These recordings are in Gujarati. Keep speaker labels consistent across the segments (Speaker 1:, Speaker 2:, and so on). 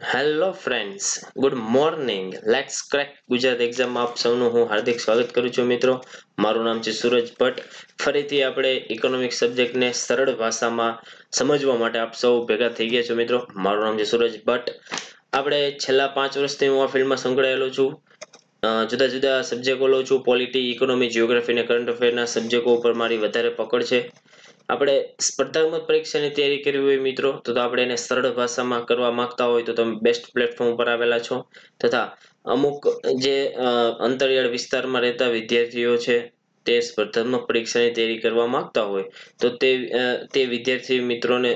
Speaker 1: Hello friends, good morning. Let's crack Gujarat એક્ઝામમાં આપ સૌનું હું હાર્દિક સ્વાગત કરું છું મિત્રો. મારું નામ છે સૂરજ ભટ્ટ. ફરીથી આપણે ઇકોનોમિક્સ સબ્જેક્ટને સરળ ભાષામાં સમજવા માટે આપ સૌ ભેગા થઈ ગયા છો મિત્રો. મારું નામ છે સૂરજ ભટ્ટ. આપણે છેલ્લા 5 વર્ષથી હું આ ફિલ્ડમાં સંકળાયેલો છું. જુદા જુદા સબ્જેક્ટો લઉં છું. પોલિટી, ઇકોનોમી, જીઓગ્રાફી અને કરંટ અફેરના સબ્જેક્ટો ઉપર મારી વધારે પકડ છે. આપણે સ્પર્ધાત્મક પરીક્ષાની તૈયારી કરવી હોય મિત્રો તો આપણે એને સરળ ભાષામાં કરવા માંગતા હોય તો તમે બેસ્ટ પ્લેટફોર્મ પર આવેલા છો. તથા અમુક જે અંતરિયાળ વિસ્તારમાં રહેતા વિદ્યાર્થીઓ છે તે સ્પર્ધાત્મક પરીક્ષાની તૈયારી કરવા માંગતા હોય તો તે વિદ્યાર્થી મિત્રોને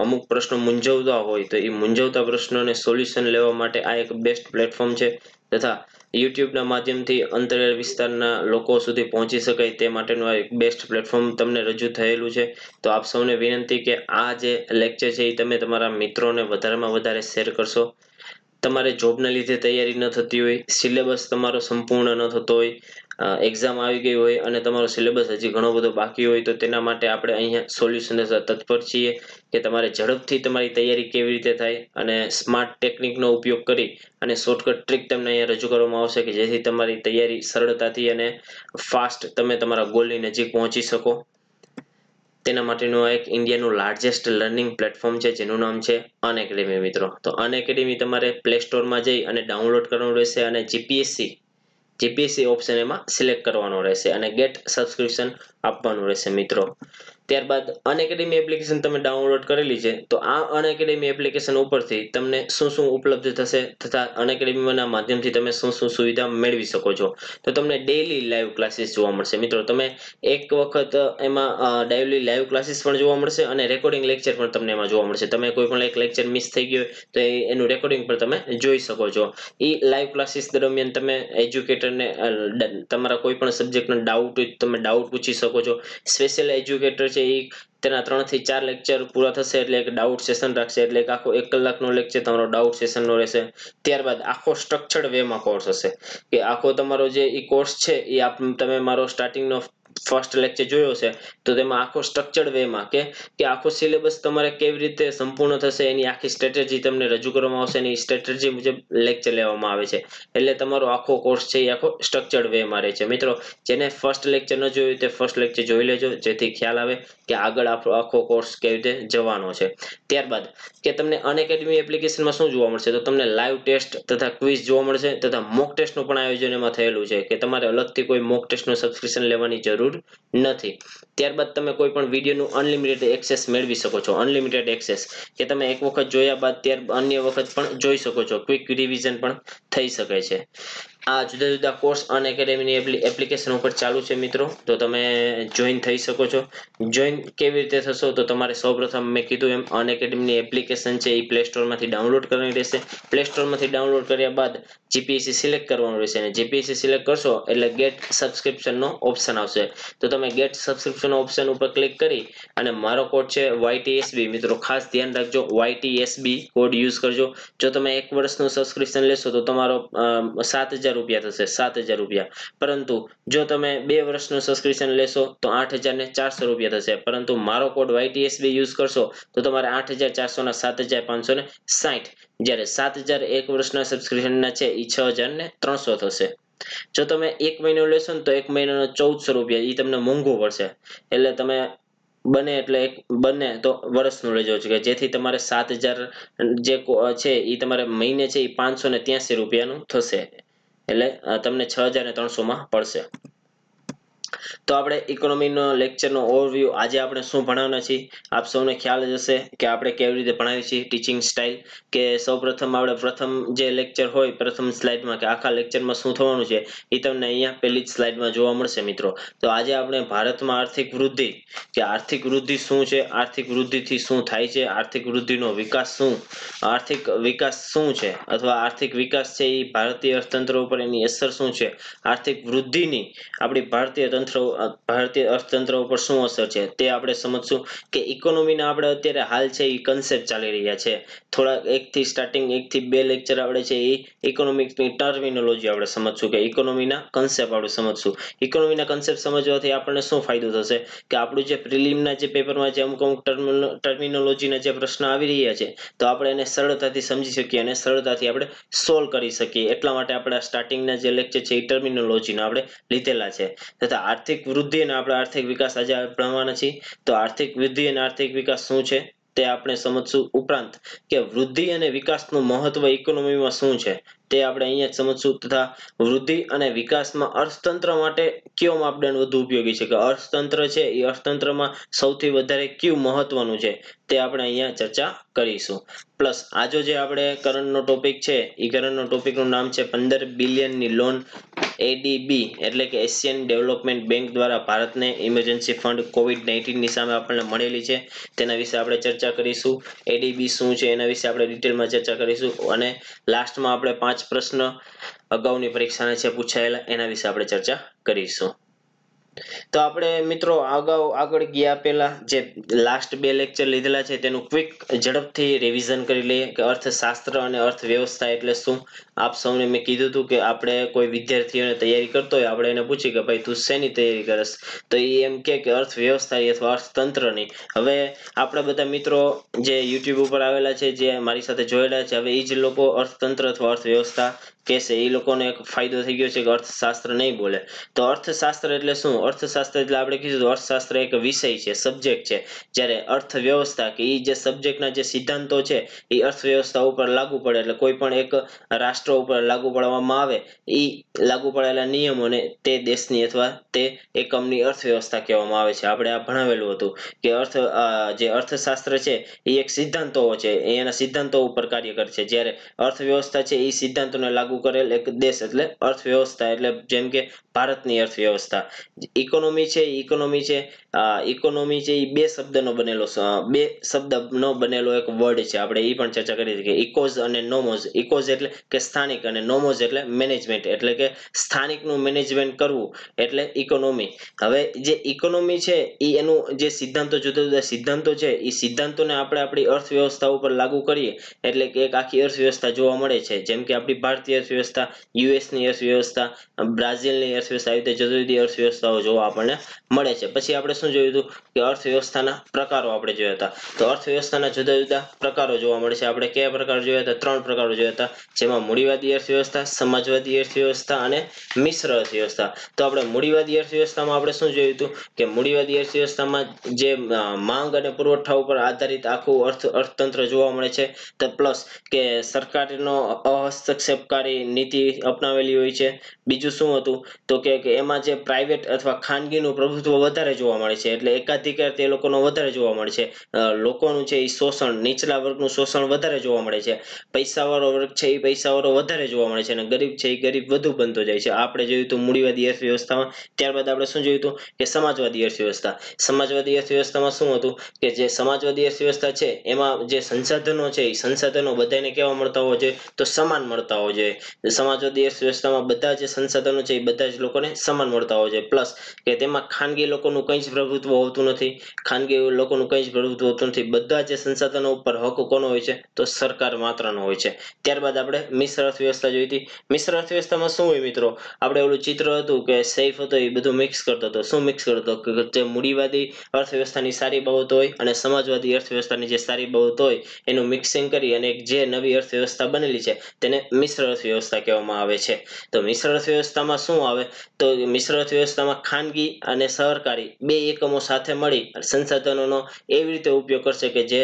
Speaker 1: અમુક પ્રશ્નો મૂંઝવતા હોય તો એ મૂંઝવતા પ્રશ્નોને સોલ્યુશન લેવા માટે આ એક બેસ્ટ પ્લેટફોર્મ છે. તથા યુટ્યુબના માધ્યમથી અંતરિયાળ વિસ્તારના લોકો સુધી પહોંચી શકાય તે માટેનું આ એક બેસ્ટ પ્લેટફોર્મ તમને રજૂ થયેલું છે. તો આપ સૌને વિનંતી કે આ જે લેક્ચર છે એ તમે તમારા મિત્રોને વધારેમાં વધારે શેર કરશો. તમારે જોબના લીધે તૈયારી ન થતી હોય, સિલેબસ તમારો સંપૂર્ણ ન થતો હોય, એક્ઝામ આવી ગઈ હોય અને તમારો સિલેબસ હજી ઘણો બધો બાકી હોય તો તેના માટે આપણે અહીંયા સોલ્યુશન તત્પર છીએ કે તમારે ઝડપથી તમારી તૈયારી કેવી રીતે થાય અને સ્માર્ટ ટેકનિકનો ઉપયોગ કરી અને શોર્ટકટ ટ્રીક તમને અહીંયા રજૂ કરવામાં આવશે કે જેથી તમારી તૈયારી સરળતાથી અને ફાસ્ટ તમે તમારા ગોલની નજીક પહોંચી શકો. તેના માટેનું એક ઇન્ડિયાનું લાર્જેસ્ટ લર્નિંગ પ્લેટફોર્મ છે જેનું નામ છે અનએકેડમી મિત્રો. તો અનએકેડમી તમારે પ્લે સ્ટોરમાં જઈ અને ડાઉનલોડ કરવાનું રહેશે અને જીપીએસસી ઓપ્શન એમાં સિલેક્ટ કરવાનો રહેશે અને ગેટ સબસ્ક્રિપ્શન આપવાનું રહેશે મિત્રો. ત્યારબાદ અનએકેડમી એપ્લિકેશન તમે ડાઉનલોડ કરેલી છે તો આ અનએકેડમી એપ્લિકેશન ઉપરથી તમને શું શું ઉપલબ્ધ થશે તથા અનએકેડમીના માધ્યમથી તમે શું શું સુવિધા મેળવી શકો છો. તો તમને ડેઈલી લાઈવ ક્લાસીસ જોવા મળશે મિત્રો. તમે એક વખત એમાં ડેઈલી લાઈવ ક્લાસીસ પણ જોવા મળશે અને રેકોર્ડિંગ લેક્ચર પણ તમને એમાં જોવા મળશે. તમે કોઈ પણ એક લેક્ચર મિસ થઈ ગયો તો એનું રેકોર્ડિંગ પણ તમે જોઈ શકો છો. એ લાઈવ ક્લાસીસ દરમિયાન તમે એજ્યુકેટરને તમારા કોઈ પણ સબ્જેક્ટનો ડાઉટ હોય તમે ડાઉટ પૂછી શકો છો. સ્પેશિયલ એજ્યુકેટર છે એ તેના 3 થી 4 લેક્ચર પૂરા થશે એટલે એક ડાઉટ સેશન રાખશે એટલે આખો 1 કલાકનો લેક્ચર તમારો ડાઉટ સેશનનો રહેશે. ત્યારબાદ આખો સ્ટ્રક્ચર્ડ વેમાં કોર્સ હશે કે આખો તમારો જે ઈ કોર્સ છે એ તમે મારો સ્ટાર્ટિંગનો ફર્સ્ટ લેક્ચર જોયો છે તો તેમાં આખો સ્ટ્રક્ચર્ડ વેમાં કે આખો સિલેબસ તમારે કેવી રીતે સંપૂર્ણ થશે એની આખી સ્ટ્રેટેજી તમને રજૂ કરવામાં આવશે અને એ સ્ટ્રેટેજી મુજબ લેક્ચર લેવામાં આવે છે. એટલે તમારો આખો કોર્સ છે એ આખો સ્ટ્રક્ચર્ડ વેમાં રહે છે મિત્રો. જેને ફર્સ્ટ લેક્ચર ન જોયું તે ફર્સ્ટ લેક્ચર જોઈ લેજો જેથી ખ્યાલ આવે કે આગળ આપણો આખો કોર્સ કેવી રીતે જવાનો છે. ત્યારબાદ કે તમને અનએકેડમી એપ્લિકેશનમાં શું જોવા મળશે તો તમને લાઈવ ટેસ્ટ તથા ક્વિઝ જોવા મળશે તથા મોક ટેસ્ટનું પણ આયોજન એમાં થયેલું છે કે તમારે અલગથી કોઈ મોક ટેસ્ટનું સબસ્ક્રિપ્શન લેવાની જરૂર નથી. ત્યારબાદ તમે કોઈ પણ વિડીયોનું અનલિમિટેડ એક્સેસ મેળવી શકો છો. અનલિમિટેડ એક્સેસ કે તમે એક વખત જોયા બાદ અન્ય વખત પણ જોઈ શકો છો. ક્વિક રિવિઝન પણ થઈ શકે છે. આ જુદા જુદા કોર્સ અનએકેડમીની એપ્લિકેશન ઉપર ચાલુ છે મિત્રો. તો તમે જોઈન થઈ શકો છો. જોઈન કેવી રીતે થશો તો તમારે સૌપ્રથમ મેં કીધું એમ અનએકેડમીની એપ્લિકેશન છે એ પ્લે સ્ટોરમાંથી ડાઉનલોડ કરવાની રહેશે. પ્લે સ્ટોરમાંથી ડાઉનલોડ કર્યા બાદ જીપીએસસી સિલેક્ટ કરવાનું રહેશે અને જીપીએસસી સિલેક્ટ કરશો એટલે ગેટ સબસ્ક્રિપ્શનનો ઓપ્શન આવશે. તો તમે ગેટ સબસ્ક્રિપ્શન ઓપ્શન ઉપર ક્લિક કરી અને મારો કોડ છે YTSB મિત્રો ખાસ ધ્યાન રાખજો YTSB કોડ યુઝ કરજો. જો તમે 1 વર્ષનું સબસ્ક્રિપ્શન લેશો તો તમારો 7,000 રૂપિયા થશે. 7,000 રૂપિયા. પરંતુ જો તમે 2 વર્ષનું સબસ્ક્રિપ્શન લેશો તો 8,400 રૂપિયા થશે. પરંતુ મારો કોડ YTSB યુઝ કરશો તો તમારે 8,400 ના 7,560 જ્યારે 7,000 1 વર્ષના સબસ્ક્રિપ્શનના છે એ 6,300 થશે. જો તમે 1 મહિનો લેશો ને તો 1 મહિનાનો 1,400 રૂપિયા એ તમને મોંઘું પડશે. એટલે તમે બને તો વર્ષનું લેજો કે જેથી તમારે 7,000 જે છે એ તમારે મહિને છે એ 583 રૂપિયાનું થશે. એટલે તમને 6,300 માં પડશે. તો આપણે ઇકોનોમીનો લેક્ચરનો ઓવરવ્યુ આજે આપણે શું ભણાવવાના છીએ આપ સૌને ખ્યાલ જ હશે કે આપણે કેવી રીતે ભણાવીએ છીએ ટીચિંગ સ્ટાઇલ કે સૌપ્રથમ આપણે પ્રથમ જે લેક્ચર હોય પ્રથમ સ્લાઇડમાં કે આખા લેક્ચરમાં શું થવાનું છે એ તમને અહીંયા પહેલી જ સ્લાઇડમાં જોવા મળશે મિત્રો. તો આજે આપણે ભારતમાં આર્થિક વૃદ્ધિ કે આર્થિક વૃદ્ધિ શું છે, આર્થિક વૃદ્ધિથી શું થાય છે, આર્થિક વૃદ્ધિનો વિકાસ શું, આર્થિક વિકાસ શું છે અથવા આર્થિક વિકાસ છે એ ભારતીય અર્થતંત્ર ઉપર એની અસર શું છે, આર્થિક વૃદ્ધિની આપણી ભારતીય તંત્ર ભારતીય અર્થતંત્ર ઉપર શું અસર છે તે આપણે સમજશું કે ઇકોનોમીના આપણે અત્યારે હાલ છે એ કન્સેપ્ટ ચાલી રહ્યા છે. થોડા એક થી બે લેક્ચર આપણે છે એ ઇકોનોમિક્સની ટર્મિનોલોજી આપણે સમજશું કે ઇકોનોમીના કન્સેપ્ટ આપણે સમજશું. ઇકોનોમીના કન્સેપ્ટ સમજવાથી આપણને શું ફાયદો થશે કે આપણું જે પ્રિલિમના જે પેપરમાં જે અમુક ટર્મિનોલોજીના જે પ્રશ્ન આવી રહ્યા છે તો આપણે એને સરળતાથી સમજી શકીએ અને સરળતાથી આપણે સોલ્વ કરી શકીએ. એટલા માટે આપણે સ્ટાર્ટિંગના જે લેક્ચર છે એ ટર્મિનોલોજીના આપણે લીધેલા છે. તથા આર્થિક વૃદ્ધિ અને આપણે આર્થિક વિકાસ આજે ભણવાના છીએ. તો આર્થિક વૃદ્ધિ અને આર્થિક વિકાસ શું છે તે આપણે સમજશું. ઉપરાંત કે વૃદ્ધિ અને વિકાસનું મહત્વ ઇકોનોમીમાં શું છે તે આપણે અહીંયા જ સમજશું. તથા વૃદ્ધિ અને વિકાસમાં અર્થતંત્ર માટે કયો માપદંડ વધુ ઉપયોગી છે કે અર્થતંત્ર છે એ અર્થતંત્રમાં સૌથી વધારે કયું મહત્વનું છે તે આપણે અહીંયા ચર્ચા કરીશું. પ્લસ આજો જે આપણે કરંટનો ટોપિક છે એ કરંટનો ટોપિકનું નામ છે 15 બિલિયનની લોન એડીબી એટલે કે એશિયન ડેવલપમેન્ટ બેંક દ્વારા ભારતને ઇમરજન્સી ફંડ COVID-19 ની સામે આપણને મળેલી છે તેના વિશે આપણે ચર્ચા કરીશું. એડીબી શું છે એના વિશે આપણે ડિટેલમાં ચર્ચા કરીશું અને લાસ્ટમાં આપણે 5 પ્રશ્ન અગાઉની પરીક્ષાને છે પૂછાયેલા એના વિશે આપણે ચર્ચા કરીશું. તો આપણે મિત્રો આગળ ગયા પહેલા જે લાસ્ટ બે લેક્ચર લીધેલા છે તેનું ક્વિક ઝડપથી રિવિઝન કરી લઈએ કે અર્થશાસ્ત્ર અને અર્થવ્યવસ્થા એટલે શું. આપ સૌને મેં કીધું હતું કે આપણે કોઈ વિદ્યાર્થીઓને તૈયારી કરતો હોય આપણે એને પૂછીએ કે ભાઈ તું શેની તૈયારી કરસ તો એ એમ કે અર્થવ્યવસ્થા અથવા અર્થતંત્રની. હવે આપણે બધા મિત્રો જે YouTube ઉપર આવેલા છે જે મારી સાથે જોયેલા છે હવે એ જ લોકો અર્થતંત્ર અથવા અર્થવ્યવસ્થા કહેશે. એ લોકોને એક ફાયદો થઈ ગયો છે કે અર્થશાસ્ત્ર નહીં બોલે. તો અર્થશાસ્ત્ર એટલે શું? અર્થશાસ્ત્ર એટલે આપણે કીધું અર્થશાસ્ત્ર એક વિષય છે, સબ્જેક્ટ છે. જ્યારે અર્થવ્યવસ્થા કે એ જે સબ્જેક્ટના જે સિદ્ધાંતો છે એ અર્થવ્યવસ્થા ઉપર લાગુ પડે એટલે કોઈ પણ એક રાષ્ટ્ર ઉપર લાગુ પાડવામાં આવે એ લાગુ પડેલા નિયમોને તે દેશની અથવા તે એકમની અર્થવ્યવસ્થા કહેવામાં આવે છે. આપણે આ ભણાવેલું હતું કે જે અર્થશાસ્ત્ર છે એ એક સિદ્ધાંતો છે એના સિદ્ધાંતો ઉપર કાર્ય કરે છે. જ્યારે અર્થવ્યવસ્થા છે એ સિદ્ધાંતોને લાગુ કરેલ એક દેશ એટલે અર્થવ્યવસ્થા એટલે જેમ કે ભારતની અર્થવ્યવસ્થા. ઇકોનોમી છે એ બે શબ્દનો બનેલો એક વર્ડ છે. આપણે એ પણ ચર્ચા કરી કે ઇકોઝ અને નોમોઝ. ઇકોઝ એટલે કે સ્થાનિક અને નોમોઝ એટલે મેનેજમેન્ટ એટલે કે સ્થાનિકનું મેનેજમેન્ટ કરવું એટલે ઇકોનોમી. હવે જે ઇકોનોમી છે એ એનું જે સિદ્ધાંતો જુદા જુદા સિદ્ધાંતો છે એ સિદ્ધાંતોને આપણે આપણી અર્થવ્યવસ્થા ઉપર લાગુ કરીએ એટલે કે એક આખી અર્થવ્યવસ્થા જોવા મળે છે. જેમ કે આપણી ભારતીય અર્થવ્યવસ્થા, યુએસની અર્થવ્યવસ્થા, બ્રાઝિલની અર્થવ્યવસ્થા આવી રીતે જુદી જુદી અર્થવ્યવસ્થાઓ જોવા આપણને મળે છે. પછી આપણે શું જોયું હતું કે અર્થવ્યવસ્થાના પ્રકારો આપણે જોયા હતા. તો અર્થવ્યવસ્થાના જુદા જુદા પ્રકારો જોવા મળે છે. આપણે કયા પ્રકાર જોયા હતા? 3 પ્રકારો જોયા હતા જેમાં મૂડીવાદી અર્થવ્યવસ્થા, સમાજવાદી અર્થવ્યવસ્થા અને મિશ્ર અર્થવ્યવસ્થા. તો આપણે મૂડીવાદી અર્થવ્યવસ્થામાં આપણે શું જોયું હતું કે મૂડીવાદી અર્થવ્યવસ્થામાં જે માંગ અને પુરવઠા ઉપર આધારિત આખું અર્થતંત્ર જોવા મળે છે. તો પ્લસ કે સરકારનો હસ્તક્ષેપકારી નીતિ અપનાવેલી હોય છે. બીજું શું હતું તો કે એમાં જે પ્રાઇવેટ અથવા ખાનગીનું પ્રભુત્વ વધારે જોવા મળે છે એટલે એકાધિકાર તે લોકોનો વધારે જોવા મળે છે. લોકોનું છે એ શોષણ, નીચલા વર્ગનું શોષણ વધારે જોવા મળે છે. પૈસાવાળો વર્ગ છે એ પૈસાવાળો વધારે જોવા મળે છે અને ગરીબ છે એ ગરીબ વધુ બનતો જાય છે. આપણે જોયું હતું મૂડીવાદી અર્થવ્યવસ્થામાં. ત્યારબાદ આપણે શું જોયું હતું કે સમાજવાદી અર્થવ્યવસ્થા. સમાજવાદી અર્થવ્યવસ્થામાં શું હતું કે જે સમાજવાદી અર્થવ્યવસ્થા છે એમાં જે સંસાધનો છે એ સંસાધનો બધાને કેવા મળતા હોવા જોઈએ તો સમાન મળતા હોવા જોઈએ. સમાજવાદી અર્થવ્યવસ્થામાં બધા જે સંસાધનો છે એ બધા જ લોકોને સમાન મળતા હોવા જોઈએ. પ્લસ કે તેમાં ખાનગી લોકોનું કંઈ જ પ્રભુત્વ હોતું નથી. ખાનગી લોકોનું કંઈ જ પ્રભુત્વ હોતું નથી. બધા જે સંસાધનો ઉપર હક કોનો હોય છે તો સરકાર માત્રનો હોય છે. ત્યારબાદ આપણે મિશ્ર અર્થવ્યવસ્થા જોઈ હતી. મિશ્ર અર્થવ્યવસ્થામાં શું હોય મિત્રો? આપણે ઓલું ચિત્ર હતું કે સૈફ હતો એ બધું મિક્સ કરતો હતો. શું મિક્સ કરતો હતો કે જે મૂડીવાદી અર્થવ્યવસ્થાની સારી બાબતો હોય અને સમાજવાદી અર્થવ્યવસ્થાની જે સારી બાબતો હોય એનું મિક્સિંગ કરી અને એક જે નવી અર્થવ્યવસ્થા બનેલી છે તેને મિશ્ર અર્થવ્યવસ્થા કહેવામાં આવે છે. તો મિશ્ર અર્થવ્યવસ્થામાં શું આવે તો મિશ્ર અર્થવ્યવસ્થામાં ખાનગી અને સરકારી બે એકમો સાથે મળી સંસાધનોનો એવી રીતે ઉપયોગ કરશે કે જે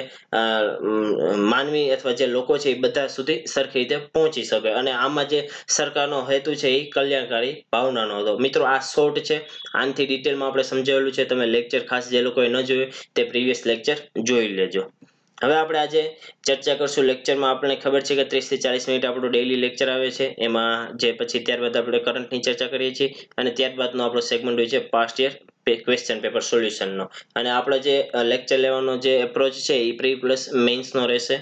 Speaker 1: માનવી અથવા જે લોકો છે એ બધા સુધી સરખી રીતે પહોંચી શકે અને આમાં જે સરકારનો હેતુ છે એ કલ્યાણકારી ભાવનાનો હતો. મિત્રો આ શોર્ટ છે. આનાથી ડિટેલમાં આપણે સમજાવેલું છે. તમે લેક્ચર ખાસ જે લોકોએ ન જોયું તે પ્રીવિયસ લેક્ચર જોઈ લેજો. હવે આપણે આજે ચર્ચા કરશું લેક્ચરમાં. આપણને ખબર છે કે 30 થી 40 મિનિટ આપણો ડેઈલી લેક્ચર આવે છે. એમાં જે પછી ત્યારબાદ આપણે કરંટની ચર્ચા કરીએ છીએ અને ત્યારબાદનો આપણો સેગમેન્ટ હોય છે પાસ્ટ યર ક્વેશ્ચન પેપર સોલ્યુશનનો. અને આપણે જે લેક્ચર લેવાનો જે એપ્રોચ છે એ પ્રી પ્લસ મેઇન્સનો રહેશે.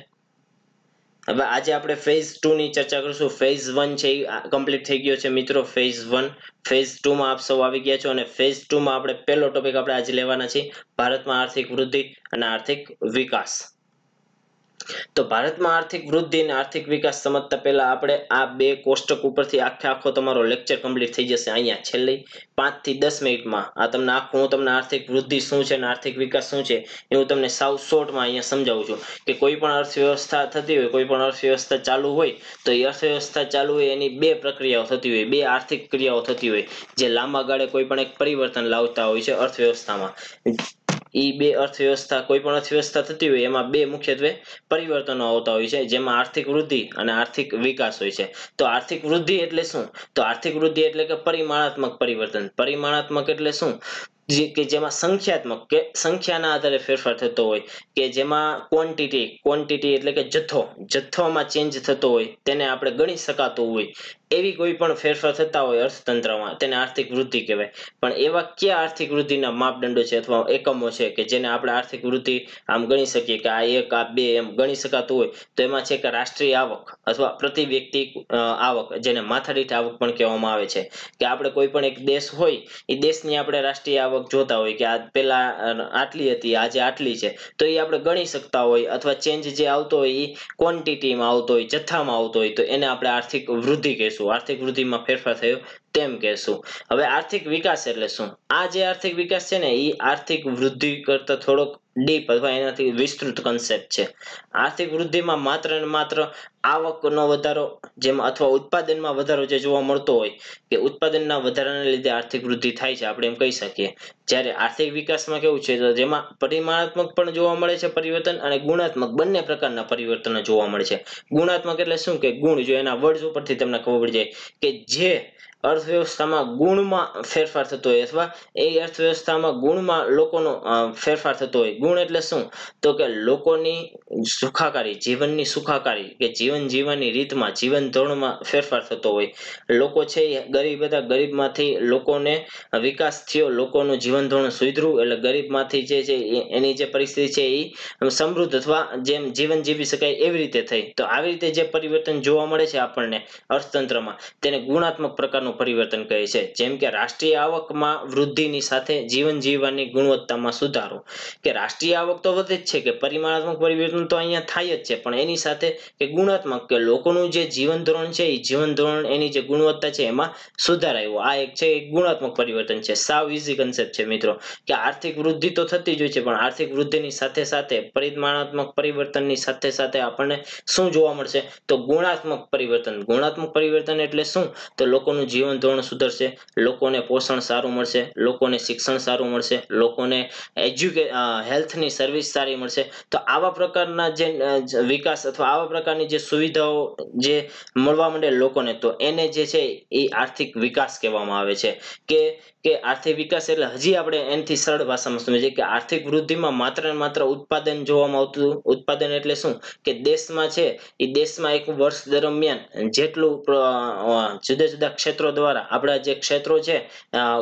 Speaker 1: હવે આજે આપણે ફેઝ 2 ની ચર્ચા કરીશું. ફેઝ 1 છે એ કમ્પ્લીટ થઈ ગયો છે મિત્રો. ફેઝ 1 ફેઝ 2 માં આપ સૌ આવી ગયા છો અને ફેઝ 2 માં આપણે પહેલો ટોપિક આપણે આજે લેવાના છે ભારતમાં આર્થિક વૃદ્ધિ અને આર્થિક વિકાસ. તો ભારતમાં આર્થિક વૃદ્ધિ અને આર્થિક વિકાસ સમજતા પહેલા આપણે આ બે કોષ્ટક ઉપરથી આખો તમારો લેક્ચર કમ્પ્લીટ થઈ જશે અહીંયા છેલ્લી 5 થી 10 મિનિટમાં. આ તમને હું તમને આર્થિક વૃદ્ધિ શું છે અને આર્થિક વિકાસ શું છે એ હું તમને સાવ શોર્ટમાં અહીંયા સમજાવું છું કે કોઈ પણ અર્થવ્યવસ્થા થતી હોય, કોઈ પણ અર્થવ્યવસ્થા ચાલુ હોય તો એ અર્થવ્યવસ્થા ચાલુ હોય એની બે પ્રક્રિયાઓ થતી હોય, બે આર્થિક ક્રિયાઓ થતી હોય જે લાંબા ગાળે કોઈ પણ એક પરિવર્તન લાવતા હોય છે અર્થવ્યવસ્થામાં. બે અર્થવ્યવસ્થા કોઈ પણ અર્થવ્યવસ્થા થતી હોય એમાં બે મુખ્યત્વે પરિવર્તનો આવતા હોય છે જેમાં આર્થિક વૃદ્ધિ અને આર્થિક વિકાસ હોય છે. તો આર્થિક વૃદ્ધિ એટલે શું? તો આર્થિક વૃદ્ધિ એટલે કે પરિમાણાત્મક પરિવર્તન. પરિમાણાત્મક એટલે શું? કે જેમાં સંખ્યાત્મક કે સંખ્યાના આધારે ફેરફાર થતો હોય કે જેમાં ક્વોન્ટિટી એટલે કે જથ્થોમાં ચેન્જ થતો હોય તેને આપણે ગણી શકાતું હોય એવી કોઈ પણ ફેરફાર થતા હોય અર્થતંત્રમાં તેને આર્થિક વૃદ્ધિ કહેવાય. પણ એવા કયા આર્થિક વૃદ્ધિના માપદંડો છે અથવા એકમો છે કે જેને આપણે આર્થિક વૃદ્ધિ આમ ગણી શકીએ કે આ એક આ બે એમ ગણી શકાતું હોય? તો એમાં છે કે રાષ્ટ્રીય આવક અથવા પ્રતિ વ્યક્તિ આવક જેને માથાદીઠ આવક પણ કહેવામાં આવે છે. કે આપણે કોઈ પણ એક દેશ હોય એ દેશની આપણે રાષ્ટ્રીય આવક જોતા હોય કે આ પેલા આટલી હતી આજે આટલી છે તો એ આપણે ગણી શકતા હોય અથવા ચેન્જ જે આવતો હોય એ ક્વોન્ટિટીમાં આવતો હોય, જથ્થામાં આવતો હોય તો એને આપણે આર્થિક વૃદ્ધિ કહેશું. આર્થિક વૃદ્ધિમાં ફેરફાર થયો તેમ કહેશું. હવે આર્થિક વિકાસ એટલે શું? આ જે આર્થિક વિકાસ છે ને એ આર્થિક વૃદ્ધિ કરતા થોડોક ડીપ અથવા એનાથી વિસ્તૃત કન્સેપ્ટ છે. આર્થિક વૃદ્ધિમાં માત્ર ને માત્ર આવકનો વધારો જેમાં અથવા ઉત્પાદનમાં વધારો જે જોવા મળતો હોય કે ઉત્પાદનના વધારાને લીધે આર્થિક વૃદ્ધિ થાય છે આપણે એમ કહી શકીએ. જ્યારે આર્થિક વિકાસમાં કેવું છે તો જેમાં પરિમાણાત્મક પણ જોવા મળે છે પરિવર્તન અને ગુણાત્મક બંને પ્રકારના પરિવર્તનો જોવા મળે છે. ગુણાત્મક એટલે શું કે ગુણ જો એના વર્ડ્સ ઉપરથી તમને ખબર પડી જાય કે જે અર્થવ્યવસ્થામાં ગુણમાં ફેરફાર થતો હોય અથવા એ અર્થવ્યવસ્થામાં ગુણમાં લોકોનો ફેરફાર થતો હોય. ગુણ એટલે શું? તો કે લોકોની સુખાકારી, જીવનની સુખાકારી કે જીવન જીવવાની રીતમાં, જીવન ધોરણમાં ફેરફાર થતો હોય. લોકો છે એ ગરીબ હતા, ગરીબમાંથી લોકોને વિકાસ થયો, લોકોનું જીવન ધોરણ સુધર્યું એટલે ગરીબમાંથી જે છે એની જે પરિસ્થિતિ છે એ સમૃદ્ધ અથવા જેમ જીવન જીવી શકાય એવી રીતે થઈ. તો આવી રીતે જે પરિવર્તન જોવા મળે છે આપણને અર્થતંત્રમાં તેને ગુણાત્મક પ્રકારનું પરિવર્તન કહે છે. જેમ કે રાષ્ટ્રીય આવકમાં વૃદ્ધિની સાથે જીવન જીવવાની ગુણવત્તામાં સુધારો. કે રાષ્ટ્રીય આવક તો વધે જ છે કે પરિમાણાત્મક પરિવર્તન તો અહીંયા થાય જ છે પણ એની સાથે કે ગુણાત્મક કે લોકોનું જે જીવન ધોરણ છે એ જીવન ધોરણ એની જે ગુણવત્તા છે એમાં સુધાર આવ્યો. આ એક છે એક ગુણાત્મક પરિવર્તન છે. સાવ ઈઝી કન્સેપ્ટ છે મિત્રો કે આર્થિક વૃદ્ધિ તો થતી જ હોય છે પણ આર્થિક વૃદ્ધિની સાથે સાથે પરિમાણાત્મક પરિવર્તનની સાથે સાથે આપણને શું જોવા મળશે તો ગુણાત્મક પરિવર્તન. ગુણાત્મક પરિવર્તન એટલે શું? તો લોકોનું જીવન ધોરણ સુધરશે, લોકોને પોષણ સારું મળશે, લોકોને શિક્ષણ સારું મળશે, લોકોને હેલ્થની સર્વિસ સારી મળશે. તો આવા પ્રકારના જે વિકાસ અથવા આવા પ્રકારની જે સુવિધાઓ જે મળવા માંડે લોકોને તો એને જે છે એ આર્થિક વિકાસ કહેવામાં આવે છે. કે આર્થિક વિકાસ એટલે હજી આપણે એનાથી સરળ ભાષામાં સમજીએ કે આર્થિક વૃદ્ધિમાં માત્ર ને માત્ર ઉત્પાદન જોવામાં આવતું. ઉત્પાદન એટલે શું કે દેશમાં છે એ દેશમાં એક વર્ષ દરમિયાન જેટલું જુદા જુદા ક્ષેત્રો દ્વારા આપણા જે ક્ષેત્રો છે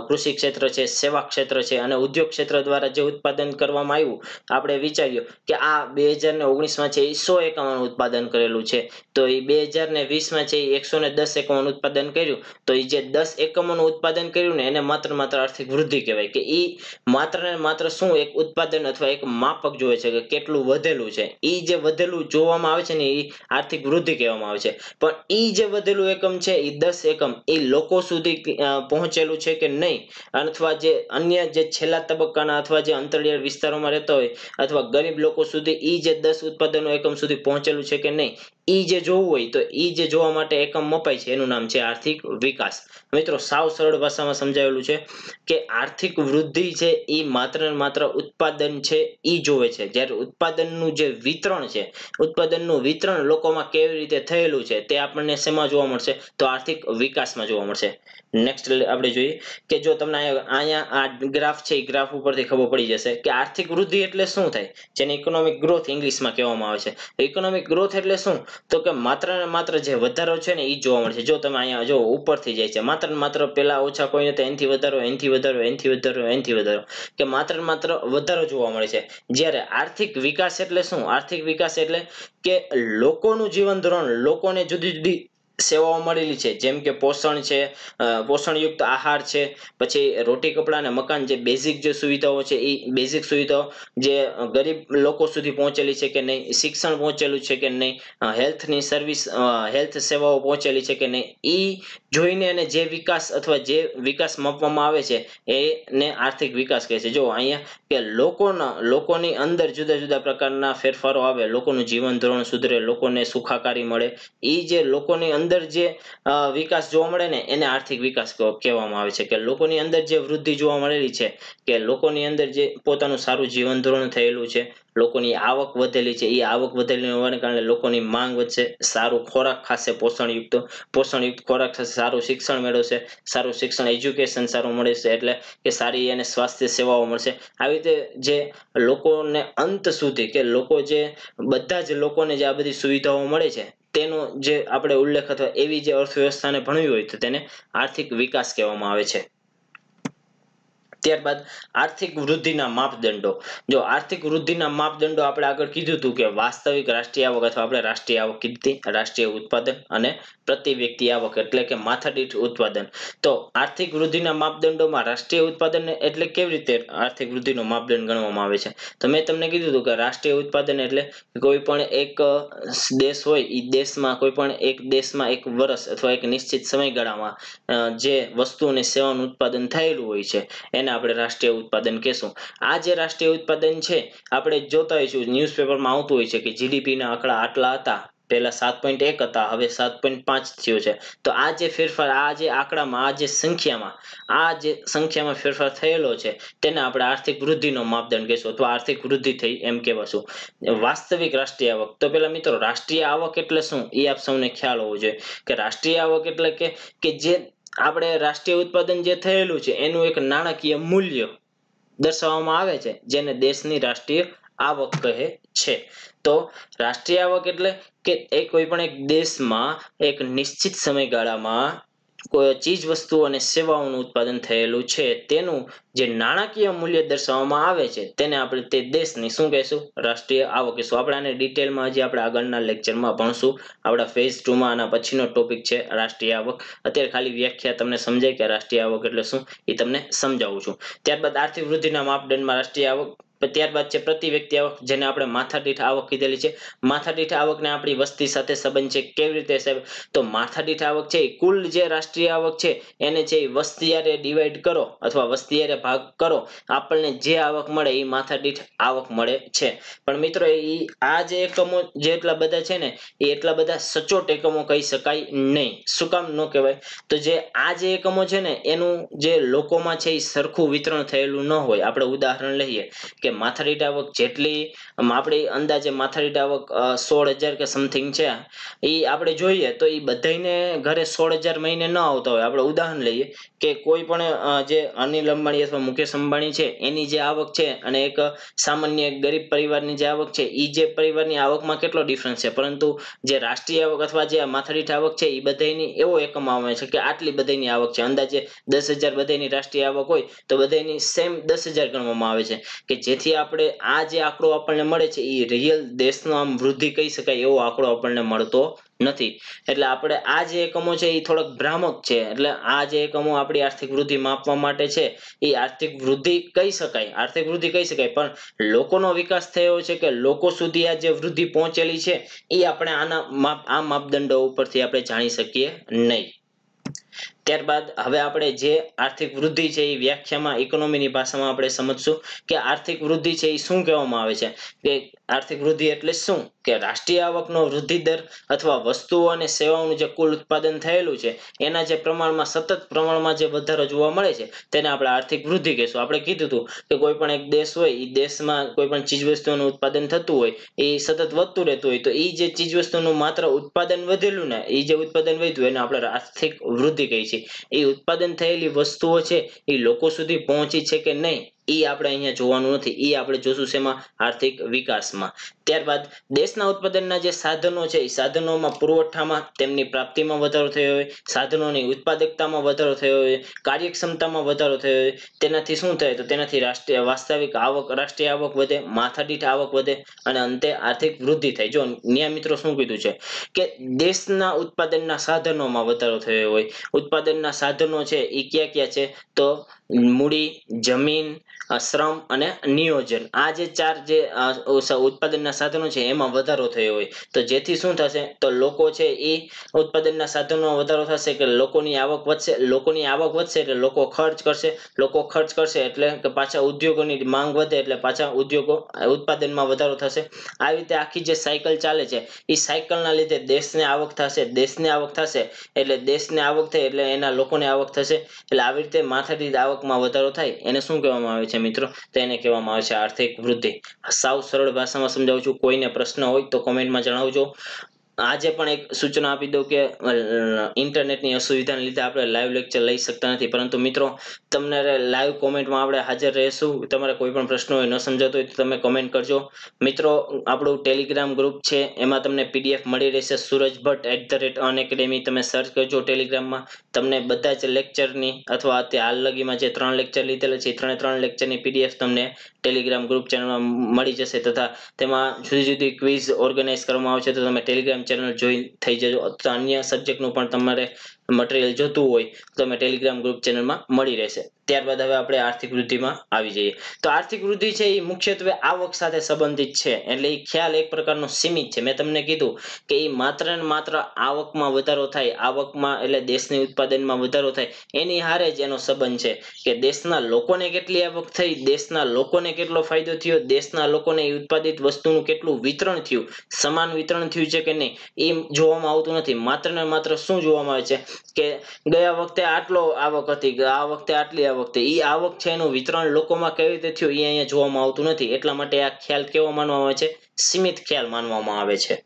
Speaker 1: કૃષિ ક્ષેત્ર છે, સેવા ક્ષેત્ર છે અને ઉદ્યોગ ક્ષેત્ર દ્વારા જે ઉત્પાદન કરવામાં આવ્યું આપણે વિચાર્યું કે આ 2019માં છે એ 100 એકમોનું ઉત્પાદન કરેલું છે તો એ 2020માં છે એ 110 એકમોનું ઉત્પાદન કર્યું તો એ જે 10 એકમોનું ઉત્પાદન કર્યું ને એને માત્ર આર્થિક વૃદ્ધિ કહેવાય. કે એ માત્ર ને માત્ર શું એક ઉત્પાદન અથવા એક માપક જોવે છે કે કેટલું વધેલું છે. એ જે વધેલું જોવામાં આવે છે ને એ આર્થિક વૃદ્ધિ કહેવામાં આવે છે. પણ એ જે વધેલું એકમ છે એ 10 એકમ એ લોકો સુધી પહોંચેલું છે કે નહીં અથવા જે અન્ય જે છેલ્લા તબક્કાના અથવા જે અંતરિયાળ વિસ્તારોમાં રહેતા હોય અથવા ગરીબ લોકો સુધી એ જે 10 ઉત્પાદનો એકમ સુધી પહોંચેલું છે કે નહીં એ જે જોવું હોય તો એ જે જોવા માટે એકમ મપાય છે એનું નામ છે આર્થિક વિકાસ. મિત્રો સાવ સરળ ભાષામાં સમજાવેલું છે કે આર્થિક વૃદ્ધિ છે એ માત્ર ને માત્ર ઉત્પાદન છે એ જોવે છે. જ્યારે ઉત્પાદનનું જે વિતરણ છે, ઉત્પાદનનું વિતરણ લોકોમાં કેવી રીતે થયેલું છે તે આપણને શેમાં જોવા મળશે તો આર્થિક વિકાસમાં જોવા મળશે. નેક્સ્ટ આપણે જોઈએ કે જો તમને અહીંયા આ ગ્રાફ છે, એ ગ્રાફ ઉપરથી ખબર પડી જશે કે આર્થિક વૃદ્ધિ એટલે શું થાય, જેને ઇકોનોમિક ગ્રોથ ઇંગ્લિશમાં કહેવામાં આવે છે. ઇકોનોમિક ગ્રોથ એટલે શું, તો કે માત્ર ને માત્ર જે વધારો છે ને એ જોવા મળે છે. જો તમે અહીંયા જો ઉપરથી જાય છે, માત્ર ને માત્ર પેલા ઓછા કોઈ નથી, એનથી વધારો, એનથી વધારો, એનથી વધારો, એનથી વધારો, કે માત્ર ને માત્ર વધારો જોવા મળે છે. જ્યારે આર્થિક વિકાસ એટલે શું, આર્થિક વિકાસ એટલે કે લોકોનું જીવન ધોરણ, લોકોને જુદી જુદી સેવાઓ મળેલી છે, જેમ કે પોષણ છે, પોષણયુક્ત આહાર છે, પછી રોટી કપડા અને મકાન, જે બેઝિક જે સુવિધાઓ છે એ બેઝિક સુવિધાઓ જે ગરીબ લોકો સુધી પહોંચેલી છે કે નહીં, શિક્ષણ પહોંચેલું છે કે નહીં, હેલ્થની સર્વિસ, હેલ્થ સેવાઓ પહોંચેલી છે કે નહીં, એ જોઈને અને જે વિકાસ અથવા જે વિકાસ માપવામાં આવે છે એને આર્થિક વિકાસ કહે છે. જો અહીંયા કે લોકોની અંદર જુદા જુદા પ્રકારના ફેરફારો આવે, લોકોનું જીવન ધોરણ સુધરે, લોકોને સુખાકારી મળે, એ જે લોકોની અંદર જે વિકાસ જોવા મળે ને એને આર્થિક વિકાસ કહેવામાં આવે છે. કે લોકોની અંદર જે વૃદ્ધિ જોવા મળેલી છે, કે લોકોની અંદર જે પોતાનું સારું જીવન ધોરણ થયેલું છે, લોકોની આવક વધેલી છે, એ આવક વધેલી હોવાને કારણે લોકોની માંગ વધશે, સારું ખોરાક ખાશે, પોષણયુક્ત ખોરાક ખાશે, સારું શિક્ષણ મેળવશે, સારું શિક્ષણ એજ્યુકેશન સારું મળશે, એટલે કે સારી એને સ્વાસ્થ્ય સેવાઓ મળશે. આવી રીતે જે લોકોને અંત સુધી કે લોકો જે બધા જ લોકોને જે આ બધી સુવિધાઓ મળે છે તેનો જે આપણે ઉલ્લેખ અથવા એવી જે અર્થવ્યવસ્થાને ભણવી હોય તો તેને આર્થિક વિકાસ કહેવામાં આવે છે. ત્યારબાદ આર્થિક વૃદ્ધિના માપદંડો. જો આર્થિક વૃદ્ધિના માપદંડો આપણે આગળ કીધું હતું કે વાસ્તવિક રાષ્ટ્રીય આવક અથવા આપણે રાષ્ટ્રીય આવક કીધી, રાષ્ટ્રીય ઉત્પાદન અને પ્રતિ વ્યક્તિ આવક એટલે કે માથાદીઠ ઉત્પાદન. તો આર્થિક વૃદ્ધિના માપદંડોમાં રાષ્ટ્રીય ઉત્પાદન એટલે કેવી રીતે આર્થિક વૃદ્ધિનો માપદંડ ગણવામાં આવે છે, તો મેં તમને કીધું હતું કે રાષ્ટ્રીય ઉત્પાદન એટલે કોઈ પણ એક દેશ હોય, એ દેશમાં કોઈ પણ એક દેશમાં એક વર્ષ અથવા એક નિશ્ચિત સમયગાળામાં જે વસ્તુ અને સેવાનું ઉત્પાદન થયેલું હોય છે એને આપણે રાષ્ટ્રીય ઉત્પાદન કહેશું. આ જે રાષ્ટ્રીય ઉત્પાદન છે આપણે જોતા હોઈશું, ન્યૂઝપેપરમાં આવતું હોય છે કે જીડીપી ના આંકડા આટલા હતા, પહેલા 7.1 હતા, હવે 7.5 થયો છે. તો આ જે ફેરફાર, આ જે આંકડામાં, આ જે સંખ્યામાં ફેરફાર થયેલો છે તેને આપણે આર્થિક વૃદ્ધિનો માપદંડ કહેશું અથવા આર્થિક વૃદ્ધિ થઈ એમ કહેવાશું. વાસ્તવિક રાષ્ટ્રીય આવક. તો પેલા મિત્રો રાષ્ટ્રીય આવક એટલે શું એ આપ સૌને ખ્યાલ હોવો જોઈએ કે રાષ્ટ્રીય આવક એટલે કે જે આપણે રાષ્ટ્રીય ઉત્પાદન જે થયેલું છે એનું એક નાણાકીય મૂલ્ય દર્શાવવામાં આવે છે, જેને દેશની રાષ્ટ્રીય આવક કહે છે. તો રાષ્ટ્રીય આવક એટલે કે કોઈ પણ એક દેશમાં એક નિશ્ચિત સમયગાળામાં કોઈ ચીજ વસ્તુઓ અને સેવાઓનું ઉત્પાદન થયેલું છે તેનું જે નાણાકીય મૂલ્ય દર્શાવવામાં આવે છે તેને આપણે તે દેશની શું કહેશું, રાષ્ટ્રીય આવક કહેશું. આપણે આને ડિટેલમાં હજી આપણે આગળના લેક્ચરમાં ભણશું. આપણા ફેઝ 2 માં આના પછીનો ટોપિક છે રાષ્ટ્રીય આવક. અત્યારે ખાલી વ્યાખ્યા તમને સમજાય કે રાષ્ટ્રીય આવક એટલે શું એ તમને સમજાવું છું. ત્યારબાદ આર્થિક વૃદ્ધિના માપદંડમાં રાષ્ટ્રીય આવક, ત્યારબાદ છે પ્રતિ વ્યક્તિ આવક, જેને આપણે માથાદીઠ આવક કીધેલી છે. માથાદીઠ આવકને આપણી વસ્તી સાથે સંબંધ છે. કેવી રીતે સાહેબ, તો માથાદીઠ આવક છે કુલ જે રાષ્ટ્રીય આવક છે એને છે વસ્તી હારે ડિવાઈડ કરો અથવા વસ્તી હારે ભાગ કરો, આપણને જે આવક મળે એ માથાદીઠ આવક મળે છે. પણ મિત્રો આ જે એકમો જેટલા બધા છે ને એ એટલા બધા સચોટ એકમો કહી શકાય નહીં. શું કામ ન કહેવાય, તો જે આ જે એકમો છે ને એનું જે લોકોમાં છે એ સરખું વિતરણ થયેલું ન હોય. આપણે ઉદાહરણ લઈએ કે માથાદીઠ આવક જેટલી આપણી અંદાજે માથાદીઠ આવક 16,000 કે સમથિંગ છે, એ આપણે જોઈએ તો એ બધાને ઘરે 16,000 મહિને ન આવતા હોય. આપણે ઉદાહરણ લઈએ કે કોઈ પણ જે અનિલ અંબાણી અથવા મુકેશ અંબાણી છે એની જે આવક છે અને એક સામાન્ય ગરીબ પરિવારની જે આવક છે, એ જે પરિવારની આવકમાં કેટલો ડિફરન્સ છે, પરંતુ જે રાષ્ટ્રીય આવક અથવા જે માથાદીઠ આવક છે એ બધાની એવો એકમ આવે છે કે આટલી બધાની આવક છે. અંદાજે 10,000 બધાની રાષ્ટ્રીય આવક હોય તો બધાની સેમ 10,000 ગણવામાં આવે છે, કે જેથી આપણે આ જે આંકડો આપણને મળે છે એ રિયલ દેશનો આમ વૃદ્ધિ કહી શકાય એવો આંકડો આપણને મળતો નથી. એટલે આપણે આ જે એકમો છે એ થોડાક ભ્રામક છે. એટલે આ જે એકમો આપણી આર્થિક વૃદ્ધિ માપવા માટે છે એ આર્થિક વૃદ્ધિ કહી શકાય, પણ લોકોનો વિકાસ થયો છે કે લોકો સુધી આ જે વૃદ્ધિ પહોંચેલી છે એ આપણે આ માપદંડો ઉપરથી આપણે જાણી શકીએ નહીં. ત્યારબાદ હવે આપણે જે આર્થિક વૃદ્ધિ છે એ વ્યાખ્યામાં ઇકોનોમીની ભાષામાં આપણે સમજશું કે આર્થિક વૃદ્ધિ છે એ શું કહેવામાં આવે છે. કે આર્થિક વૃદ્ધિ એટલે શું કે રાષ્ટ્રીય આવકનો વૃદ્ધિ દર અથવા વસ્તુઓ અને સેવાઓનું જે કુલ ઉત્પાદન થયેલું છે એના જે પ્રમાણમાં સતત પ્રમાણમાં જે વધારો જોવા મળે છે તેને આપણે આર્થિક વૃદ્ધિ કહીશું. આપણે કીધું હતું કે કોઈ પણ એક દેશ હોય એ દેશમાં કોઈ પણ ચીજવસ્તુઓનું ઉત્પાદન થતું હોય એ સતત વધતું રહેતું હોય તો એ જે ચીજવસ્તુનું માત્ર ઉત્પાદન વધેલું ને એ જે ઉત્પાદન વધ્યું એને આપણે આર્થિક વૃદ્ધિ કહીએ છીએ. એ ઉત્પાદન થયેલી વસ્તુઓ છે એ લોકો સુધી પહોંચી છે કે નહીં એ આપણે અહીંયા જોવાનું નથી. એ આપણે જોશું શેમાં? આર્થિક વિકાસમાં. ત્યારબાદ દેશના ઉત્પાદનના જે સાધનો છે એ સાધનોમાં પુરવઠામાં તેમની પ્રાપ્તિમાં વધારો થયો હોય, સાધનોની ઉત્પાદકતામાં વધારો થયો હોય, કાર્યક્ષમતામાં વધારો થયો હોય. તેનાથી શું થાય તો તેનાથી રાષ્ટ્રીય વાસ્તવિક આવક રાષ્ટ્રીય આવક વધે, માથાદીઠ આવક વધે અને અંતે આર્થિક વૃદ્ધિ થાય. જો ન્યા મિત્રો શું કીધું છે કે દેશના ઉત્પાદનના સાધનોમાં વધારો થયો હોય. ઉત્પાદનના સાધનો છે એ ક્યાં ક્યાં છે તો મૂડી, જમીન, શ્રમ અને નિયોજન. આ જે ચાર જે ઉત્પાદનના સાધનો છે એમાં વધારો થયો હોય તો જેથી શું થશે તો લોકો છે એ ઉત્પાદનના સાધનોમાં વધારો થશે કે લોકોની આવક વધશે. લોકોની આવક વધશે એટલે લોકો ખર્ચ કરશે. લોકો ખર્ચ કરશે એટલે કે પાછા ઉદ્યોગોની માંગ વધે એટલે પાછા ઉદ્યોગો ઉત્પાદનમાં વધારો થશે. આવી રીતે આખી જે સાયકલ ચાલે છે એ સાયકલના લીધે દેશને આવક થશે. દેશને આવક થશે એટલે દેશને આવક થાય એટલે એના લોકોને આવક થશે. એટલે આવી રીતે માથાદીઠ આવકમાં વધારો થાય એને શું કહેવામાં આવે છે મિત્રો? તો એને કહેવામાં આવે છે આર્થિક વૃદ્ધિ. સાવ સરળ ભાષામાં સમજાવું છું. કોઈને પ્રશ્ન હોય તો કોમેન્ટમાં જણાવજો. આજે પણ એક સૂચના આપી દઉં કે ઇન્ટરનેટની અસુવિધાને લીધે આપણે લાઈવ લેક્ચર લઈ શકતા નથી, પરંતુ મિત્રો તમને લાઈવ કોમેન્ટમાં આપણે હાજર રહીશું. તમારે કોઈ પણ પ્રશ્ન હોય ન સમજાતો હોય તો તમે કોમેન્ટ કરજો. મિત્રો આપણું ટેલિગ્રામ ગ્રુપ છે એમાં તમને PDF મળી રહેશે. સુરજ ભટ્ટ @unacademy તમે સર્ચ કરજો ટેલિગ્રામમાં. તમને બધા જ લેક્ચરની અથવા હાલ લગીમાં જે 3 લેક્ચર લીધેલા છે એ 3 લેક્ચરની PDF તમને ટેલિગ્રામ ગ્રુપ ચેનલમાં મળી જશે તથા તેમાં જુદી જુદી ક્વિઝ ઓર્ગેનાઇઝ કરવામાં આવશે તો તમે ટેલિગ્રામ ચેનલ જોઈન થઈ જજો. અથવા અન્ય સબ્જેક્ટનું પણ તમારે મટીરિયલ જોતું હોય તો તમે ટેલિગ્રામ ગ્રુપ ચેનલમાં મળી રહેશે. ત્યારબાદ હવે આપણે આર્થિક વૃદ્ધિમાં આવી જઈએ. તો આર્થિક વૃદ્ધિ છે એ મુખ્યત્વે આવક સાથે સંબંધિત છે. એટલે એ ખ્યાલ એક પ્રકારનો સીમિત છે. મેં તમને કીધું કે એ માત્ર ને માત્ર આવકમાં વધારો થાય, આવકમાં એટલે દેશની ઉત્પાદનમાં વધારો થાય એની હારે જ એનો સંબંધ છે કે દેશના લોકોને કેટલી આવક થઈ, દેશના લોકોને કેટલો ફાયદો થયો, દેશના લોકોને એ ઉત્પાદિત વસ્તુનું કેટલું વિતરણ થયું, સમાન વિતરણ થયું છે કે નહીં એ જોવામાં આવતું નથી. માત્ર ને માત્ર શું જોવામાં આવે છે કે ગયા વખતે આટલો આવક હતી, આ વખતે આટલી આવક થઈ. એ આવક છે એનું વિતરણ લોકોમાં કેવી રીતે થયું એ અહીંયા જોવામાં આવતું નથી. એટલા માટે આ ખ્યાલ કેવો માનવામાં આવે છે? સીમિત ખ્યાલ માનવામાં આવે છે.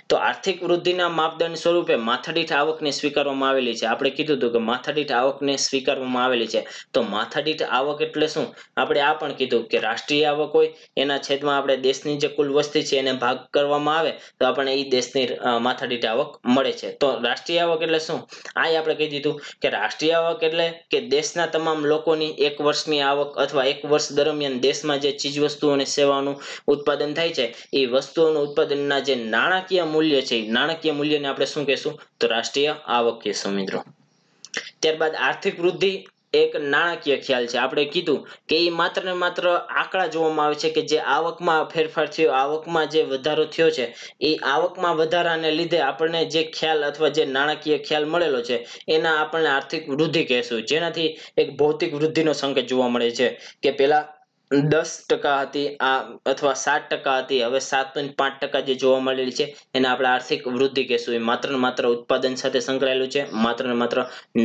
Speaker 1: તો આર્થિક વૃદ્ધિના માપદંડ સ્વરૂપે માથાદીઠ આવકને સ્વીકારવામાં આવેલી છે. આપણે કીધું હતું કે માથાદીઠ આવકને સ્વીકારવામાં આવેલી છે. તો માથાદીઠ આવક એટલે શું? આપણે આ પણ કીધું કે રાષ્ટ્રીય આવક હોય એના છેદમાં આપણે દેશની જે કુલ વસ્તી છે એને ભાગ કરવામાં આવે તો આપણને એ દેશની માથાદીઠ આવક મળે છે. તો રાષ્ટ્રીય આવક એટલે શું? આ આપણે કહી દીધું કે રાષ્ટ્રીય આવક એટલે કે દેશના તમામ લોકોની એક વર્ષની આવક અથવા એક વર્ષ દરમિયાન દેશમાં જે ચીજવસ્તુઓ અને સેવાનું ઉત્પાદન થાય છે એ વસ્તુઓનું ઉત્પાદનના જે નાણાકીય મૂલ્ય છે એ નાણાકીય મૂલ્યને આપણે શું કહેશું? તો રાષ્ટ્રીય આવક કહેશું મિત્રો. ત્યારબાદ આર્થિક વૃદ્ધિ એક નાણાકીય ખ્યાલ છે. આપણે કીધું કે એ માત્ર ને માત્ર આંકડા જોવામાં આવે છે કે જે આવકમાં ફેરફાર થયો, આવકમાં જે વધારો થયો છે એ આવકમાં વધારાને લીધે આપણને જે ખ્યાલ અથવા જે નાણાકીય ખ્યાલ મળેલો છે એના આપણને આર્થિક વૃદ્ધિ કહેશું. જેનાથી એક ભૌતિક વૃદ્ધિનો સંકેત જોવા મળે છે કે પેલા 10% હતી આ અથવા 7% હતી, હવે 7.5% જે જોવા મળેલી છે એને આપણે આર્થિક વૃદ્ધિ કહેશું. એ માત્ર ને માત્ર ઉત્પાદન સાથે સંકળાયેલું છે. માત્ર ને માત્ર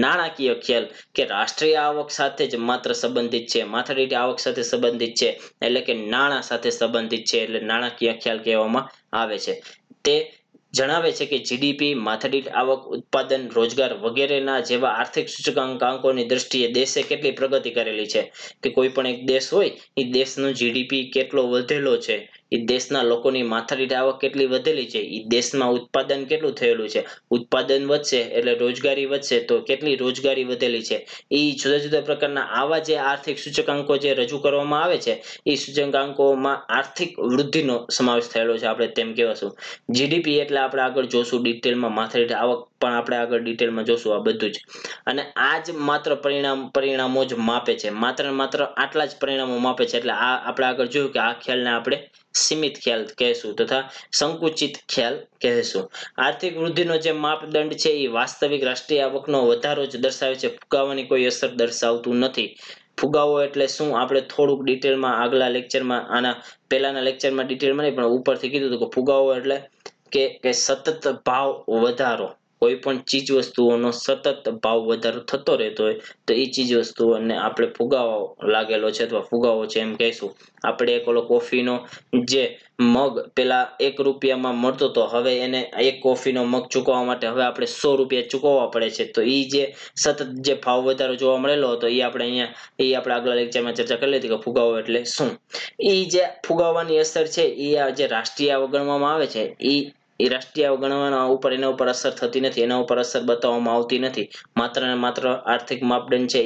Speaker 1: નાણાકીય ખ્યાલ કે રાષ્ટ્રીય આવક સાથે જ માત્ર સંબંધિત છે, માથાદીઠ આવક સાથે સંબંધિત છે, એટલે કે નાણાં સાથે સંબંધિત છે. એટલે નાણાકીય ખ્યાલ કહેવામાં આવે છે. તે જણાવે છે કે જીડીપી, માથાદીઠ આવક, ઉત્પાદન, રોજગાર વગેરેના જેવા આર્થિક સૂચકાંકોની દ્રષ્ટિએ દેશે કેટલી પ્રગતિ કરેલી છે. કે કોઈ પણ એક દેશ હોય એ દેશનો જીડીપી કેટલો વધેલો છે, એ દેશના લોકોની માથાદીઠ આવક કેટલી વધેલી છે, એ દેશમાં ઉત્પાદન કેટલું થયેલું છે, ઉત્પાદન વધશે એટલે રોજગારી વધશે તો કેટલી રોજગારી વધેલી છે. એ જુદા જુદા પ્રકારના આવા જે આર્થિક સૂચકાંકો જે રજૂ કરવામાં આવે છે એ સૂચકાંકોમાં આર્થિક વૃદ્ધિનો સમાવેશ થયેલો છે. આપણે તેમ કહેવાશું. જીડીપી એટલે આપણે આગળ જોશું ડિટેલમાં. માથાદીઠ આવક પણ આપણે આગળ ડિટેલમાં જોશું આ બધું જ. અને આ જ માત્ર પરિણામો જ માપે છે. માત્ર ને માત્ર આટલા જ પરિણામો માપે છે. એટલે આ આપણે આગળ જોયું કે આ ખ્યાલને આપણે સીમિત ખ્યાલ કહેશું તથા સંકુચિત ખ્યાલ કહેશું. આર્થિક વૃદ્ધિનો જે માપદંડ છે એ વાસ્તવિક રાષ્ટ્રીય આવકનો વધારો જ દર્શાવે છે. ફુગાવાની કોઈ અસર દર્શાવતું નથી. ફુગાવો એટલે શું આપણે થોડુંક ડિટેલમાં આગલા લેક્ચરમાં આના પહેલાના લેક્ચરમાં ડિટેલમાં નહીં પણ ઉપરથી કીધું હતું કે ફુગાવો એટલે કે સતત ભાવ વધારો, કોઈ પણ ચીજ વસ્તુઓનો સતત ભાવ વધારો થતો રહેતો હોય તો એ ચીજ વસ્તુઓને આપણે ફુગાવો લાગેલો છે અથવા ફુગાવો છે એમ કહીશું. આપણે એક ઓલો કોફીનો જે મગ પેલા 1 રૂપિયામાં મળતો તો હવે એને એક કોફીનો મગ ચૂકવવા માટે હવે આપણે 100 રૂપિયા ચૂકવવા પડે છે. તો એ જે સતત જે ભાવ વધારો જોવા મળેલો હતો એ આપણે આગલા લેક્ચરમાં ચર્ચા કરી લીધી કે ફુગાવો એટલે શું. એ જે ફુગાવાની અસર છે એ જે રાષ્ટ્રીય આવક ગણવામાં આવે છે એ રાષ્ટ્રીય આવક ગણવાના ઉપર એના ઉપર અસર થતી નથી, એના ઉપર અસર બતાવવામાં આવતી નથી. માત્ર ને માત્ર આર્થિક માપદંડ છે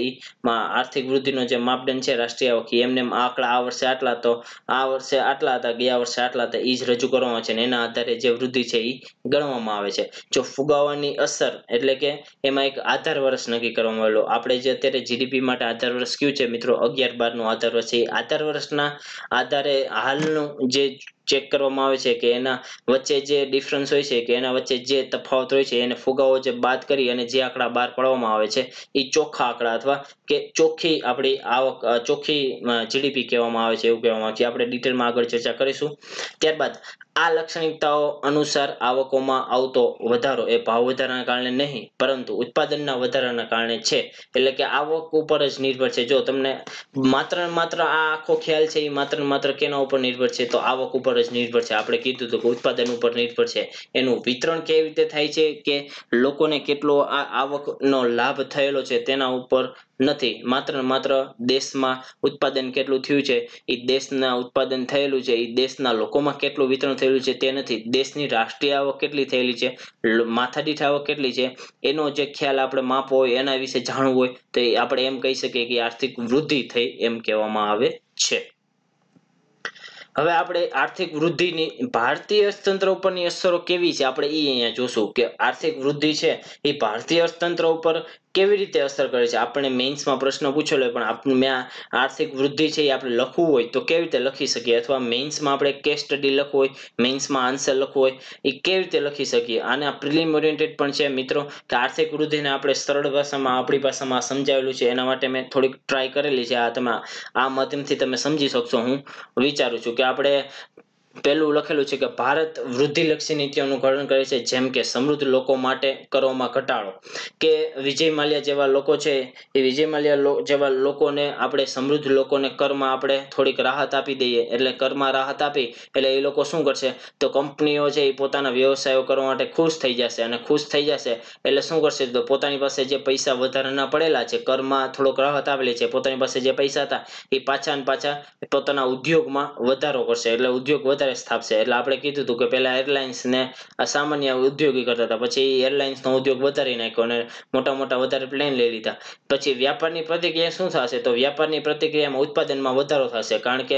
Speaker 1: આર્થિક વૃદ્ધિનો જે માપદંડ છે રાષ્ટ્રીય આવક એમને આંકડા આ વર્ષે આટલા તો આ વર્ષે આટલા હતા, ગયા વર્ષે આટલા હતા એ જ રજૂ કરવામાં આવે છે અને એના આધારે જે વૃદ્ધિ છે એ ગણવામાં આવે છે. જો ફુગાવાની અસર એટલે કે એમાં એક આધાર વર્ષ નક્કી કરવામાં આવેલો. આપણે જે અત્યારે જીડીપી માટે આધાર વર્ષ કયું છે મિત્રો 11/12 નું આધાર વર્ષ છે. એ આધાર વર્ષના આધારે હાલનું જે ચેક કરવામાં આવે છે કે એના વચ્ચે જે ડિફરન્સ હોય છે કે એના વચ્ચે જે તફાવત હોય છે એને ફુગાવો જે બાદ કરી અને જે આંકડા બહાર પાડવામાં આવે છે એ ચોખ્ખા આંકડા અથવા કે ચોખ્ખી આપણી આવક ચોખ્ખી જીડીપી કહેવામાં આવે છે, એવું કહેવામાં આવે છે. આપણે ડિટેલમાં આગળ ચર્ચા કરીશું. ત્યારબાદ આ લાક્ષણિકતાઓ અનુસાર આવકોમાં આવતો વધારો એ ભાવ વધારાના કારણે નહીં પરંતુ ઉત્પાદનના વધારાના કારણે છે. એટલે કે આવક ઉપર જ નિર્ભર છે. જો તમને માત્ર ને માત્ર આ આખો ખ્યાલ છે એ માત્ર ને માત્ર કેના ઉપર નિર્ભર છે તો આવક ઉપર જ નિર્ભર છે. આપણે કીધું હતું કે ઉત્પાદન ઉપર નિર્ભર છે. એનું વિતરણ કેવી રીતે થાય છે કે લોકોને કેટલો આ આવકનો લાભ થયેલો છે તેના ઉપર નથી. માત્ર ને માત્ર દેશમાં ઉત્પાદન કેટલું થયું છે એ દેશના ઉત્પાદન થયેલું છે એ દેશના લોકોમાં કેટલું વિતરણ થયેલું છે તે નથી. દેશની રાષ્ટ્રીય આવક કેટલી થયેલી છે, માથાદીઠ આવક કેટલી છે એનો જે ખ્યાલ આપણે માપવો હોય એના વિશે જાણવું હોય તો આપણે એમ કહી શકીએ કે આર્થિક વૃદ્ધિ થઈ એમ કહેવામાં આવે છે. હવે આપણે આર્થિક વૃદ્ધિની ભારતીય અર્થતંત્ર ઉપરની અસરો કેવી છે આપણે અહીંયા જોશું કે આર્થિક વૃદ્ધિ છે એ ભારતીય અર્થતંત્ર ઉપર કેવી રીતે અસર કરે છે. આપણે મેઇન્સમાં પ્રશ્ન પૂછેલો પણ મેં આર્થિક વૃદ્ધિ છે એ આપણે લખવું હોય તો કેવી રીતે લખી શકીએ અથવા મેઇન્સમાં આપણે કેસ સ્ટડી લખવું હોય, મેઇન્સમાં આન્સર લખવું હોય એ કેવી રીતે લખી શકીએ. આને પ્રિલિમ ઓરિએન્ટેડ પણ છે મિત્રો કે આર્થિક વૃદ્ધિને આપણે સરળ ભાષામાં આપણી ભાષામાં સમજાવેલું છે એના માટે મેં થોડીક ટ્રાય કરેલી છે. આ માધ્યમથી તમે સમજી શકશો હું વિચારું છું કે આપણે પેલું લખેલું છે કે ભારત વૃદ્ધિલક્ષી નીતિઓનું ઘડન કરે છે જેમ કે સમૃદ્ધ લોકો માટે કરોમાં ઘટાડો. કે વિજય માલ્યા જેવા લોકો છે એ વિજય માલ્યા જેવા લોકોને આપણે સમૃદ્ધ લોકોને કરમાં આપણે થોડીક રાહત આપી દઈએ એટલે કરમાં રાહત આપી એટલે એ લોકો શું કરશે તો કંપનીઓ છે એ પોતાના વ્યવસાયો કરવા માટે ખુશ થઈ જશે અને ખુશ થઈ જશે એટલે શું કરશે તો પોતાની પાસે જે પૈસા વધારાના પડેલા છે કરમાં થોડોક રાહત આપેલી છે પોતાની પાસે જે પૈસા હતા એ પાછા ને પાછા પોતાના ઉદ્યોગમાં વધારો કરશે એટલે ઉદ્યોગ વધારે સ્થાપશે. એટલે આપણે કીધું હતું કે પહેલા એરલાઇન્સ ને સામાન્ય ઉદ્યોગી કરતા હતા, પછી એરલાઇન્સનો ઉદ્યોગ વધારી નાખ્યો અને મોટા મોટા વધારે પ્લેન લઈ લીધા. પછી વ્યાપારની પ્રતિક્રિયા શું થશે તો વ્યાપારની પ્રતિક્રિયામાં ઉત્પાદનમાં વધારો થશે કારણ કે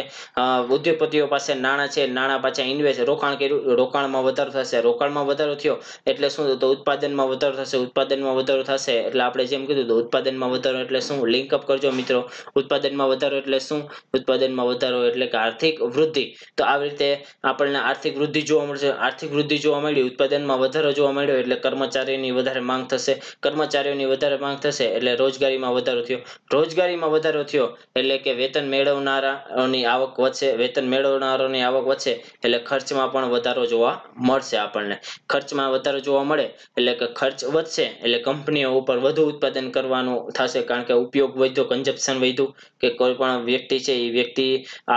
Speaker 1: ઉદ્યોગપતિઓ પાસે નાણાં છે, નાણાં પાછા ઇન્વેસ્ટ રોકાણ કર્યું, રોકાણમાં વધારો થશે, રોકાણમાં વધારો થયો એટલે શું તો ઉત્પાદનમાં વધારો થશે, ઉત્પાદનમાં વધારો થશે એટલે આપણે જેમ કીધું તો ઉત્પાદનમાં વધારો એટલે શું લિંક અપ કરજો મિત્રો. ઉત્પાદનમાં વધારો એટલે શું, ઉત્પાદનમાં વધારો એટલે કે આર્થિક વૃદ્ધિ. તો આવી રીતે આપણને આર્થિક વૃદ્ધિ જોવા મળશે. આર્થિક વૃદ્ધિ જોવા મળી, ઉત્પાદનમાં વધારો જોવા મળ્યો એટલે કર્મચારીઓની વધારે માંગ થશે, કર્મચારીઓની વધારે માંગ થશે એટલે રોજગારીમાં વધારો થયો, રોજગારીમાં વધારો થયો એટલે કે વેતન મેળવનારાઓની આવક વધશે, વેતન મેળવનારાઓની આવક વધશે એટલે ખર્ચમાં પણ વધારો જોવા મળશે. આપણને ખર્ચમાં વધારો જોવા મળે એટલે કે ખર્ચ વધશે એટલે કંપનીઓ ઉપર વધુ ઉત્પાદન કરવાનું થશે કારણ કે ઉપયોગ વધ્યો, કન્ઝપ્શન વધ્યું કે કોઈ પણ વ્યક્તિ છે એ વ્યક્તિ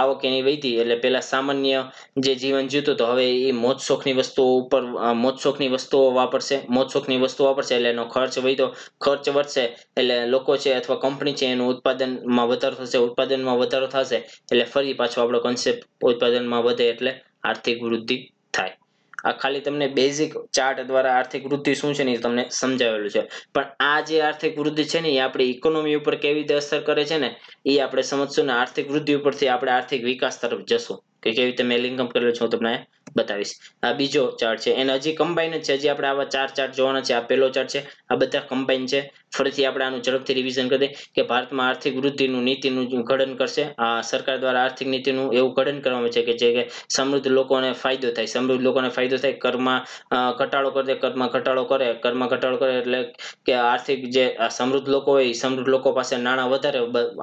Speaker 1: આવક એની વધી એટલે પેલા સામાન્ય જે જીવન જીવતો હતો હવે એ મોજ શોખની વસ્તુઓ ઉપર મોજ શોખની વસ્તુઓ વાપરશે, મોજ શોખની વસ્તુઓ વાપરશે એટલે એનો ખર્ચ વધ્યો, ખર્ચ વધશે એટલે લોકો છે અથવા કંપની છે એનું ઉત્પાદનમાં વધારો થશે, ઉત્પાદનમાં વધારો થશે એટલે ફરી પાછો આપણો કન્સેપ્ટ ઉત્પાદનમાં વધે એટલે આર્થિક વૃદ્ધિ થાય. આ ખાલી તમને બેઝિક ચાર્ટ દ્વારા આર્થિક વૃદ્ધિ શું છે ને એ તમને સમજાવેલું છે. પણ આ જે આર્થિક વૃદ્ધિ છે ને એ આપણી ઇકોનોમી ઉપર કેવી રીતે અસર કરે છે ને એ આપણે સમજશું ને આર્થિક વૃદ્ધિ ઉપરથી આપણે આર્થિક વિકાસ તરફ જશું કે કેવી રીતે મેં લિંક અપ કરેલું છે હું તમને બતાવીશ. આ બીજો ચાર્ટ છે એને હજી કમ્બાઈન જ છે, હજી આપણે આવા 4 ચાર્ટ જોવાના છે. આ પહેલો ચાર્ટ છે, આ બધા કમ્બાઈન છે ફરીથી આપણે આનું ઝડપથી રિવિઝન કરી દઈએ કે ભારતમાં આર્થિક વૃદ્ધિનું નીતિનું ઘડન કરશે. આ સરકાર દ્વારા આર્થિક નીતિનું એવું ઘડન કરવામાં છે કે જે કે સમૃદ્ધ લોકોને ફાયદો થાય. સમૃદ્ધ લોકોને ફાયદો થાય, કરમાં ઘટાડો કરી દે, કરમાં ઘટાડો કરે એટલે કે આર્થિક જે સમૃદ્ધ લોકો હોય, સમૃદ્ધ લોકો પાસે નાણાં વધારે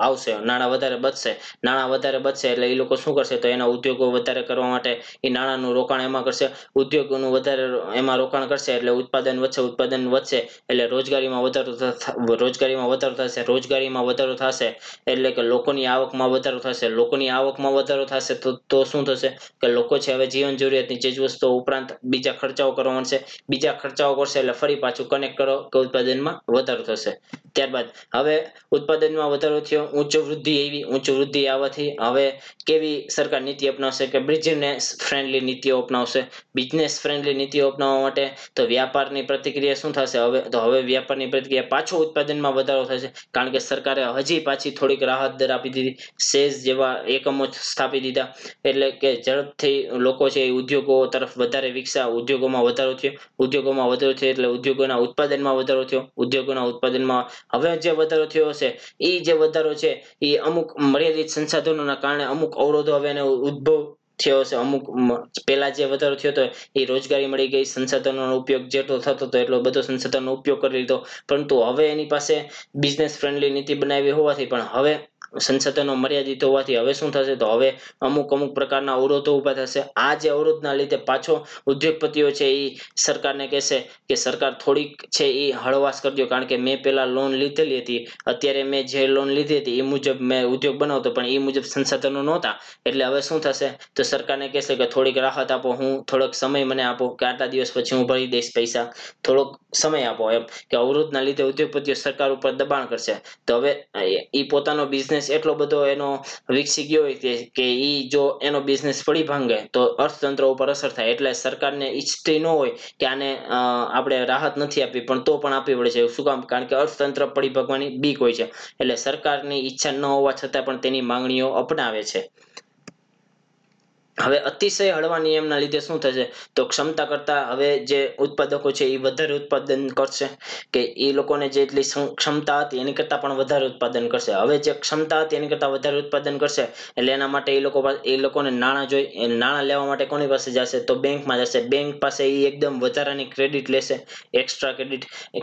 Speaker 1: આવશે, નાણાં વધારે બચશે એટલે એ લોકો શું કરશે, તો એના ઉદ્યોગો વધારે કરવા માટે એ નાણાંનું રોકાણ એમાં કરશે. ઉદ્યોગોનું વધારે એમાં રોકાણ કરશે એટલે ઉત્પાદન વધશે એટલે રોજગારીમાં વધારો થશે એટલે કે લોકોની આવકમાં વધારો થશે તો શું થશે કે લોકો છે હવે જીવન જરૂરિયાતની ચીજવસ્તુઓ ઉપરાંત બીજા ખર્ચાઓ કરવા માંડશે. બીજા ખર્ચાઓ કરશે એટલે ફરી પાછું કનેક્ટ કરો કે ઉત્પાદનમાં વધારો થશે. ત્યારબાદ હવે ઉત્પાદનમાં વધારો થયો, ઉચ્ચ વૃદ્ધિ આવવાથી હવે કેવી સરકાર નીતિ અપનાવશે કે બિઝનેસ ફ્રેન્ડલી નીતિઓ અપનાવશે. બિઝનેસ ફ્રેન્ડલી નીતિઓ અપનાવવા માટે તો વ્યાપારની પ્રતિક્રિયા શું થશે, હવે વ્યાપારની પ્રતિક્રિયા પાછો ઉત્પાદનમાં વધારો થશે કારણ કે સરકારે હજી પાછી થોડીક રાહત દર આપી દીધી, સેસ જેવા એકમો સ્થાપી દીધા એટલે કે ઝડપથી લોકો છે એ ઉદ્યોગો તરફ વધારે વિકસ્યા. ઉદ્યોગોમાં વધારો થયો એટલે ઉદ્યોગોના ઉત્પાદનમાં વધારો થયો. ઉદ્યોગોના ઉત્પાદનમાં હવે જે વધારો થયો હશે એ જે વધારો છે એ અમુક મર્યાદિત સંસાધનોના કારણે અમુક અવરોધો હવે એને ઉદ્ભવ થયો હશે. અમુક પેલા જે વધારો થયો હતો એ રોજગારી મળી ગઈ, સંસાધનોનો ઉપયોગ જેટલો થતો હતો એટલો બધો સંસાધનનો ઉપયોગ કરી લીધો, પરંતુ હવે એની પાસે બિઝનેસ ફ્રેન્ડલી નીતિ બનાવી હોવાથી પણ હવે સંસાધનો મર્યાદિત હોવાથી હવે શું થશે, તો હવે અમુક પ્રકારના અવરોધો ઊભા થશે. આ જે અવરોધના લીધે પાછો ઉદ્યોગપતિઓ છે એ સરકારને કહેશે કે સરકાર થોડીક છે એ હળવાશ કરજો કારણ કે મેં પેલા લોન લીધેલી હતી, અત્યારે મેં જે લોન લીધી હતી એ મુજબ મેં ઉદ્યોગ બનાવતો પણ એ મુજબ સંસાધનો નહોતા એટલે હવે શું થશે, તો સરકારને કહેશે કે થોડીક રાહત આપો, થોડોક સમય મને આપો કે આટલા દિવસ પછી હું ભરી દઈશ પૈસા, થોડોક સમય આપો એમ કે અવરોધના લીધે ઉદ્યોગપતિઓ સરકાર ઉપર દબાણ કરશે. તો હવે એ પોતાનો બિઝનેસ એટલો બધો એનો વિકસી ગયો હોય કે ઈ જો એનો બિઝનેસ પડી ભાંગે તો અર્થતંત્ર ઉપર અસર થાય એટલે સરકારને ઈચ્છતી ન હોય કે આને આપણે રાહત નથી આપવી પણ તો પણ આપવી પડે છે. શું કામ? કારણ કે અર્થતંત્ર પડી ભાગવાની બીક હોય છે એટલે સરકારની ઈચ્છા ન હોવા છતાં પણ તેની માંગણીઓ અપનાવે છે. હવે અતિશય હળવા નિયમના લીધે શું થશે, તો ક્ષમતા કરતા હવે જે ઉત્પાદકો છે એ વધારે ઉત્પાદન કરશે કે એ લોકોને જેટલી ક્ષમતા હતી એની કરતા પણ વધારે ઉત્પાદન કરશે. હવે જે ક્ષમતા હતી એની કરતા વધારે ઉત્પાદન કરશે એટલે એના માટે એ લોકોને નાણાં જોઈએ. નાણાં લેવા માટે કોની પાસે જશે, તો બેંકમાં જશે. બેંક પાસે એ એકદમ વધારાની ક્રેડિટ લેશે, એક્સ્ટ્રા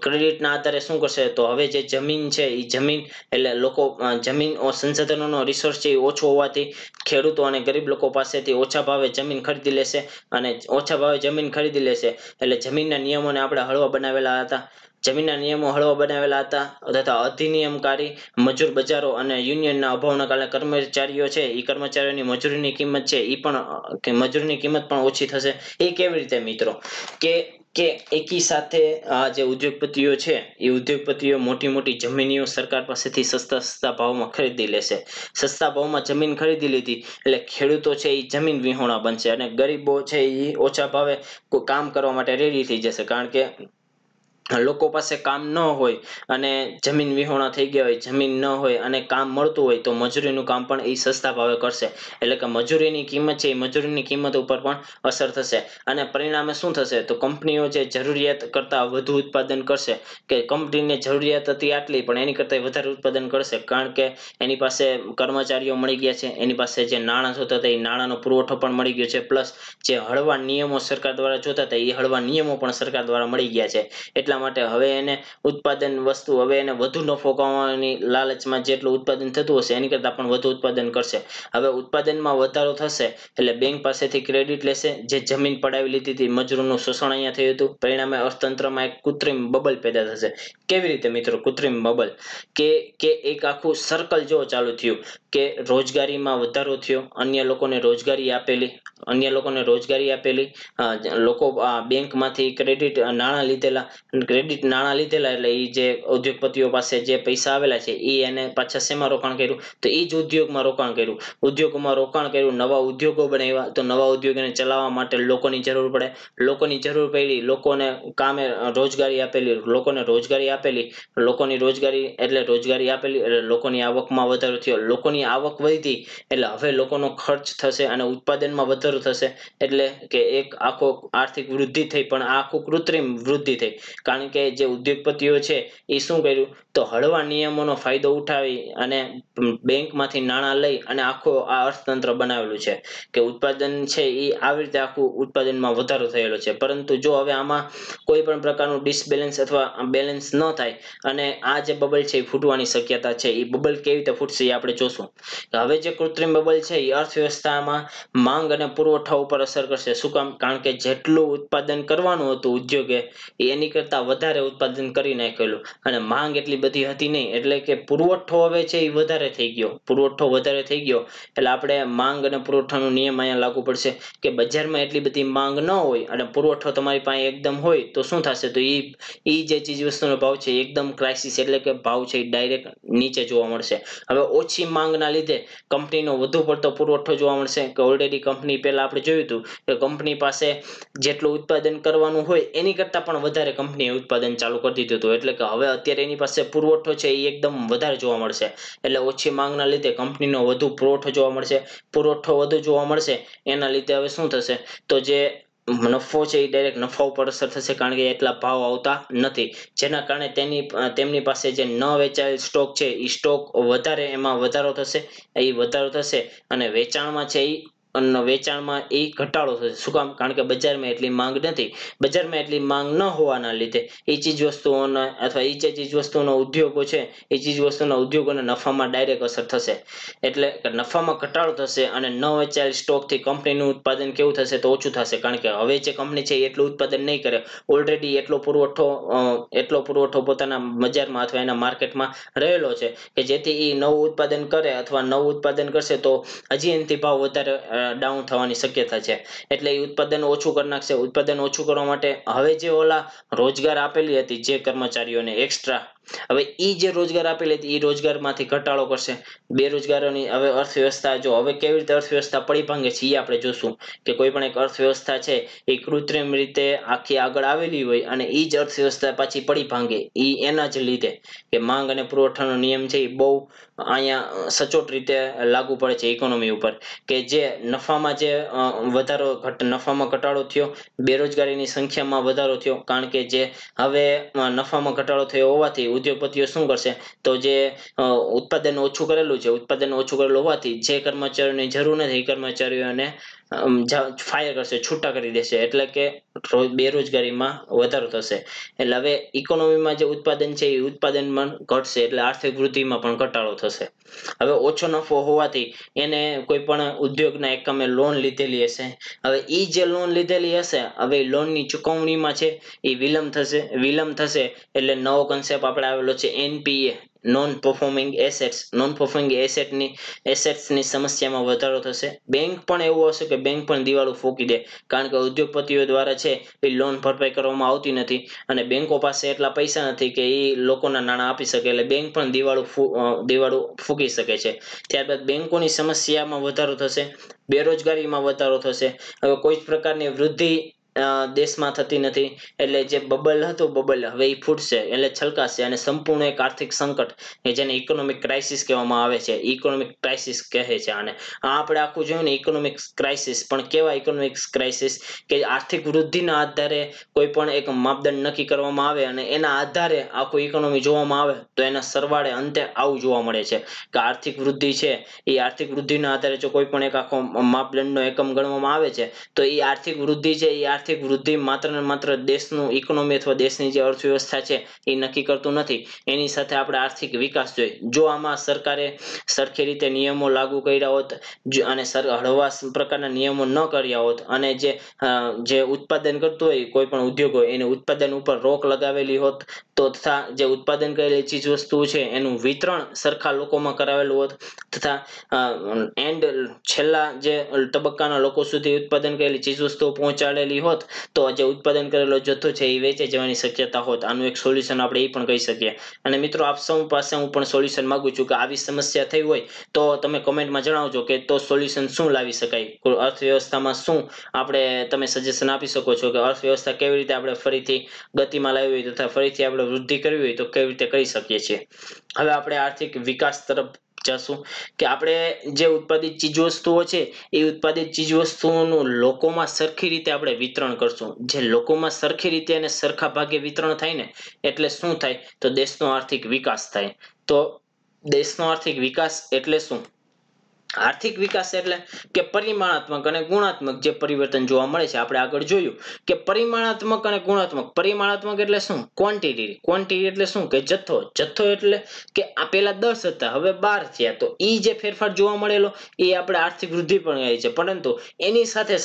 Speaker 1: ક્રેડિટના આધારે શું કરશે, તો હવે જે જમીન છે એ જમીન એટલે લોકો જમીન સંસાધનોનો રિસોર્સ છે એ ઓછો હોવાથી ખેડૂતો અને ગરીબ લોકો પાસેથી ઓછા ભાવે જમીન ખરીદી લેશે અને ઓછા ભાવે જમીન ખરીદી લેશે એટલે જમીનના નિયમોને આપણે હળવા બનાવેલા હતા. જમીનના નિયમો હળવા બનાવેલા હતા તથા અધિનિયમકારી મજૂર બજારો અને યુનિયનના અભાવના કારણે કર્મચારીઓ છે એ કર્મચારીઓની મજૂરીની કિંમત છે એ પણ મજૂરીની કિંમત પણ ઓછી થશે. એ કેવી રીતે મિત્રો કે એકી સાથે આ જે ઉદ્યોગપતિઓ છે એ ઉદ્યોગપતિઓ મોટી જમીનીઓ સરકાર પાસેથી સસ્તા ભાવમાં ખરીદી લેશે. સસ્તા ભાવમાં જમીન ખરીદી લીધી એટલે ખેડૂતો છે એ જમીન વિહોણા બનશે અને ગરીબો છે એ ઓછા ભાવે કામ કરવા માટે રેડી થઈ જશે કારણ કે લોકો પાસે કામ ન હોય અને જમીન વિહોણા થઈ ગયા હોય, જમીન ન હોય અને કામ મળતું હોય તો મજૂરીનું કામ પણ એ સસ્તા ભાવે કરશે એટલે કે મજૂરીની કિંમત છે એ મજૂરીની કિંમત ઉપર પણ અસર થશે અને પરિણામે શું થશે, તો કંપનીઓ જે જરૂરિયાત કરતા વધુ ઉત્પાદન કરશે કે કંપનીને જરૂરિયાત હતી આટલી પણ એની કરતા વધારે ઉત્પાદન કરશે કારણ કે એની પાસે કર્મચારીઓ મળી ગયા છે, એની પાસે જે નાણાં જોતા હતા એ નાણાંનો પુરવઠો પણ મળી ગયો છે, પ્લસ જે હળવા નિયમો સરકાર દ્વારા જોતા હતા એ હળવા નિયમો પણ સરકાર દ્વારા મળી ગયા છે. એટલા માટે હવે એને ઉત્પાદન વસ્તુ હવે એને વધુ નફો કમાવાની લાલચમાં જેટલું ઉત્પાદન થતું હશે એની કરતા પણ વધુ ઉત્પાદન કરશે. હવે ઉત્પાદનમાં વધારો થશે એટલે બેંક પાસેથી ક્રેડિટ લેશે. જે જમીન પડાવી લીધી હતી, મજૂરોનું શોષણ અહીંયા થયું હતું, પરિણામે અર્થતંત્રમાં એક કૃત્રિમ બબલ પેદા થશે. કેવી રીતે મિત્રો કૃત્રિમ બબલ કે એક આખું સર્કલ જો ચાલુ થયું કે રોજગારીમાં વધારો થયો, અન્ય લોકોને રોજગારી આપેલી, લોકો બેંકમાંથી ક્રેડિટ નાણાં લીધેલા એટલે એ જે ઉદ્યોગપતિઓ પાસે જે પૈસા આવેલા છે એ એને પાછા શેમાં રોકાણ કર્યું, તો એ જ ઉદ્યોગમાં રોકાણ કર્યું, નવા ઉદ્યોગો બનાવ્યા. તો નવા ઉદ્યોગોને ચલાવવા માટે લોકોની જરૂર પડી, લોકોને કામે રોજગારી આપેલી, લોકોની આવકમાં વધારો થયો. લોકોની લોકોની આવક વધી એટલે હવે લોકોનો ખર્ચ થશે અને ઉત્પાદનમાં વધારો થશે એટલે કે એક આખો આર્થિક વૃદ્ધિ થઈ પણ આ આખું કૃત્રિમ વૃદ્ધિ થઈ કારણ કે જે ઉદ્યોગપતિઓ છે એ શું કર્યું તો હળવા નિયમોનો ફાયદો ઉઠાવી અને બેંકમાંથી નાણાં લઈ અને આખો આ અર્થતંત્ર બનાવેલું છે કે ઉત્પાદન છે એ આવી રીતે આખું ઉત્પાદનમાં વધારો થયેલો છે પરંતુ જો હવે આમાં કોઈ પણ પ્રકારનું ડિસબેલેન્સ અથવા બેલેન્સ ન થાય અને આ જે બબલ છે એ ફૂટવાની શક્યતા છે એ બબલ કેવી રીતે ફૂટશે એ આપણે જોશું હવે જે કૃત્રિમ બબલ છે એ અર્થવ્યવસ્થામાં માંગ અને પુરવઠા ઉપર અસર કરશે શું કામ કારણ કે જેટલું ઉત્પાદન કરવાનું હતું ઉદ્યોગે એની કરતા વધારે ઉત્પાદન કરી નાખેલું અને માંગ એટલી બધી હતી નહીં એટલે કે પુરવઠો હવે છે એ વધારે થઈ ગયો પુરવઠો વધારે થઈ ગયો એટલે આપણે માંગ અને પુરવઠાનો નિયમ અહીંયા લાગુ પડશે કે બજારમાં એટલી બધી માંગ ન હોય અને પુરવઠો તમારી પાસે એકદમ હોય તો શું થશે તો એ જે ચીજ વસ્તુનો ભાવ છે એકદમ ક્રાઇસિસ એટલે કે ભાવ છે એ ડાયરેક્ટ નીચે જોવા મળશે હવે ઓછી માંગના લીધે કંપનીનો વધુ પડતો પુરવઠો જોવા મળશે કે ઓલરેડી કંપની પહેલા આપણે જોયું હતું કે કંપની પાસે જેટલું ઉત્પાદન કરવાનું હોય એની કરતાં પણ વધારે કંપનીએ ઉત્પાદન ચાલુ કરી દીધું હતું એટલે કે હવે અત્યારે એની પાસે પુરવઠો છે એ એકદમ વધારે જોવા મળશે એટલે ઓછી માંગના લીધે કંપનીનો વધુ પુરવઠો જોવા મળશે પુરવઠો વધુ જોવા મળશે એના લીધે હવે શું થશે તો જે નફો છે એ ડાયરેક્ટ નફા ઉપર અસર થશે કારણ કે એટલા ભાવ આવતા નથી જેના કારણે તેમની પાસે જે ન વેચાયેલ સ્ટોક છે એ સ્ટોક વધારે એમાં વધારો થશે એ વધારો થશે અને વેચાણમાં છે એ વેચાણમાં એ ઘટાડો થશે શું કામ કારણ કે બજારમાં એટલી માંગ નથી બજારમાં એટલી માંગ ન હોવાના લીધે એ ચીજ વસ્તુઓના અથવા એ જે ચીજ વસ્તુઓના ઉદ્યોગો છે એ ચીજ વસ્તુના ઉદ્યોગોના નફામાં ડાયરેક્ટ અસર થશે એટલે નફામાં ઘટાડો થશે અને ન વેચાયેલ સ્ટોકથી કંપનીનું ઉત્પાદન કેવું થશે તો ઓછું થશે કારણ કે હવે જે કંપની છે એટલું ઉત્પાદન નહીં કરે ઓલરેડી એટલો પુરવઠો પોતાના બજારમાં અથવા એના માર્કેટમાં રહેલો છે કે જેથી એ નવું ઉત્પાદન કરે અથવા નવું ઉત્પાદન કરશે તો હજી એનાથી ભાવ વધારે ડાઉન થવાની શક્યતા છે એટલે એ ઉત્પાદન ઓછું કરી નાખશે ઉત્પાદન ઓછું કરવા માટે હવે જે ઓલા રોજગાર આપેલી હતી જે કર્મચારીઓને એક્સ્ટ્રા હવે એ જે રોજગાર આપેલી હતી એ રોજગારમાંથી ઘટાડો કરશે બેરોજગારોની હવે અર્થવ્યવસ્થા જો હવે કેવી રીતે અર્થવ્યવસ્થા પડી ભાંગે છે એ આપણે જોશું કે કોઈ પણ એક અર્થવ્યવસ્થા છે એ કૃત્રિમ રીતે આખી આગળ આવેલી હોય અને એ જ અર્થવ્યવસ્થા પાછી પડી ભાંગે એ એના જ લીધે કે માંગ અને પુરવઠાનો નિયમ છે એ બહુ અહીંયા સચોટ રીતે લાગુ પડે છે ઇકોનોમી ઉપર કે જે નફામાં જે નફામાં ઘટાડો થયો બેરોજગારીની સંખ્યામાં વધારો થયો કારણ કે જે હવે નફામાં ઘટાડો થયો હોવાથી ઉદ્યોગપતિઓ શું કરશે તો જે ઉત્પાદન ઓછું કરેલું છે ઉત્પાદન ઓછું કરેલું હોવાથી જે કર્મચારીઓની જરૂર નથી એ કર્મચારીઓને ફાયર કરશે છૂટા કરી દેશે એટલે કે બેરોજગારીમાં વધારો થશે એટલે હવે ઇકોનોમીમાં જે ઉત્પાદન છે એ ઉત્પાદનમાં ઘટશે એટલે આર્થિક વૃદ્ધિમાં પણ ઘટાડો થશે હવે ઓછો નફો હોવાથી એને કોઈ પણ ઉદ્યોગના એકમે લોન લીધેલી હશે હવે એ જે લોન લીધેલી હશે હવે લોનની ચુકવણીમાં છે એ વિલંબ થશે એટલે નવો કન્સેપ્ટ આપણે આવેલો છે NPA નોન પરફોર્મિંગ એસેટ્સની સમસ્યામાં વધારો થશે બેંક પણ એવું હશે કે બેંક પણ દિવાળું ફૂંકી દે કારણ કે ઉદ્યોગપતિઓ દ્વારા છે એ લોન ભરપાઈ કરવામાં આવતી નથી અને બેંકો પાસે એટલા પૈસા નથી કે એ લોકોના નાણાં આપી શકે એટલે બેંક પણ દિવાળું ફૂંકી શકે છે ત્યારબાદ બેંકોની સમસ્યામાં વધારો થશે બેરોજગારીમાં વધારો થશે હવે કોઈ જ પ્રકારની વૃદ્ધિ દેશમાં થતી નથી એટલે જે બબલ હતું બબલ હવે એ ફૂટશે એટલે છલકાશે અને સંપૂર્ણ એક આર્થિક સંકટ કે જેને ઇકોનોમિક ક્રાઇસિસ કહેવામાં આવે છે ઇકોનોમિક ક્રાઇસિસ કહે છે આને આપણે આખું જોયું ને ઇકોનોમિક ક્રાઇસિસ પણ કેવા ઇકોનોમિક ક્રાઇસિસ કે આર્થિક વૃદ્ધિના આધારે કોઈ પણ એક માપદંડ નક્કી કરવામાં આવે અને એના આધારે આખું ઇકોનોમી જોવામાં આવે તો એના સરવાળે અંતે આવું જોવા મળે છે કે આર્થિક વૃદ્ધિ છે એ આર્થિક વૃદ્ધિના આધારે જો કોઈ પણ એક આખો માપદંડનો એકમ ગણવામાં આવે છે તો એ આર્થિક વૃદ્ધિ છે એ આર્થિક વૃદ્ધિ માત્ર ને માત્ર દેશનું ઇકોનોમી અથવા દેશની જે અર્થવ્યવસ્થા છે એ નક્કી કરતું નથી એની સાથે આપણે આર્થિક વિકાસ જોઈએ જો આમાં સરકારે સરખી રીતે નિયમો લાગુ કર્યા હોત અને હળવા પ્રકારના નિયમો ન કર્યા હોત અને જે ઉત્પાદન કરતું હોય કોઈ પણ ઉદ્યોગ હોય એને ઉત્પાદન ઉપર રોક લગાવેલી હોત તો તથા જે ઉત્પાદન કરેલી ચીજ વસ્તુ છે એનું વિતરણ સરખા લોકોમાં કરાવેલું હોત તથા છેલ્લા જે તબક્કાના લોકો સુધી ઉત્પાદન કરેલી ચીજ વસ્તુઓ પહોંચાડેલી હોત તો જે ઉત્પાદન કરેલો જથ્થો છે એ વેચાઈ જવાની શક્યતા હોત આનું એક સોલ્યુશન આપણે એ પણ કહી શકીએ અને મિત્રો આપ સૌ પાસે હું પણ સોલ્યુશન માંગુ છું કે આવી સમસ્યા થઈ હોય તો તમે કમેન્ટમાં જણાવજો કે તો સોલ્યુશન શું લાવી શકાય અર્થવ્યવસ્થામાં શું આપણે તમે સજેશન આપી શકો છો કે અર્થવ્યવસ્થા કેવી રીતે આપણે ફરીથી ગતિમાં લાવવી હોય તથા ફરીથી આપણે વૃદ્ધિ કરવી હોય તો કેવી રીતે કરી શકીએ છીએ હવે આપણે આર્થિક વિકાસ તરફ જશું કે આપણે જે ઉત્પાદિત ચીજવસ્તુઓ છે એ ઉત્પાદિત ચીજવસ્તુઓનું લોકોમાં સરખી રીતે આપણે વિતરણ કરશું. જે લોકોમાં સરખી રીતે અને સરખા ભાગે વિતરણ થાય ને એટલે શું થાય તો દેશનો આર્થિક વિકાસ થાય. તો દેશનો આર્થિક વિકાસ એટલે શું? આર્થિક વિકાસ એટલે કે પરિમાણાત્મક અને ગુણાત્મક જે પરિવર્તન જોવા મળે છે. આપણે આગળ જોયું કે પરિમાણાત્મક અને ગુણાત્મક. પરિમાણાત્મક એટલે શું? ક્વોન્ટિટી. ક્વોન્ટિટી એટલે શું કે જથ્થો. જથ્થો એટલે કે આ પેલા 10 હતા હવે 12 થયા. તો ઈ જે ફેરફાર જોવા મળેલો એ આપણે આર્થિક વૃદ્ધિ પણ કહે છે. પરંતુ એની સાથે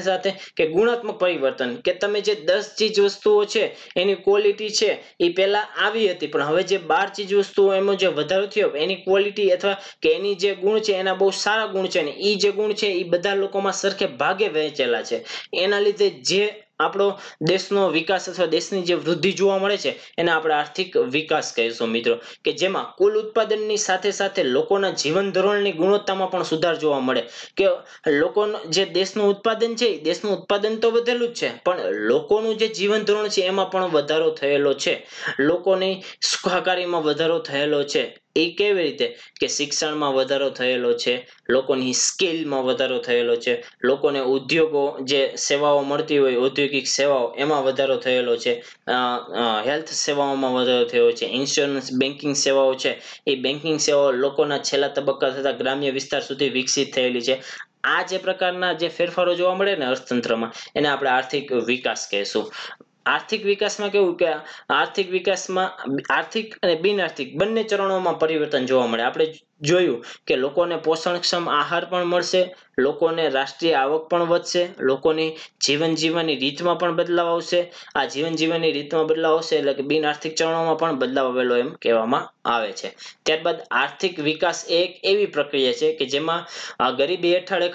Speaker 1: સાથે કે ગુણાત્મક પરિવર્તન કે તમે જે 10 ચીજ વસ્તુઓ છે એની ક્વોલિટી છે એ પેલા આવી હતી પણ હવે જે 12 ચીજ વસ્તુઓ એમાં જે વધારો થયો એની ક્વોલિટી અથવા કે એની જે ગુણ છે એના બહુ સારા ગુણ છે ને એ જે ગુણ છે એ બધા લોકોમાં સરખે ભાગે વહેંચેલા છે. એના લીધે જે આપણો દેશનો વિકાસ અથવા દેશની જે વૃદ્ધિ જોવા મળે છે એને આપણે આર્થિક વિકાસ કહીશું મિત્રો. કે જેમાં કુલ ઉત્પાદનની સાથે સાથે લોકોના જીવન ધોરણની ગુણવત્તામાં પણ સુધાર જોવા મળે. કે લોકોનું જે દેશનું ઉત્પાદન છે દેશનું ઉત્પાદન તો વધેલું જ છે પણ લોકોનું જે જીવન ધોરણ છે એમાં પણ વધારો થયેલો છે. લોકોની સુખાકારીમાં વધારો થયેલો છે. એ કેવી રીતે કે શિક્ષણમાં વધારો થયેલો છે, લોકોની સ્કિલમાં વધારો થયેલો છે, લોકોને ઉદ્યોગો જે સેવાઓ મળતી હોય ઔદ્યોગિક સેવાઓ એમાં વધારો થયેલો છે, હેલ્થ સેવાઓમાં વધારો થયો છે, ઇન્સ્યોરન્સ બેન્કિંગ સેવાઓ છે એ બેન્કિંગ સેવાઓ લોકોના છેલ્લા તબક્કા થતા ગ્રામ્ય વિસ્તાર સુધી વિકસિત થયેલી છે. આ જે પ્રકારના જે ફેરફારો જોવા મળે ને અર્થતંત્રમાં એને આપણે આર્થિક વિકાસ કહેશું. આર્થિક વિકાસમાં કેવું કે આર્થિક વિકાસમાં આર્થિક અને બિન આર્થિક બંને ચરણોમાં પરિવર્તન જોવા મળે. આપણે જોયું કે લોકોને પોષણક્ષમ આહાર પણ મળશે, લોકોને રાષ્ટ્રીય આવક પણ વધશે, લોકોની જીવન જીવવાની રીતમાં પણ બદલાવ આવશે. આ જીવન જીવવાની રીતમાં બદલાવ આવશે એટલે કે બિન આર્થિક ચરણોમાં પણ બદલાવ આવેલો એમ કહેવામાં આવે છે. ત્યારબાદ આર્થિક વિકાસ એ એક એવી પ્રક્રિયા છે કે જેમાં ગરીબી હેઠળ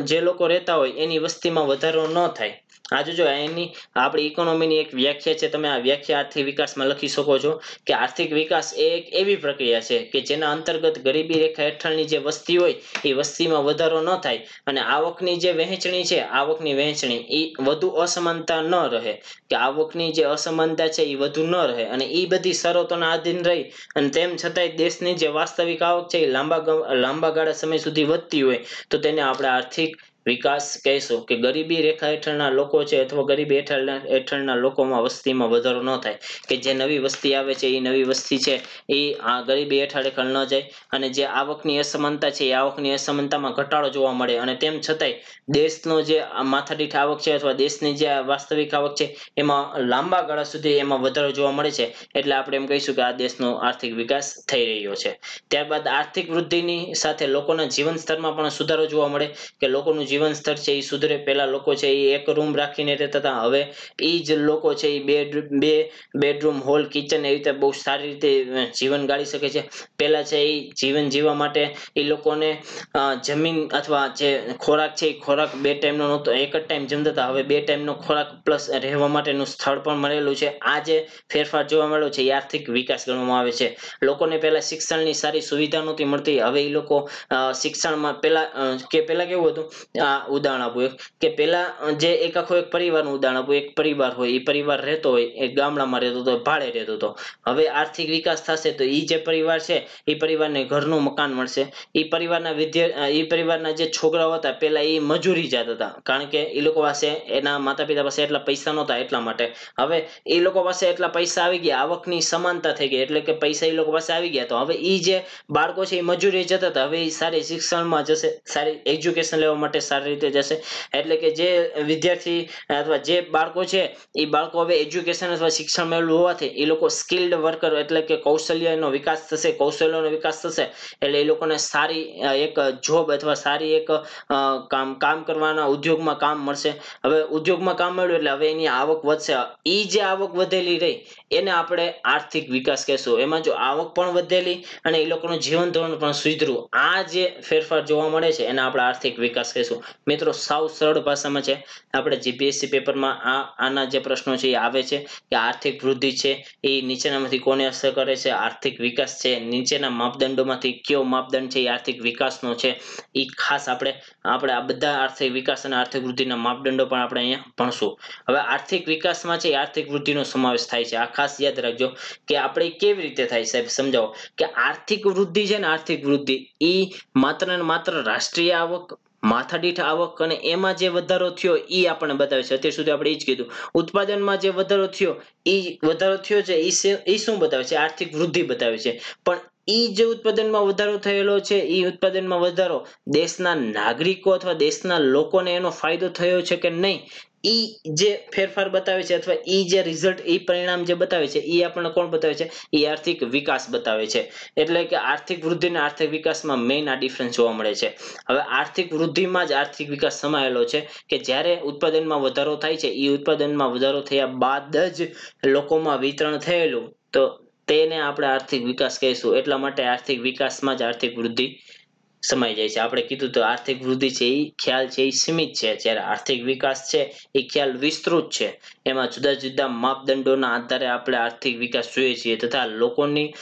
Speaker 1: જે લોકો રહેતા હોય એની વસ્તીમાં વધારો ન થાય. આ જો એની આપણી ઇકોનોમીની એક વ્યાખ્યા છે. તમે આ વ્યાખ્યા આર્થિક વિકાસમાં લખી શકો છો કે આર્થિક વિકાસ એ એક એવી પ્રક્રિયા છે કે જેના અંતર્ગત ગરીબી રેખા હેઠળની જે વસ્તી હોય એ વસ્તીમાં વધારો ન થાય અને આવકની જે વહેંચણી છે આવકની વહેંચણી એ વધુ અસમાનતા ન રહે. કે આવકની જે અસમાનતા છે એ વધુ ન રહે અને એ બધી શરતોના આધીન રહી અને તેમ છતાંય દેશની જે વાસ્તવિક આવક છે એ લાંબા ગાળા સમય સુધી વધતી હોય તો તેને આપણે આર્થિક વિકાસ કહીશું. કે ગરીબી રેખા હેઠળના લોકો છે અથવા ગરીબી હેઠળના લોકોમાં વસ્તીમાં વધારો ન થાય. કે જે નવી વસ્તી આવે છે એ નવી વસ્તી છે એ આ ગરીબી હેઠળ ન જાય અને જે આવકની અસમાનતા છે એ આવકની અસમાનતામાં ઘટાડો જોવા મળે અને તેમ છતાંય દેશનો જે માથાદીઠ આવક છે અથવા દેશની જે વાસ્તવિક આવક છે એમાં લાંબા ગાળા સુધી એમાં વધારો જોવા મળે છે. એટલે આપણે એમ કહીશું કે આ દેશનો આર્થિક વિકાસ થઈ રહ્યો છે. ત્યારબાદ આર્થિક વૃદ્ધિની સાથે લોકોના જીવન સ્તરમાં પણ સુધારો જોવા મળે. કે લોકોનું જીવન સ્તર છે એ સુધરે. પહેલા લોકો છે એ એક રૂમ રાખીને રહેતા હતા હવે એ જ લોકો છે એ બે બેડરૂમ હોલ કિચન એવી રીતે બહુ સારી રીતે જીવન ગાળી શકે છે. પહેલા છે એ જીવન જીવવા માટે એ લોકોને જમીન અથવા જે ખોરાક છે એ ખોરાક બે ટાઈમનો નહોતો, એક જ ટાઈમ જમતા હતા. હવે બે ટાઈમનો ખોરાક પ્લસ રહેવા માટેનું સ્થળ પણ મળેલું છે. આ જે ફેરફાર જોવા મળ્યો છે એ આર્થિક વિકાસ ગણવામાં આવે છે. લોકોને પહેલા શિક્ષણની સારી સુવિધા નહોતી મળતી હવે એ લોકો શિક્ષણમાં પહેલા કેવું હતું ઉદાહરણ આપું કે પહેલા જે એક આખો એક પરિવારનું ઉદાહરણ આપું. એક પરિવાર હોય એ પરિવાર રહેતો હોય એ ગામડામાં રહેતો હતો ભાડે રહેતો હતો. હવે આર્થિક વિકાસ થશે તો એ જે પરિવાર છે એ પરિવારને ઘરનું મકાન મળશે. એ પરિવારના જે છોકરાઓ હતા પહેલા એ મજૂરી જતા હતા કારણ કે એ લોકો પાસે એના માતા પિતા પાસે એટલા પૈસા નહોતા એટલા માટે. હવે એ લોકો પાસે એટલા પૈસા આવી ગયા આવકની સમાનતા થઈ ગઈ એટલે કે પૈસા એ લોકો પાસે આવી ગયા તો હવે એ જે બાળકો છે એ મજૂરી જતા હતા હવે એ સારી શિક્ષણમાં જશે, સારી એજ્યુકેશન લેવા માટે સારી રીતે જશે. એટલે કે જે વિદ્યાર્થી અથવા જે બાળકો છે એ બાળકો હવે એજ્યુકેશન અથવા શિક્ષણ મેળવ્યું હોવાથી એ લોકો સ્કિલ્ડ વર્કર એટલે કે કૌશલ્યનો વિકાસ થશે. કૌશલ્યનો વિકાસ થશે એટલે એ લોકોને સારી એક જોબ અથવા સારી એક કામ કરવાના ઉદ્યોગમાં કામ મળશે. હવે ઉદ્યોગમાં કામ મળ્યું એટલે હવે એની આવક વધશે. એ જે આવક વધેલી રહી એને આપણે આર્થિક વિકાસ કહેશું. એમાં જો આવક પણ વધેલી અને એ લોકોનું જીવન ધોરણ પણ સુધર્યું આ જે ફેરફાર જોવા મળે છે એને આપણે આર્થિક વિકાસ કહીશું. મિત્રો સાવ સરળ ભાષામાં છે. આપણે જીપીએસસી પેપરમાં આના જે પ્રશ્નો છે એ આવે છે કે આર્થિક વૃદ્ધિ છે એ નીચેનામાંથી કોને અસર કરે છે, આર્થિક વિકાસ છે નીચેના માપદંડોમાંથી કયો માપદંડ છે એ આર્થિક વિકાસનો છે. એ ખાસ આપણે આ બધા આર્થિક વિકાસ અને આર્થિક વૃદ્ધિના માપદંડો પણ આપણે અહીંયા ભણશું. હવે આર્થિક વિકાસમાં છે આર્થિક વૃદ્ધિનો સમાવેશ થાય છે. આ ખાસ યાદ રાખજો કે આપણે કેવી રીતે થાય સાહેબ સમજાવો. કે આર્થિક વૃદ્ધિ છે ને આર્થિક વૃદ્ધિ એ માત્ર ને માત્ર રાષ્ટ્રીય આવક, માથાદીઠ આવક અને એમાં જે વધારો થયો એ આપણને બતાવે છે. અત્યાર સુધી આપણે એ જ કીધું. ઉત્પાદનમાં જે વધારો થયો છે એ શું બતાવે છે? આર્થિક વૃદ્ધિ બતાવે છે. પણ ઈ જે ઉત્પાદનમાં વધારો થયેલો છે એ ઉત્પાદનમાં વધારો દેશના નાગરિકો અથવા દેશના લોકોને એનો ફાયદો થયો છે કે નહીં, ઈ જે ફેરફાર બતાવે છે અથવા ઈ જે રિઝલ્ટ, ઈ પરિણામ જે બતાવે છે એ આપણને કોણ બતાવે છે? એ આર્થિક વિકાસ બતાવે છે. એટલે કે આર્થિક વૃદ્ધિ અને આર્થિક વિકાસમાં મેઇન આ ડિફરન્સ જોવા મળે છે. હવે આર્થિક વૃદ્ધિમાં જ આર્થિક વિકાસ સમાયેલો છે કે જ્યારે ઉત્પાદનમાં વધારો થાય છે એ ઉત્પાદનમાં વધારો થયા બાદ જ લોકોમાં વિતરણ થયેલું તો તેને આપણે આર્થિક વિકાસ કહીશું. એટલા માટે આર્થિક વિકાસમાં જ આર્થિક વૃદ્ધિ સમાઈ જાય છે. આપણે કીધું તો આર્થિક વૃદ્ધિ છે એ ખ્યાલ છે એ સીમિત છે, જ્યારે આર્થિક વિકાસ છે એ ખ્યાલ વિસ્તૃત છે. એમાં જુદા જુદા માપદંડોના આધારે આપણે આર્થિક વિકાસ જોઈએ છીએ તથા લોકોની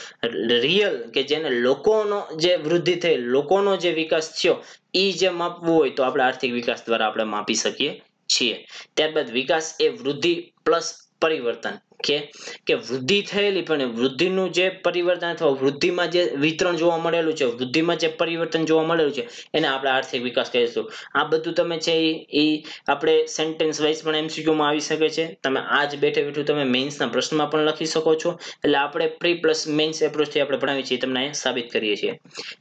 Speaker 1: રિયલ કે જેને લોકોનો જે વૃદ્ધિ થઈ, લોકોનો જે વિકાસ થયો એ જે માપવું હોય તો આપણે આર્થિક વિકાસ દ્વારા આપણે માપી શકીએ છીએ. ત્યારબાદ વિકાસ એ વૃદ્ધિ પ્લસ પરિવર્તન કે વૃદ્ધિ થયેલી પણ વૃદ્ધિનું જે પરિવર્તન અથવા વૃદ્ધિમાં જે વિતરણ જોવા મળેલું છે, વૃદ્ધિમાં જે પરિવર્તન જોવા મળેલું છે એને આપણે આર્થિક વિકાસ કહીશું. આ બધું તમે છે એ આપણે સેન્ટેન્સ વાઇઝ પણ MCQ માં આવી શકે છે. તમે આજ બેઠે બેઠું તમે મેઇન્સના પ્રશ્નમાં પણ લખી શકો છો. એટલે આપણે પ્રી પ્લસ મેઇન્સ એપ્રોચથી આપણે ભણાવીએ છીએ, તમને અહીંયા સાબિત કરીએ છીએ.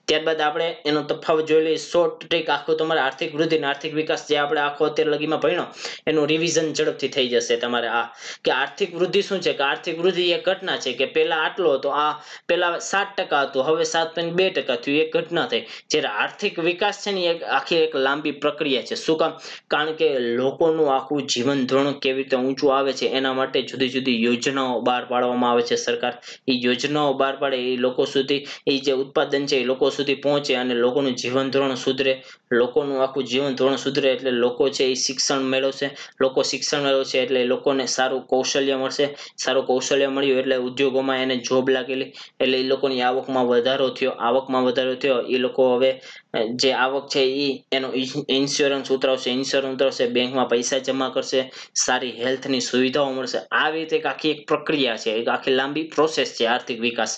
Speaker 1: ત્યારબાદ આપણે એનો તફાવત જોઈ લઈએ. શોર્ટ ટ્રીક આખો તમારે આર્થિક વૃદ્ધિ અને આર્થિક વિકાસ જે આપણે આખો અત્યારે લગીમાં ભણ્યો એનું રિવિઝન ઝડપથી થઈ જશે તમારે. આ કે આર્થિક વૃદ્ધિ શું છે? કે આર્થિક વૃદ્ધિ એક ઘટના છે કે પહેલા આટલો હતો, આ પહેલા 7% હતું, હવે 7.2% થયું, એક ઘટના થઈ. જ્યારે આર્થિક વિકાસ છે ને એક આખી એક લાંબી પ્રક્રિયા છે. શું કામ? કારણ કે લોકોનું આખું જીવન ધોરણ કેવી રીતે ઊંચું આવે છે એના માટે જુદી જુદી યોજનાઓ બહાર પાડવામાં આવે છે. સરકાર એ યોજનાઓ બહાર પાડે એ લોકો સુધી એ જે ઉત્પાદન છે એ લોકો સુધી પહોંચે અને લોકોનું જીવન ધોરણ સુધરે. લોકોનું આખું જીવન ધોરણ સુધરે એટલે લોકો છે એ શિક્ષણ મેળવશે. લોકો શિક્ષણ મેળવશે એટલે લોકોને સારું કૌશલ્ય મળશે. સારું કૌશલ્ય મળ્યું એટલે ઉદ્યોગોમાં એને જોબ લાગેલી એટલે એ લોકોની આવકમાં વધારો થયો. આવકમાં વધારો થયો એ લોકો હવે જે આવક છે એ એનો ઇન્સ્યોરન્સ ઉતરાવશે, બેંકમાં પૈસા જમા કરશે, સારી હેલ્થની સુવિધાઓ મળશે. આવી રીતે આખી એક પ્રક્રિયા છે, એક આખી લાંબી પ્રોસેસ છે આર્થિક વિકાસ.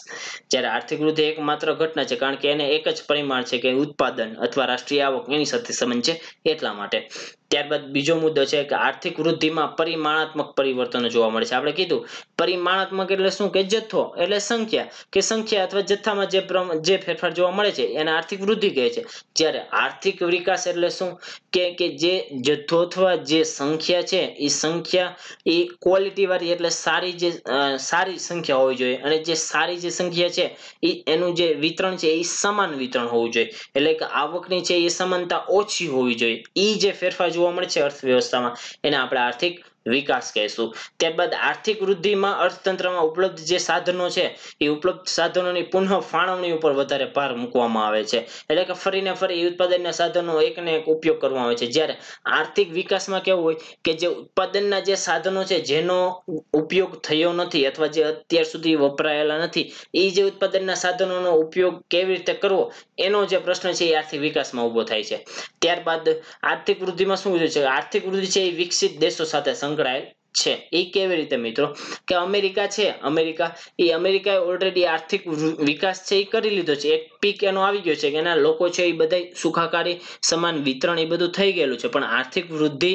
Speaker 1: જ્યારે આર્થિક વૃદ્ધિ એક માત્ર ઘટના છે કારણ કે એને એક જ પરિમાણ છે કે ઉત્પાદન અથવા રાષ્ટ્રીય આવક એની સાથે સંબંધ છે એટલા માટે. ત્યારબાદ બીજો મુદ્દો છે કે આર્થિક વૃદ્ધિમાં પરિમાણાત્મક પરિવર્તનો જોવા મળે છે. આપણે કીધું પરિમાણાત્મક એટલે શું? કે જથ્થો એટલે સંખ્યા અથવા જથ્થામાં જે ફેરફાર જોવા મળે છે એને આર્થિક વૃદ્ધિ કહે છે. જ્યારે આર્થિક વિકાસ એટલે શું? કે જે જથ્થો અથવા જે સંખ્યા છે એ સંખ્યા એ ક્વોલિટી વાળી એટલે સારી સંખ્યા હોવી જોઈએ અને જે સારી જે સંખ્યા છે એ એનું જે વિતરણ છે એ સમાન વિતરણ હોવું જોઈએ. એટલે કે આવકની છે એ સમાનતા ઓછી હોવી જોઈએ. એ જે ફેરફાર જોવા મળે છે અર્થવ્યવસ્થામાં એને આપણે આર્થિક વિકાસ કહીશું. ત્યારબાદ આર્થિક વૃદ્ધિમાં અર્થતંત્રમાં ઉપલબ્ધ જે સાધનો છે એ ઉપલબ્ધ સાધનોની પુનઃ ફાળવણી ઉપર વધારે ભાર મૂકવામાં આવે છે. એટલે કે ફરીને ફરી ઉત્પાદનના સાધનો એકને એક ઉપયોગ કરવામાં આવે છે. જ્યારે આર્થિક વિકાસમાં કેવું હોય કે જે ઉત્પાદનના જે સાધનો છે જેનો ઉપયોગ થયો નથી અથવા જે અત્યાર સુધી વપરાયેલા નથી એ જે ઉત્પાદનના સાધનોનો ઉપયોગ કેવી રીતે કરવો એનો જે પ્રશ્ન છે એ આર્થિક વિકાસમાં ઉભો થાય છે. ત્યારબાદ આર્થિક વૃદ્ધિમાં શું છે? આર્થિક વૃદ્ધિ છે એ વિકસિત દેશો સાથે સંકળાયેલ છે. એ કેવી રીતે મિત્રો? કે અમેરિકાએ ઓલરેડી આર્થિક વિકાસ છે એ કરી લીધો છે. એક પીક એનો આવી ગયો છે કે એના લોકો છે એ બધા સુખાકારી સમાન વિતરણ એ બધું થઈ ગયેલું છે. પણ આર્થિક વૃદ્ધિ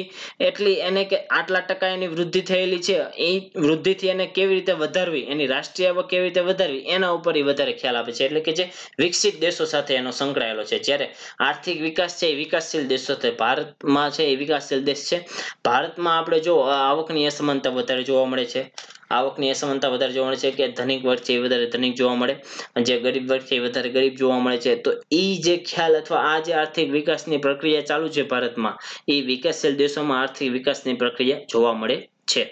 Speaker 1: એટલી એને કે આટલા ટકા એની વૃદ્ધિ થયેલી છે એ વૃદ્ધિથી એને કેવી રીતે વધારવી, એની રાષ્ટ્રીય આવક કેવી રીતે વધારવી એના ઉપર એ વધારે ખ્યાલ આપે છે. એટલે કે જે વિકસિત દેશો સાથે એનો સંકળાયેલો છે. જ્યારે આર્થિક વિકાસ છે એ વિકાસશીલ દેશો છે. ભારતમાં છે એ વિકાસશીલ દેશ છે. ભારતમાં આપણે જો આવકની અસમાનતા વધારે જોવા મળે છે. આવકની અસમાનતા વધારે જોવા મળે છે કે ધનિક વર્ગ છે એ વધારે ધનિક જોવા મળે, જે ગરીબ વર્ગ છે એ વધારે ગરીબ જોવા મળે છે. તો એ જે ખ્યાલ અથવા આ જે આર્થિક વિકાસની પ્રક્રિયા ચાલુ છે ભારતમાં એ વિકાસશીલ દેશોમાં આર્થિક વિકાસની પ્રક્રિયા જોવા મળે છે.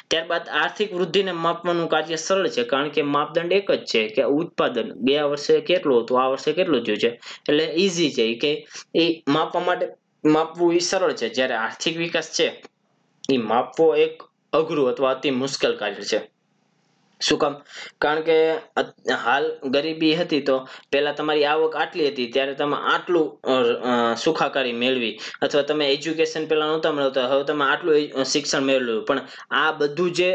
Speaker 1: ત્યારબાદ આર્થિક વૃદ્ધિને માપવાનું કાર્ય સરળ છે કારણ કે માપદંડ એક જ છે કે ઉત્પાદન ગયા વર્ષે કેટલું હતું, આ વર્ષે કેટલું થયું છે. એટલે ઈઝી છે કે એ માપવા માટે માપવું એ સરળ છે, જ્યારે આર્થિક વિકાસ છે એ માપવો એક અઘરું અથવા અતિ મુશ્કેલ કાર્ય છે. શું કામ? કારણ કે હાલ ગરીબી હતી તો પહેલા તમારી આવક આટલી હતી ત્યારે તમે આટલું સુખાકારી મેળવી, અથવા તમે એજ્યુકેશન પહેલા નહોતા મેળવતા, હવે તમે આટલું શિક્ષણ મેળવ્યું. પણ આ બધું જે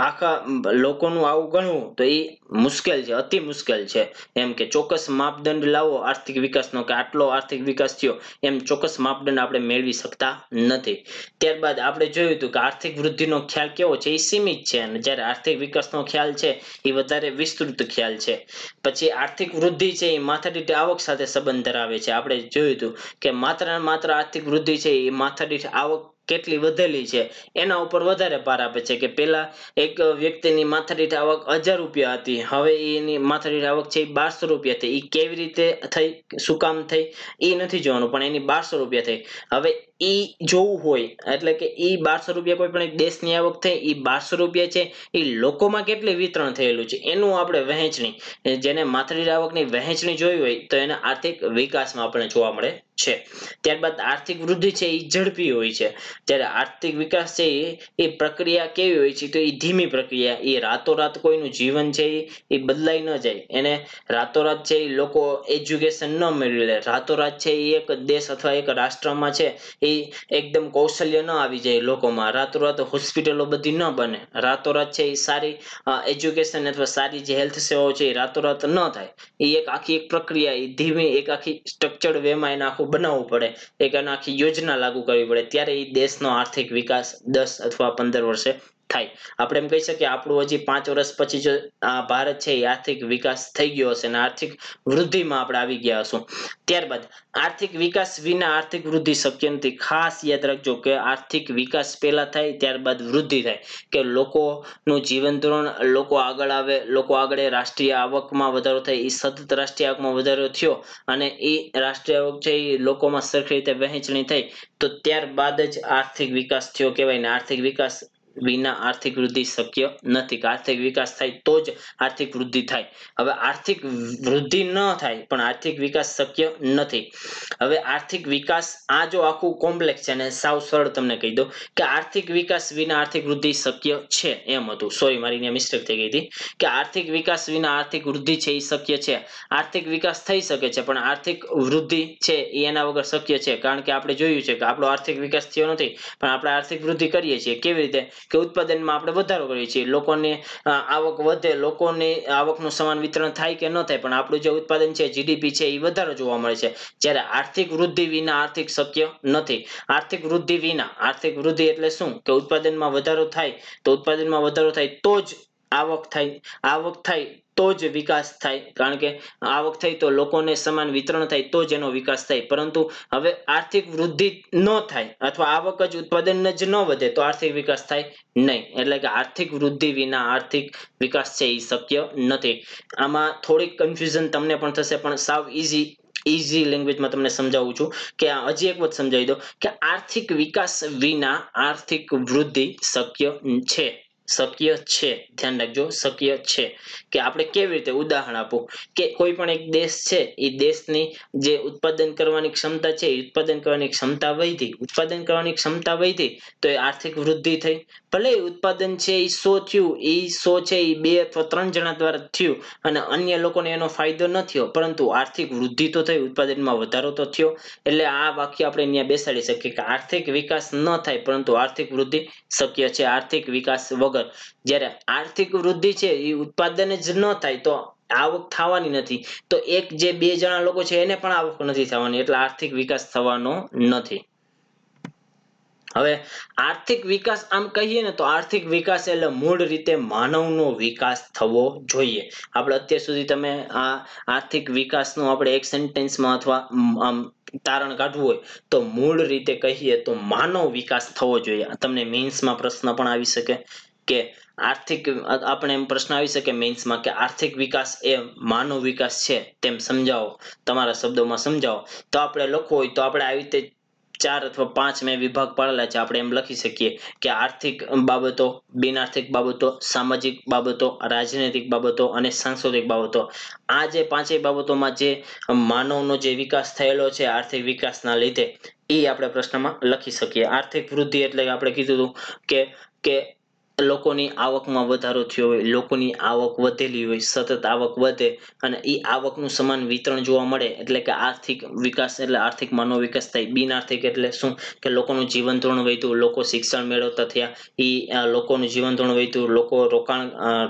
Speaker 1: આખા લોકોનું આવું ગણવું તો એ મુશ્કેલ છે, અતિ મુશ્કેલ છે. એમ કે ચોક્કસ માપદંડ લાવો આર્થિક વિકાસનો કે આટલો આર્થિક વિકાસ થયો એમ ચોક્કસ માપદંડ આપણે મેળવી શકતા નથી. ત્યારબાદ આપણે જોયું હતું કે આર્થિક વૃદ્ધિનો ખ્યાલ કેવો છે, એ સીમિત છે, અને જ્યારે આર્થિક વિકાસનો ખ્યાલ છે એ વધારે વિસ્તૃત ખ્યાલ છે. પછી આર્થિક વૃદ્ધિ છે એ માથાદીઠ આવક સાથે સંબંધ ધરાવે છે. આપણે જોયું હતું કે માત્ર ને માત્ર આર્થિક વૃદ્ધિ છે એ માથાદીઠ આવક કેટલી વધેલી છે એના ઉપર વધારે ભાર આપે છે. કે પેલા એક વ્યક્તિની માથાદીઠ આવક 1000 રૂપિયા હતી, હવે એની માથાદીઠ આવક છે એ 1200 રૂપિયા થઈ. એ કેવી રીતે થઈ, શું કામ થઈ એ નથી જોવાનું, પણ એની 1200 રૂપિયા થઈ. હવે ઈ જોવું હોય એટલે કે ઈ 1200 રૂપિયા કોઈ પણ એક દેશની આવક થઈ, ઈ 1200 રૂપિયા છે એ લોકોમાં કેટલી વિતરણ થયેલું છે એનું આપણે વહેંચણી, જેને માથાદીઠ આવકની વહેંચણી જોઈ હોય તો એને આર્થિક વિકાસમાં આપણે જોવા મળે છે. ત્યારબાદ આર્થિક વૃદ્ધિ છે એ ઝડપી હોય છે, જ્યારે આર્થિક વિકાસ છે એ પ્રક્રિયા કેવી હોય છે તો એ ધીમી પ્રક્રિયા. એ રાતોરાત કોઈનું જીવન છે એ બદલાઈ ન જાય. એને રાતોરાત છે એ લોકો એજ્યુકેશન ન મેળવી લે, રાતોરાત છે એ એક દેશ અથવા એક રાષ્ટ્રમાં છે એ એકદમ કૌશલ્ય ન આવી જાય લોકોમાં, રાતોરાત હોસ્પિટલો બધી ન બને, રાતોરાત છે એ સારી એજ્યુકેશન અથવા સારી જે હેલ્થ સેવાઓ છે એ રાતોરાત ન થાય. એ એક આખી એક પ્રક્રિયા, એ ધીમી એક આખી સ્ટ્રક્ચર્ડ વેમાં એને આખું બનાવવું પડે, એક એને આખી યોજના લાગુ કરવી પડે, ત્યારે એ દેશનો આર્થિક વિકાસ 10 અથવા 15 વર્ષે થાય. આપણે એમ કહી શકીએ આપણું હજી 5 વર્ષ પછી જો આ ભારત છે એ આર્થિક વિકાસ થઈ ગયો હશે અને આર્થિક વૃદ્ધિમાં આપણે આવી ગયા હશું. ત્યારબાદ આર્થિક વિકાસ વિના આર્થિક વૃદ્ધિ શક્ય નથી. ખાસ યાદ રાખજો કે આર્થિક વિકાસ પહેલા થાય ત્યારબાદ વૃદ્ધિ થાય, કે લોકોનું જીવન ધોરણ, લોકો આગળ આવે, લોકો આગળ રાષ્ટ્રીય આવકમાં વધારો થાય, એ સતત રાષ્ટ્રીય આવકમાં વધારો થયો અને એ રાષ્ટ્રીય આવક છે એ લોકોમાં સરખી રીતે વહેંચણી થઈ તો ત્યારબાદ જ આર્થિક વિકાસ થયો કહેવાય. ને આર્થિક વિકાસ વિના આર્થિક વૃદ્ધિ શક્ય નથી, કે આર્થિક વિકાસ થાય તો જ આર્થિક વૃદ્ધિ થાય. હવે આર્થિક વૃદ્ધિ ન થાય પણ આર્થિક વિકાસ શક્ય નથી. હવે આર્થિક વિકાસ આ જો આખું કોમ્પ્લેક્સ છે, અને સાવ સરળ તમને કહી દઉં કે આર્થિક વિકાસ વિના આર્થિક વૃદ્ધિ શક્ય છે એમ હતું. સોરી, મારી ત્યાં મિસ્ટેક થઈ ગઈ હતી કે આર્થિક વિકાસ વિના આર્થિક વૃદ્ધિ છે એ શક્ય છે. આર્થિક વિકાસ થઈ શકે છે પણ આર્થિક વૃદ્ધિ છે એ એના વગર શક્ય છે. કારણ કે આપણે જોયું છે કે આપણો આર્થિક વિકાસ થયો નથી પણ આપણે આર્થિક વૃદ્ધિ કરીએ છીએ. કેવી રીતે? કે ઉત્પાદનમાં આપણે વધારો કરીએ છીએ, લોકોની આવક વધે, લોકોની આવકનું સમાન વિતરણ થાય કે ન થાય, પણ આપણું જે ઉત્પાદન છે, જીડીપી છે, એ વધારો જોવા મળે છે. જ્યારે આર્થિક વૃદ્ધિ વિના આર્થિક શક્ય નથી. આર્થિક વૃદ્ધિ વિના, આર્થિક વૃદ્ધિ એટલે શું? કે ઉત્પાદનમાં વધારો થાય, તો ઉત્પાદનમાં વધારો થાય તો જ આવક થાય, આવક થાય તો જ વિકાસ થાય. કારણ કે આવક થઈ તો લોકોને સમાન વિતરણ થાય તો જ એનો વિકાસ થાય. પરંતુ હવે આર્થિક વૃદ્ધિ ન થાય અથવા આવક જ, ઉત્પાદન જ ન વધે તો આર્થિક વિકાસ થાય નહીં. એટલે કે આર્થિક વૃદ્ધિ વિના આર્થિક વિકાસ છે એ શક્ય નથી. આમાં થોડીક કન્ફ્યુઝન તમને પણ થશે પણ સાવ ઈઝી લેંગ્વેજમાં તમને સમજાવું છું કે હજી એક વખત સમજાવી દો કે આર્થિક વિકાસ વિના આર્થિક વૃદ્ધિ શક્ય છે. શક્ય છે, ધ્યાન રાખજો, શક્ય છે. કે આપણે કેવી રીતે ઉદાહરણ આપું કે કોઈ પણ એક દેશ છે એ દેશની જે ઉત્પાદન કરવાની ક્ષમતા છે, ઉત્પાદન કરવાની ક્ષમતા વધી, ઉત્પાદન કરવાની ક્ષમતા વધી તો એ આર્થિક વૃદ્ધિ થઈ. ભલે ઉત્પાદન છે એ 100 થયું, એ 100 છે એ 2 અથવા 3 જણા દ્વારા થયું અને અન્ય લોકોને એનો ફાયદો ન થયો, પરંતુ આર્થિક વૃદ્ધિ તો થઈ, ઉત્પાદનમાં વધારો તો થયો. એટલે આ વાક્ય આપણે અહીંયા બેસાડી શકીએ કે આર્થિક વિકાસ ન થાય પરંતુ આર્થિક વૃદ્ધિ શક્ય છે આર્થિક વિકાસ વગર. જ્યારે આર્થિક વૃદ્ધિ છે એ ઉત્પાદન જ ન થાય તો આવક થવાની નથી, તો એક જે 2 જણા લોકો છે એને પણ આવક નથી થવાની, એટલે આર્થિક વિકાસ થવાનો નથી. હવે આર્થિક વિકાસ આમ કહીએ ને તો આર્થિક વિકાસ એટલે મૂળ રીતે માનવનો વિકાસ થવો જોઈએ. આપણે અત્યાર સુધી તમે આ આર્થિક વિકાસનું આપણે એક સેન્ટેન્સમાં અથવા આમ તારણ કાઢવું હોય તો મૂળ રીતે કહીએ તો માનવ વિકાસ થવો જોઈએ. તમને મેન્સમાં પ્રશ્ન પણ આવી શકે કે આર્થિક, આપણે એમ પ્રશ્ન આવી શકે મેન્સમાં કે આર્થિક વિકાસ એ માનવ વિકાસ છે તેમ સમજાવો, તમારા શબ્દોમાં સમજાવો. તો આપણે લખવું હોય તો આપણે આવી રીતે 4 અથવા 5 મેં વિભાગ પાડેલા છે. આપણે એમ લખી શકીએ કે આર્થિક બાબતો, બિન આર્થિક બાબતો, સામાજિક બાબતો, રાજનૈતિક બાબતો અને સાંસ્કૃતિક બાબતો. આ જે પાંચેય બાબતોમાં જે માનવનો જે વિકાસ થયેલો છે આર્થિક વિકાસના લીધે, એ આપણે પ્રશ્નમાં લખી શકીએ. આર્થિક વૃદ્ધિ એટલે કે આપણે કીધું હતું કે લોકોની આવકમાં વધારો થયો હોય, લોકોની આવક વધેલી હોય, સતત આવક વધે અને એ આવકનું સમાન વિતરણ જોવા મળે એટલે કે આર્થિક વિકાસ, એટલે આર્થિક માનવ વિકાસ થાય. બિન આર્થિક એટલે શું? કે લોકોનું જીવન ધોરણ વધ્યું, લોકો શિક્ષણ મેળવતા થયા, લોકોનું જીવન ધોરણ વધ્યું, લોકો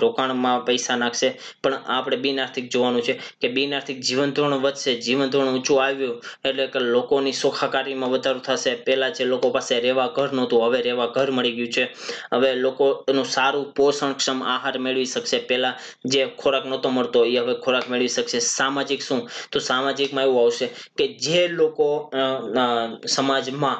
Speaker 1: રોકાણમાં પૈસા નાખશે. પણ આપણે બિન આર્થિક જોવાનું છે કે બિન આર્થિક જીવન ધોરણ વધશે, જીવન ધોરણ ઊંચું આવ્યું એટલે કે લોકોની સુખાકારીમાં વધારો થશે. પહેલા જે લોકો પાસે રહેવા ઘર નહોતું, હવે રહેવા ઘર મળી ગયું છે. હવે લોકોનું સારું પોષણક્ષમ આહાર મેળવી શકશે. પહેલા જે ખોરાક નહોતો મળતો એ હવે ખોરાક મેળવી શકશે. સામાજિક શું? તો સામાજિકમાં એવું આવશે કે જે લોકો સમાજમાં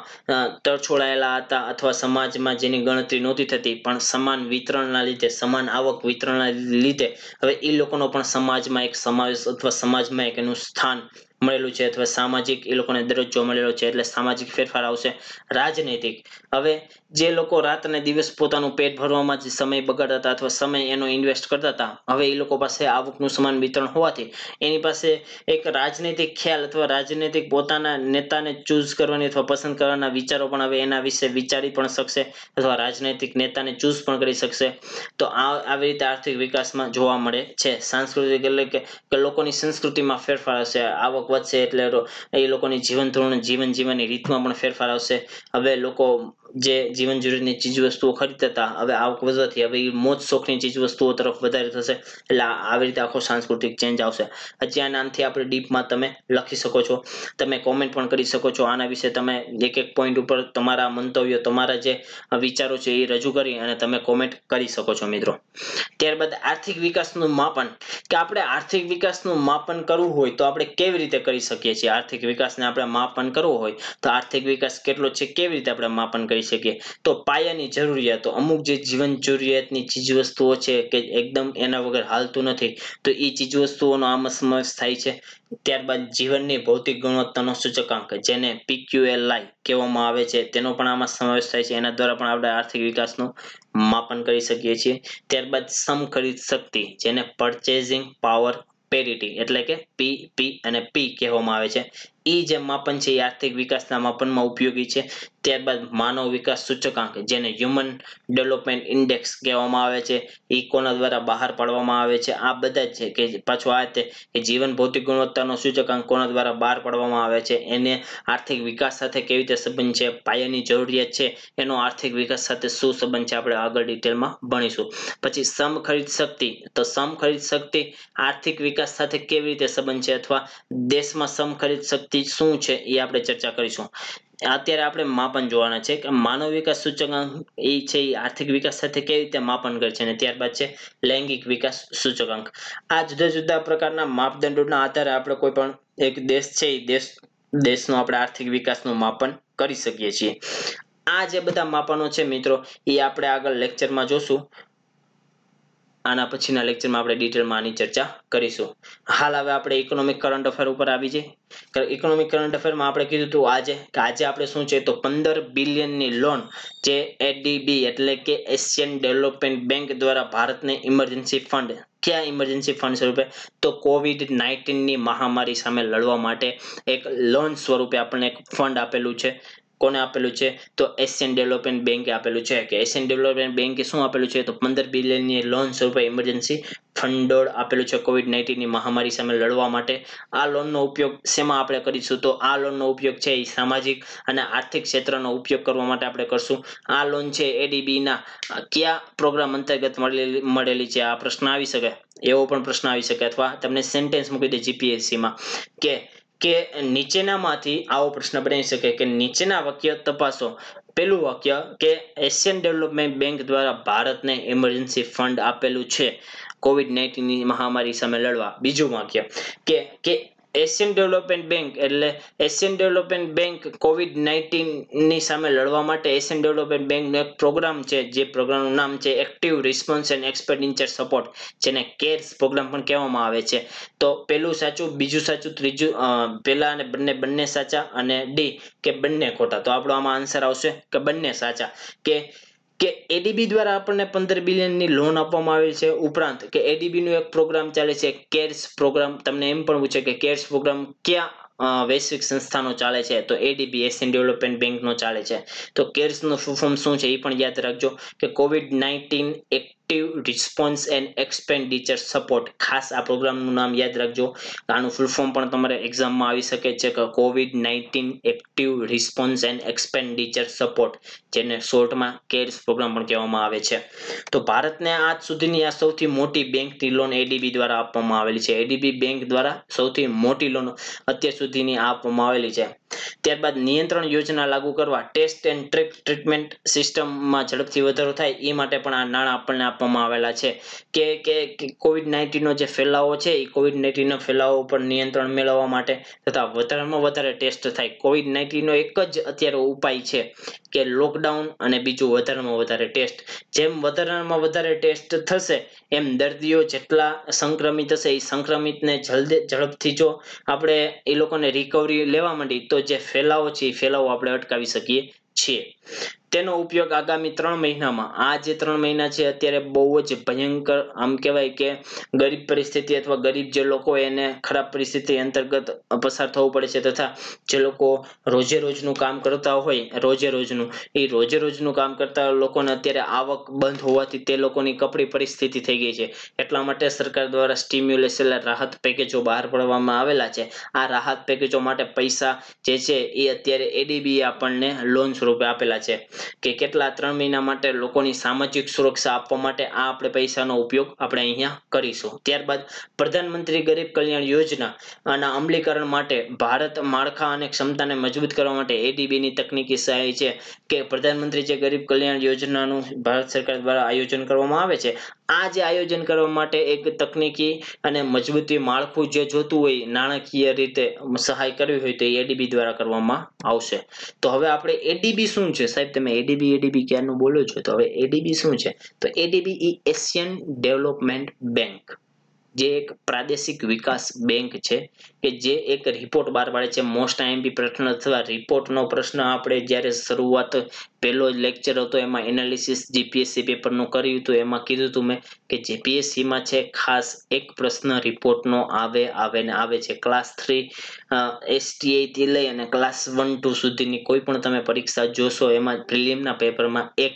Speaker 1: તરછોડાયેલા હતા અથવા સમાજમાં જેની ગણતરી નહોતી થતી, પણ સમાન વિતરણના લીધે, સમાન આવક વિતરણના લીધે હવે એ લોકોનો પણ સમાજમાં એક સમાવેશ અથવા સમાજમાં એક એનું સ્થાન મળેલું છે અથવા સામાજિક એ લોકોને દરજ્જો મળેલો છે એટલે સામાજિક ફેરફાર આવશે. રાજનૈતિક, હવે જે લોકો રાત અને દિવસ પોતાનું પેટ ભરવામાં જ સમય બગાડતા હતા અથવા સમય એનો ઇન્વેસ્ટ કરતા હતા, હવે એ લોકો પાસે આવકનું સમાન વિતરણ હોવાથી એની પાસે એક રાજનૈતિક ખ્યાલ અથવા રાજનૈતિક પોતાના નેતાને ચૂઝ કરવાની અથવા પસંદ કરવાના વિચારો પણ હવે એના વિશે વિચારી પણ શકશે અથવા રાજનૈતિક નેતાને ચૂઝ પણ કરી શકશે. તો આવી રીતે આર્થિક વિકાસમાં જોવા મળે છે. સાંસ્કૃતિક એટલે કે લોકોની સંસ્કૃતિમાં ફેરફાર હશે. આવક વધશે એટલે એ લોકોની જીવન ધોરણ, જીવન જીવવાની રીતમાં પણ ફેરફાર આવશે. હવે લોકો જે જીવન જરૂરિયાતની ચીજ વસ્તુઓ ખરીદતા હતા, હવે આવક વધવાથી હવે એ મોજ શોખની ચીજ વસ્તુઓ તરફ વધારે થશે. એટલે આવી રીતે આખો સાંસ્કૃતિક ચેન્જ આવશે. હજી આ નામથી આપણે ડીપમાં તમે લખી શકો છો, તમે કોમેન્ટ પણ કરી શકો છો. આના વિશે તમે એક એક પોઈન્ટ ઉપર તમારા મંતવ્યો, તમારા જે વિચારો છે એ રજૂ કરી અને તમે કોમેન્ટ કરી શકો છો મિત્રો. ત્યારબાદ આર્થિક વિકાસનું માપન, કે આપણે આર્થિક વિકાસનું માપન કરવું હોય તો આપણે કેવી રીતે કરી શકીએ છીએ? આર્થિક વિકાસને આપણે માપન કરવું હોય તો આર્થિક વિકાસ કેટલો છે કેવી રીતે આપણે માપન કરી શકીએ? તો પાયાની જરૂરિયાતો, અમુક જે જીવન જરૂરિયાતની ચીજ વસ્તુઓ છે કે એકદમ એના વગર હાલતું નથી, તો એ ચીજ વસ્તુઓનો આમાં સમાવેશ થાય છે. ત્યારબાદ જીવનની ભૌતિક ગુણવત્તાનો સૂચકાંક, જેને PQLI કહેવામાં આવે છે, તેનો પણ આમાં સમાવેશ થાય છે. એના દ્વારા પણ આપણે આર્થિક વિકાસનું માપન કરી શકીએ છીએ. ત્યારબાદ સમખરીદ શક્તિ, જેને પરચેઝિંગ પાવર પેરિટી એટલે કે PP અને P કહેવામાં આવે છે, એ જે માપન છે એ આર્થિક વિકાસના માપનમાં ઉપયોગી છે. ત્યારબાદ માનવ વિકાસ સૂચકાંક, જેને હ્યુમન ડેવલપમેન્ટ ઇન્ડેક્સ કહેવામાં આવે છે, એ કોના દ્વારા બહાર પાડવામાં આવે છે? આ બધા જ છે કે પાછું આ રીતે કે જીવન ભૌતિક ગુણવત્તાનો સૂચકાંક કોના દ્વારા બહાર પાડવામાં આવે છે, એને આર્થિક વિકાસ સાથે કેવી રીતે સંબંધ છે, પાયાની જરૂરિયાત છે એનો આર્થિક વિકાસ સાથે શું સંબંધ છે, આપણે આગળ ડિટેલમાં ભણીશું. પછી સમખરીદ શક્તિ, તો સમખરીદ શક્તિ આર્થિક વિકાસ સાથે કેવી રીતે સંબંધ છે અથવા દેશમાં સમખરીદ શક્તિ શું છે એ આપણે ચર્ચા કરીશું. અત્યારે આપણે માપન જોવાના છે કે માનવ વિકાસ સૂચકાંક એ છે એ આર્થિક વિકાસ સાથે કેવી રીતે માપન કરે છે. અને ત્યારબાદ છે લૈંગિક વિકાસ સૂચકાંક. આ જુદા જુદા પ્રકારના માપદંડોના આધારે આપણે કોઈ પણ એક દેશ છે એ દેશનો આપણે આર્થિક વિકાસનું માપન કરી શકીએ છીએ. આ જે બધા માપનો છે મિત્રો એ આપણે આગળ લેક્ચરમાં જોશું. આના પછીના લેક્ચરમાં આપણે ડિટેલમાં આની ચર્ચા કરીશું. હાલ હવે આપણે ઇકોનોમિક કરંટ અફેર ઉપર આવી જઈએ. ઇકોનોમિક કરંટ અફેરમાં આપણે કીધું હતું આજે આપણે શું છે તો 15 બિલિયનની લોન જે ADB એટલે કે એશિયન ડેવલપમેન્ટ બેંક દ્વારા ભારતને ઇમરજન્સી ફંડ, ક્યાં ઇમરજન્સી ફંડ સ્વરૂપે તો COVID-19 ની મહામારી સામે લડવા માટે એક લોન સ્વરૂપે આપણને એક ફંડ આપેલું છે. કોને આપેલું છે તો એશિયન ડેવલપમેન્ટ બેંકે આપેલું છે. કે એશિયન ડેવલપમેન્ટ બેંકે શું આપેલું છે તો 15 બિલિયનની લોન સ્વરૂપે ઇમરજન્સી ફંડ આપેલું છે COVID-19 ની મહામારી સામે લડવા માટે. આ લોનનો ઉપયોગ શેમાં આપણે કરીશું તો આ લોનનો ઉપયોગ છે એ સામાજિક અને આર્થિક ક્ષેત્રનો ઉપયોગ કરવા માટે આપણે કરશું. આ લોન છે ADB ના કયા પ્રોગ્રામ અંતર્ગત મળેલી છે? આ પ્રશ્ન આવી શકે, એવો પણ પ્રશ્ન આવી શકે અથવા તમને સેન્ટેન્સ મૂકી દે GPSC માં કે નીચેનામાંથી આવો પ્રશ્ન બની શકે કે નીચેના વાક્ય તપાસો. પહેલું વાક્ય કે એશિયન ડેવલપમેન્ટ બેંક દ્વારા ભારતને ઇમરજન્સી ફંડ આપેલું છે COVID-19 ની મહામારી સામે લડવા. બીજું વાક્ય કે એશિયન ડેવલપમેન્ટ બેંક એટલે એશિયન ડેવલપમેન્ટ બેંક COVID-19 ની સામે લડવા માટે એશિયન ડેવલપમેન્ટ બેંકનો એક પ્રોગ્રામ છે, જે પ્રોગ્રામનું નામ છે active response and expenditure support, જેને કેર્સ પ્રોગ્રામ પણ કહેવામાં આવે છે. તો પેલું સાચું, બીજું સાચું, ત્રીજું પેલા અને બંને સાચા, અને ડી કે બંને ખોટા. તો આપણો આમાં આન્સર આવશે કે બંને સાચા. કે એડીબી દ્વારા આપણને 15 બિલિયનની લોન આપવામાં આવેલ છે. ઉપરાંત કે એડીબી નો એક પ્રોગ્રામ ચાલે છે કેર્સ પ્રોગ્રામ. તમને એમ પણ પૂછે કે કેર્સ પ્રોગ્રામ ક્યાં વૈશ્વિક સંસ્થાનો ચાલે છે, તો એડીબી એશિયન ડેવલપમેન્ટ બેંક નો ચાલે છે. તો કેર્સ નું ફૂલ ફોર્મ શું છે એ પણ યાદ રાખજો કે COVID-19 active response and expenditure support. ખાસ આ પ્રોગ્રામનું નામ યાદ રાખજો. આનું ફૂલ ફોર્મ પણ તમારે એક્ઝામમાં આવી શકે છે કે COVID-19 active response and expenditure support, જેને શોર્ટમાં કેર્સ પ્રોગ્રામ પણ કહેવામાં આવે છે. તો ભારતને આજ સુધીની આ સૌથી મોટી બેંકની લોન એડીબી દ્વારા આપવામાં આવેલી છે. એડીબી બેંક દ્વારા સૌથી મોટી લોન અત્યાર સુધીની આપવામાં આવેલી છે. ત્યારબાદ નિયંત્રણ યોજના લાગુ કરવા ટેસ્ટ એન્ડ ટ્રેક ટ્રીટમેન્ટ સિસ્ટમમાં ઝડપથી વધારો થાય એ માટે પણ આ નાણાં આપણને આપવામાં આવેલા છે. કે COVID-19 નો જે ફેલાવો છે એ COVID-19 નો ફેલાવો ઉપર નિયંત્રણ મેળવવા માટે તથા વધારેમાં વધારે ટેસ્ટ થાય. COVID-19 નો એક જ અત્યારે ઉપાય છે કે લોકડાઉન અને બીજું વધારેમાં વધારે ટેસ્ટ. જેમ વધારેમાં વધારે ટેસ્ટ થશે એમ દર્દીઓ જેટલા સંક્રમિત હશે એ સંક્રમિતને ઝડપથી જો આપણે એ લોકોને રિકવરી લેવા માંડી તો જે ફેલાવો છે એ ફેલાવો આપણે અટકાવી શકીએ છીએ. તેનો ઉપયોગ આગામી 3 મહિનામાં, આ જે 3 મહિના છે અત્યારે બહુ જ ભયંકર, આમ કહેવાય કે ગરીબ પરિસ્થિતિ અથવા ગરીબ જે લોકો એને ખરાબ પરિસ્થિતિ અંતર્ગત પસાર થવું પડે છે, તથા જે લોકો રોજે રોજનું કામ કરતા હોય રોજે રોજનું કામ કરતા લોકોને અત્યારે આવક બંધ હોવાથી તે લોકોની કપરી પરિસ્થિતિ થઈ ગઈ છે. એટલા માટે સરકાર દ્વારા સ્ટિમ્યુલસ એટલે રાહત પેકેજો બહાર પાડવામાં આવેલા છે. આ રાહત પેકેજો માટે પૈસા જે છે એ અત્યારે એડીબી આપણને લોન સ્વરૂપે આપેલા છે કે કેટલા 3 મહિના માટે લોકોની સામાજિક સુરક્ષા આપવા માટે આ આપણે પૈસાનો ઉપયોગ આપણે અહીંયા કરીશું. ત્યારબાદ પ્રધાનમંત્રી ગરીબ કલ્યાણ યોજના આના અમલીકરણ માટે ભારત માળખા અને ક્ષમતાને મજબૂત કરવા માટે એડીબી ની તકનીકી સહાય છે કે પ્રધાનમંત્રી જે ગરીબ કલ્યાણ યોજનાનું ભારત સરકાર દ્વારા આયોજન કરવામાં આવે છે. આ જે આયોજન કરવા માટે એક તકનીકી અને મજબૂતી માળખું જે જોતું હોય નાણાકીય રીતે સહાય કરવી હોય તો એડીબી દ્વારા કરવામાં આવશે. તો હવે આપણે એડીબી શું છે સાહેબ, તમે એડીબી ક્યારનું બોલો છો, તો હવે એડીબી શું છે? તો એડીબી એ એશિયન ડેવલપમેન્ટ બેંક, જે એક પ્રાદેશિક વિકાસ બેંક છે કે જે એક રિપોર્ટ બહાર પાડે છે. મોસ્ટ આઈએમપી પ્રશ્ન અથવા રિપોર્ટનો પ્રશ્ન આપણે જ્યારે શરૂઆત પહેલો જ લેક્ચર હતો એમાં એનાલિસિસ જીપીએસસી પેપરનું કર્યું હતું, એમાં કીધું હતું મેં કે જીપીએસસી માં છે ખાસ એક પ્રશ્ન રિપોર્ટનો આવે છે. ક્લાસ 3 એસટીઆઈ થી લઈ અને ક્લાસ 1-2 સુધીની કોઈ પણ તમે પરીક્ષા જોશો એમાં પ્રિલિમના પેપરમાં એક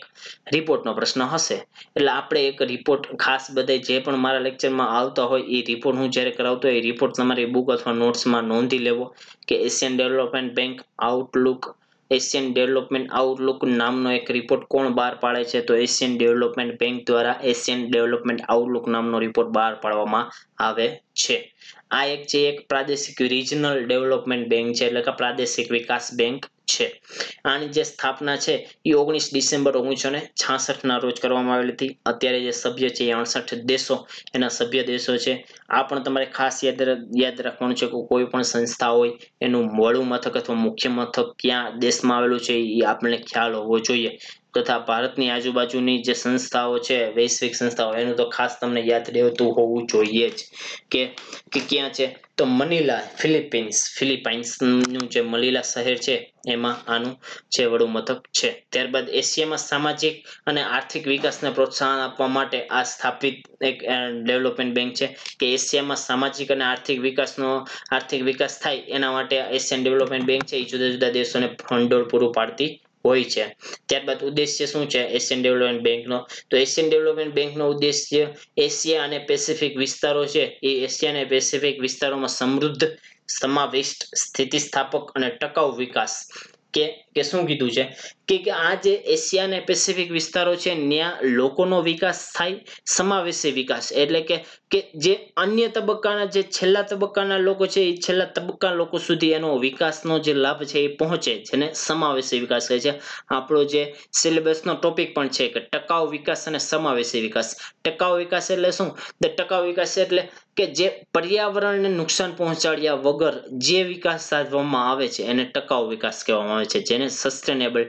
Speaker 1: રિપોર્ટનો પ્રશ્ન હશે. એટલે આપણે એક રિપોર્ટ ખાસ બધા જે પણ મારા લેક્ચરમાં આવતા હોય એ રિપોર્ટ હું જ્યારે કરાવતો હોય એ રિપોર્ટ તમારી બુક અથવા નોટ્સમાં નોંધી લેવો કે Asian development bank Outlook, Asian development Outlook નામનો એક રિપોર્ટ કોણ બહાર પાડે છે? તો એશિયન ડેવલપમેન્ટ બેંક દ્વારા એશિયન ડેવલપમેન્ટ આઉટલુક નામનો રિપોર્ટ બહાર પાડવામાં આવે છે. આ એક પ્રાદેશિક રિજનલ ડેવલપમેન્ટ બેંક છે, એટલે કે પ્રાદેશિક વિકાસ બેંક છે. આની જે સ્થાપના છે એ 19 ડિસેમ્બર 1966 ના રોજ કરવામાં આવેલી હતી. અત્યારે જે સભ્ય છે એ 68 દેશો એના સભ્ય દેશો છે. આ પણ તમારે ખાસ યાદ રાખવાનું છે કે કોઈ પણ સંસ્થા હોય એનું વડું મથક અથવા મુખ્ય મથક ક્યાં દેશમાં આવેલું છે એ આપણને ખ્યાલ હોવો જોઈએ. તથા ભારતની આજુબાજુની જે સંસ્થાઓ છે, વૈશ્વિક સંસ્થાઓ, એનું તો ખાસ તમને યાદ રહેતું હોવું જોઈએ જ કે ક્યાં છે. તો મનીલા, ફિલિપાઇન્સનું જે મનીલા શહેર છે એમાં આનું જે વડું મથક છે. ત્યારબાદ એશિયામાં સામાજિક અને આર્થિક વિકાસને પ્રોત્સાહન આપવા માટે આ સ્થાપિત એક ડેવલપમેન્ટ બેંક છે કે એશિયામાં સામાજિક અને આર્થિક વિકાસ થાય એના માટે એશિયન ડેવલપમેન્ટ બેંક છે એ જુદા જુદા દેશોને ભંડોળ પૂરું પાડતી હોય છે. ત્યારબાદ ઉદ્દેશ્ય શું છે એશિયન ડેવલપમેન્ટ બેંકનો? તો એશિયન ડેવલપમેન્ટ બેંકનો ઉદ્દેશ્ય એશિયા અને પેસિફિક વિસ્તારો છે એ એશિયા અને પેસિફિક વિસ્તારોમાં સમૃદ્ધ, સમાવિષ્ટ, સ્થિતિસ્થાપક અને ટકાઉ વિકાસ કે શું કીધું છે કે આ જે એશિયા અને પેસિફિક વિસ્તારો છે ત્યાં લોકોનો વિકાસ થાય, સમાવેશી વિકાસ એટલે કે જે અન્ય તબક્કાના જે છેલ્લા તબક્કાના લોકો છે એ છેલ્લા તબક્કાના લોકો સુધી એનો વિકાસનો જે લાભ છે એ પહોંચે, જેને સમાવેશી વિકાસ કહે છે. આપણો જે સિલેબસનો ટોપિક પણ છે કે ટકાઉ વિકાસ અને સમાવેશી વિકાસ. ટકાઉ વિકાસ એટલે શું? તો ટકાઉ વિકાસ એટલે કે જે પર્યાવરણને નુકસાન પહોંચાડ્યા વગર જે વિકાસ સાધવામાં આવે છે એને ટકાઉ વિકાસ કહેવામાં આવે છે, જેને સસ્ટેનેબલ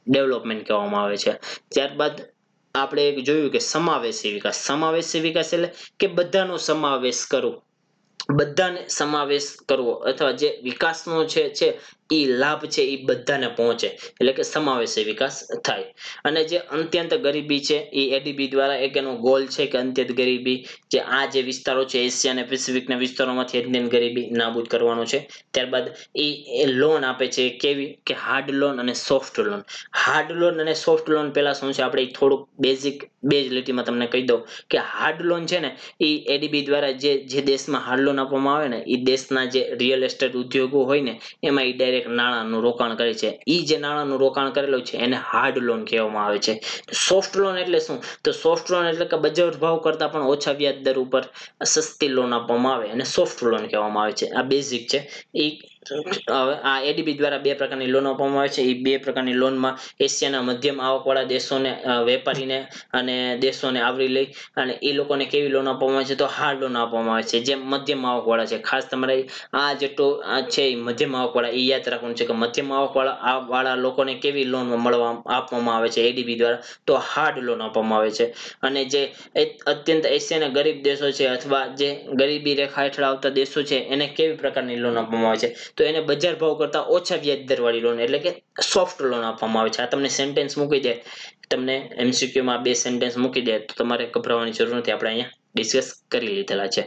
Speaker 1: ડેવલપમેન્ટ કહેવામાં આવે છે. ત્યારબાદ આપણે એક જોયું કે સમાવેશી વિકાસ. સમાવેશી વિકાસ એટલે કે બધાનો સમાવેશ કરવો, બધાને સમાવેશ કરવો અથવા જે વિકાસનો છે એ લાભ છે એ બધાને પહોંચે એટલે કે સમાવેશી વિકાસ થાય. અને જે અત્યંત ગરીબી છે એ એડીબી દ્વારા એક એનો ગોલ છે કે અત્યંત ગરીબી જે આ જે વિસ્તારો છે એશિયા અને પેસિફિકના વિસ્તારોમાંથી અત્યંત ગરીબી નાબૂદ કરવાનો છે. ત્યારબાદ એ લોન આપે છે કેવી કે હાર્ડ લોન અને સોફ્ટ લોન. હાર્ડ લોન અને સોફ્ટ લોન પહેલા શું છે આપણે થોડુંક બેઝિક બે જ લીટીમાં તમને કહી દઉં કે હાર્ડ લોન છે ને એ એડીબી દ્વારા જે દેશમાં હાર્ડ લોન આપવામાં આવે ને એ દેશના જે રિયલ એસ્ટેટ ઉદ્યોગો હોય ને એમાં એ ડાયરેક્ટ નાણાંનું રોકાણ કરે છે. એ જે નાણાંનું રોકાણ કરેલું છે એને હાર્ડ લોન કહેવામાં આવે છે. સોફ્ટ લોન એટલે શું? તો સોફ્ટ લોન એટલે કે બજાર ભાવ કરતા પણ ઓછા વ્યાજ દર ઉપર સસ્તી લોન આપવામાં આવે અને સોફ્ટ લોન કહેવામાં આવે છે. આ બેઝિક છે. એ હવે આ એડીબી દ્વારા બે પ્રકારની લોન આપવામાં આવે છે. એ બે પ્રકારની લોનમાં એશિયાના મધ્યમ આવકવાળા દેશોને વેપારીને અને દેશોને આવરી લઈ અને એ લોકોને કેવી લોન આપવામાં આવે છે તો હાર્ડ લોન આપવામાં આવે છે જે મધ્યમ આવકવાળા છે. ખાસ તમારે આ જે છે મધ્યમ આવકવાળા એ યાદ રાખવાનું છે કે મધ્યમ આવકવાળા લોકોને કેવી લોન આપવામાં આવે છે એડીબી દ્વારા તો હાર્ડ લોન આપવામાં આવે છે. અને જે અત્યંત એશિયાના ગરીબ દેશો છે અથવા જે ગરીબી રેખા હેઠળ આવતા દેશો છે એને કેવી પ્રકારની લોન આપવામાં આવે છે તો એને બજાર ભાવ કરતા ઓછા વ્યાજ દર વાળી લોન એટલે કે સોફ્ટ લોન આપવામાં આવે છે. આ તમને સેન્ટેન્સ મૂકી દે, તમને MCQ માં બે સેન્ટેન્સ મૂકી દે તો તમારે ગભરાવાની જરૂર નથી. આપણે અહીંયા ડિસ્કસ કરી લીધેલા છે.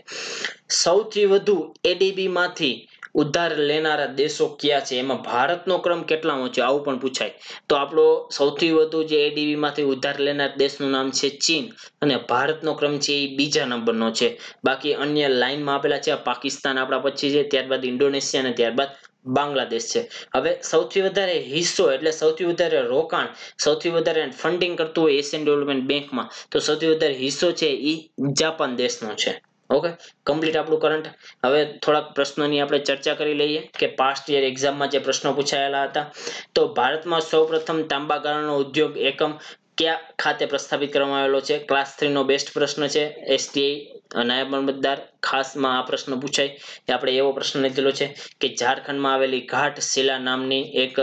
Speaker 1: સૌથી વધુ એડીબી માંથી ઉધાર લેનારા દેશો કયા છે? એમાં ભારતનો ક્રમ કેટલામો છે આવું પણ પૂછાય. તો આપણો સૌથી વધુ જે એડીબી માંથી ઉધાર લેનાર દેશનું નામ છે ચીન અને ભારતનો ક્રમ છે એ બીજા નંબરનો છે. બાકી અન્ય લાઈનમાં આપેલા છે પાકિસ્તાન આપણા પછી છે, ત્યારબાદ ઇન્ડોનેશિયા અને ત્યારબાદ બાંગ્લાદેશ છે. હવે સૌથી વધારે હિસ્સો એટલે સૌથી વધારે રોકાણ, સૌથી વધારે ફંડિંગ કરતું હોય એશિયન ડેવલપમેન્ટ બેંકમાં તો સૌથી વધારે હિસ્સો છે એ જાપાન દેશનો છે. ઓકે, કમ્પ્લીટ આપણું કરંટ. હવે થોડાક પ્રશ્નોની આપણે ચર્ચા કરી લઈએ કે પાસ્ટ યર એક્ઝામમાં જે પ્રશ્નો પૂછાયેલા હતા. તો ભારતમાં સૌપ્રથમ તાંબા ગાળાનો ઉદ્યોગ એકમ કયા ખાતે પ્રસ્થાપિત કરવામાં આવેલો છે? ક્લાસ 3 નો બેસ્ટ પ્રશ્ન છે. STI નાયબ મામલતદાર ખાસમાં આ પ્રશ્ન પૂછાય. આપણે એવો પ્રશ્ન લીધેલો છે કે ઝારખંડમાં આવેલી ઘાટશિલા નામની એક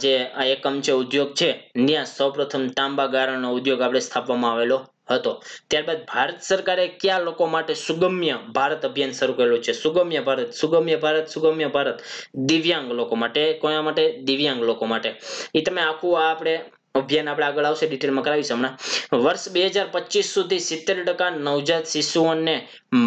Speaker 1: જે આ એકમ છે ઉદ્યોગ છે ત્યાં સૌપ્રથમ તાંબા ગાળાનો ઉદ્યોગ આપણે સ્થાપવામાં આવેલો હતો. ત્યારબાદ ભારત સરકારે કયા લોકો માટે સુગમ્ય ભારત અભિયાન શરૂ કરેલું છે? સુગમ્ય ભારત, સુગમ્ય ભારત, સુગમ્ય ભારત. દિવ્યાંગ લોકો માટે. કોના માટે? દિવ્યાંગ લોકો માટે. એ તમે આખું આપણે અભિયાન આપણે આગળ આવશે ડિટેલમાં કરાવીશું હમણાં. વર્ષ 2025 સુધી 70% નવજાત શિશુઓને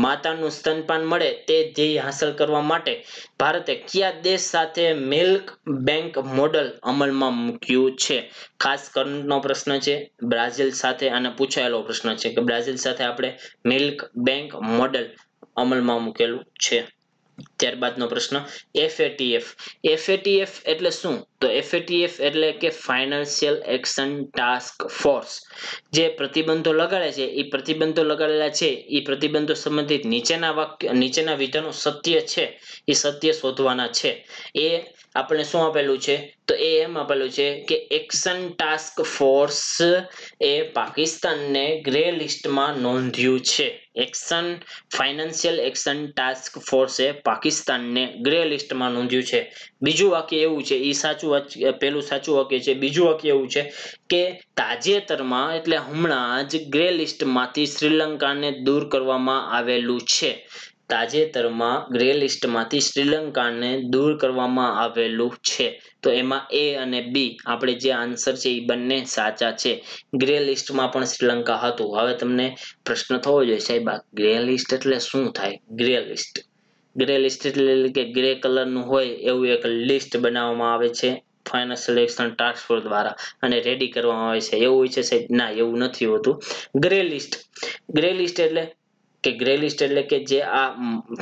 Speaker 1: માતાનું સ્તનપાન મળે તે ધ્યેય હાંસલ કરવા માટે ભારતે કયા દેશ સાથે મિલ્ક બેંક મોડલ અમલમાં મૂક્યું છે? ખાસ કરંટનો પ્રશ્ન છે. બ્રાઝિલ સાથે આને પૂછાયેલો પ્રશ્ન છે કે બ્રાઝિલ સાથે આપણે મિલ્ક બેંક મોડલ અમલમાં મૂકેલું છે. ત્યારબાદનો પ્રશ્ન FATF. FATF એટલે શું? તો FATF એટલે કે ફાઇનાન્શિયલ એક્શન ટાસ્ક ફોર્સ. જે પ્રતિબંધો લગાડે છે એ પ્રતિબંધો લગાડેલા છે એ પ્રતિબંધો સંબંધિત નીચેના વિધાનો સત્ય છે એ સત્ય શોધવાના છે. એ આપણે શું આપેલું છે તો એ એમ આપેલું છે કે એક્શન ટાસ્ક ફોર્સ એ પાકિસ્તાનને ગ્રે લિસ્ટમાં નોંધ્યું છે. ફાઇનાન્શિયલ એક્શન ટાસ્ક ફોર્સે પાકિસ્તાનને ગ્રે લિસ્ટમાં નોંધ્યું છે. બીજું વાક્ય એવું છે એ સાચું વાક્ય, પેલું સાચું વાક્ય છે. બીજું વાક્ય એવું છે કે તાજેતરમાં એટલે હમણાં જ ગ્રે લિસ્ટમાંથી શ્રીલંકાને દૂર કરવામાં આવેલું છે. તાજેતરમાં ગ્રે લિસ્ટમાંથી શ્રીલંકાને દૂર કરવામાં આવેલું છે. તો એમાં A અને B આપણે જે આન્સર છે એ બંને સાચા છે. ગ્રે લિસ્ટમાં પણ શ્રીલંકા હતું. હવે તમને પ્રશ્ન થવો જોઈએ સાહેબ આ ગ્રે લિસ્ટ એટલે શું થાય? ગ્રે લિસ્ટ, ગ્રે લિસ્ટ એટલે કે ગ્રે કલરનું હોય એવું એક લિસ્ટ બનાવવામાં આવે છે ફાઇનાન્શિયલ એક્શન ટાસ્ક ફોર્સ દ્વારા અને રેડી કરવામાં આવે છે એવું હોય છે સાહેબ? ના, એવું નથી હોતું. ગ્રે લિસ્ટ, ગ્રે લિસ્ટ એટલે કે ગ્રે લિસ્ટ એટલે કે જે આ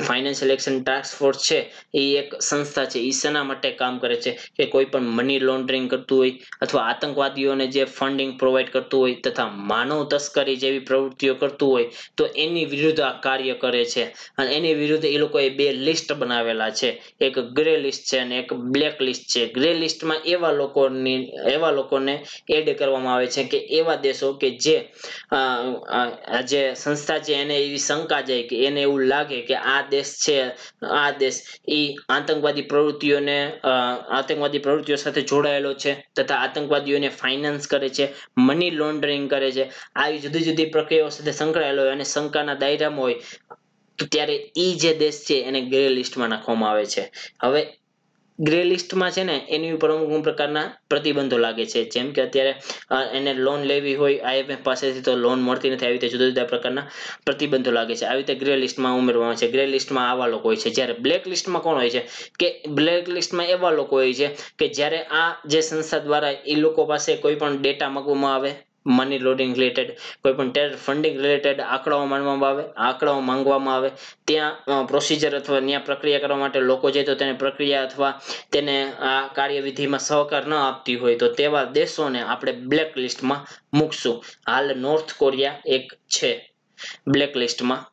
Speaker 1: ફાઇનાન્શિયલ એક્શન ટાસ્ક ફોર્સ છે એ એક સંસ્થા છે. એ શેના માટે કામ કરે છે કે કોઈ પણ મની લોન્ડરિંગ કરતું હોય અથવા આતંકવાદીઓને જે ફંડિંગ પ્રોવાઈડ કરતું હોય તથા માનવ તસ્કરી જેવી પ્રવૃત્તિઓ કરતું હોય તો એની વિરુદ્ધ આ કાર્ય કરે છે. અને એની વિરુદ્ધ એ લોકોએ બે લિસ્ટ બનાવેલા છે. એક ગ્રે લિસ્ટ છે અને એક બ્લેક લિસ્ટ છે. ગ્રે લિસ્ટમાં એવા લોકોને એડ કરવામાં આવે છે કે એવા દેશો કે જે સંસ્થા છે એને એવી શંકા જાય કે એને એવું લાગે કે આ દેશ છે, આ દેશ એ આતંકવાદી પ્રવૃત્તિઓ સાથે જોડાયેલો છે તથા આતંકવાદીઓને ફાઇનાન્સ કરે છે, મની લોન્ડરિંગ કરે છે, આવી જુદી જુદી પ્રક્રિયાઓ સાથે સંકળાયેલો હોય અને શંકાના દાયરામાં હોય તો ત્યારે એ જે દેશ છે એને ગ્રે લિસ્ટમાં નાખવામાં આવે છે. હવે ગ્રે લિસ્ટમાં છે ને એની ઉપર અમુક પ્રકારના પ્રતિબંધો લાગે છે, જેમ કે અત્યારે એને લોન લેવી હોય IMF પાસેથી તો લોન મળતી નથી, આવી રીતે જુદા જુદા પ્રકારના પ્રતિબંધો લાગે છે. આવી રીતે ગ્રે લિસ્ટમાં ઉમેરવામાં આવે છે. ગ્રે લિસ્ટમાં આવા લોકો હોય છે. જ્યારે બ્લેક લિસ્ટમાં કોણ હોય છે કે બ્લેક લિસ્ટમાં એવા લોકો હોય છે કે જ્યારે આ જે સંસ્થા દ્વારા એ લોકો પાસે કોઈ પણ ડેટા માંગવામાં આવે, મની લોન્ડરિંગ રિલેટેડ, કોઈ પણ ટેરર ફંડિંગ રિલેટેડ આંકડાઓ માંગવામાં આવે, ત્યાં પ્રોસિજર અથવા ત્યાં પ્રક્રિયા કરવા માટે લોકો જાય તો તેને પ્રક્રિયા અથવા તેને આ કાર્યવિધિમાં સહકાર ન આપતી હોય તો તેવા દેશોને આપણે બ્લેક લિસ્ટમાં મૂકશું. હાલ નોર્થ કોરિયા એક છે બ્લેક લિસ્ટમાં.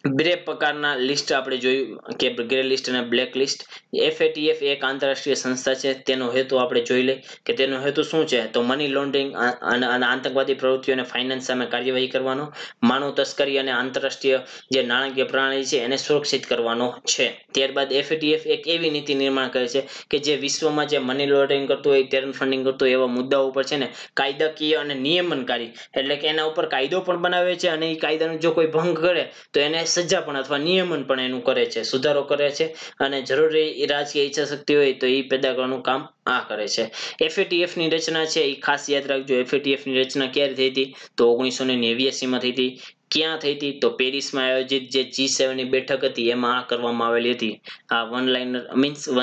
Speaker 1: બે પ્રકારના લિસ્ટ આપણે જોયું કે ગ્રે લિસ્ટ અને બ્લેક લિસ્ટ. FATF એક આંતરરાષ્ટ્રીય સંસ્થા છે, તેનો હેતુ આપણે જોઈ લઈએ કે તેનો હેતુ શું છે તો મની લોન્ડરિંગ અને આતંકવાદી પ્રવૃત્તિઓને ફાઇનાન્સ સામે કાર્યવાહી કરવાનો, માનવ તસ્કરી અને આંતરરાષ્ટ્રીય જે નાણાકીય પ્રણાલી છે એને સુરક્ષિત કરવાનો છે. ત્યારબાદ FATF એક એવી નીતિ નિર્માણ કરે છે કે જે વિશ્વમાં જે મની લોન્ડરિંગ કરતું હોય, ટેરર ફંડિંગ કરતું હોય એવા મુદ્દાઓ ઉપર છે ને કાયદાકીય અને નિયમનકારી એટલે કે એના ઉપર કાયદો પણ બનાવે છે અને એ કાયદાનો જો કોઈ ભંગ કરે તો એને સજા પણ અથવા નિયમન પણ એનું કરે છે, સુધારો કરે છે અને જરૂરી રાજકીય ઈચ્છા શક્તિ હોય તો એ પેદા કરવાનું કામ આ કરે છે. FATF ની રચના છે એ ખાસ યાદ રાખજો. FATF ની રચના ક્યારે થઈ હતી તો 1989 માં થઈ હતી. ક્યાં થઈ હતી તો પેરિસમાં આયોજિત જે G7 ની બેઠક હતી એમાં આ કરવામાં આવેલી હતી. આ વન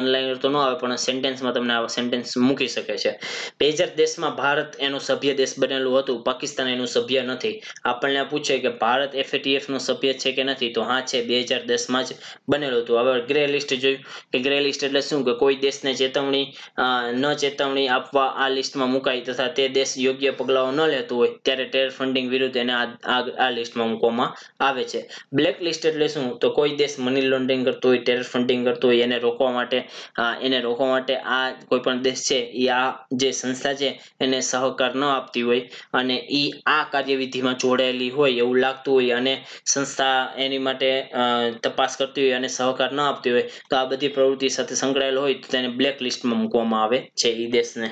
Speaker 1: લાઇનર તો ન આવે પણ સેન્ટેન્સમાં તમને આ સેન્ટેન્સ મૂકી શકે છે. 2010 માં ભારત એનું સભ્ય દેશ બનેલું હતું, પાકિસ્તાન એનું સભ્ય નથી. આપણને પૂછે કે ભારત FATF નો સભ્ય છે કે નથી તો હા છે, 2010 માં જ બનેલું હતું. હવે ગ્રે લિસ્ટ જોયું કે ગ્રે લિસ્ટ એટલે શું કે કોઈ દેશને ચેતવણી આપવા આ લિસ્ટમાં મુકાય તથા તે દેશ યોગ્ય પગલાઓ ન લેતું હોય ત્યારે ટેરર ફંડિંગ વિરુદ્ધ એને આ લિસ્ટમાં મૂકવામાં આવે છે. બ્લેક લિસ્ટ એટલે શું તો કોઈ દેશ મની લોન્ડરિંગ કરતો હોય, ટેરર ફંડિંગ કરતો હોય એને રોકવા માટે આ કોઈ પણ દેશ છે એ આ જે સંસ્થા છે એને સહકાર ન આપતી હોય અને એ આ કાર્યવિધિમાં જોડાયેલી હોય એવું લાગતું હોય અને સંસ્થા એની માટે તપાસ કરતી હોય અને સહકાર ન આપતી હોય તો આ બધી પ્રવૃત્તિ સાથે સંકળાયેલ હોય તો તેને બ્લેક લિસ્ટમાં મૂકવામાં આવે છે એ દેશને.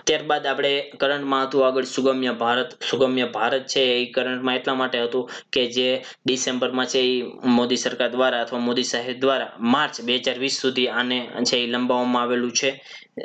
Speaker 1: ત્યારબાદ આપણે કરંટમાં હતું આગળ સુગમ્ય ભારત. સુગમ્ય ભારત છે એ કરંટમાં એટલા માટે હતું કે જે ડિસેમ્બરમાં છે એ મોદી સરકાર દ્વારા અથવા મોદી સાહેબ દ્વારા માર્ચ 2020 સુધી આને છે એ લંબાવવામાં આવેલું છે.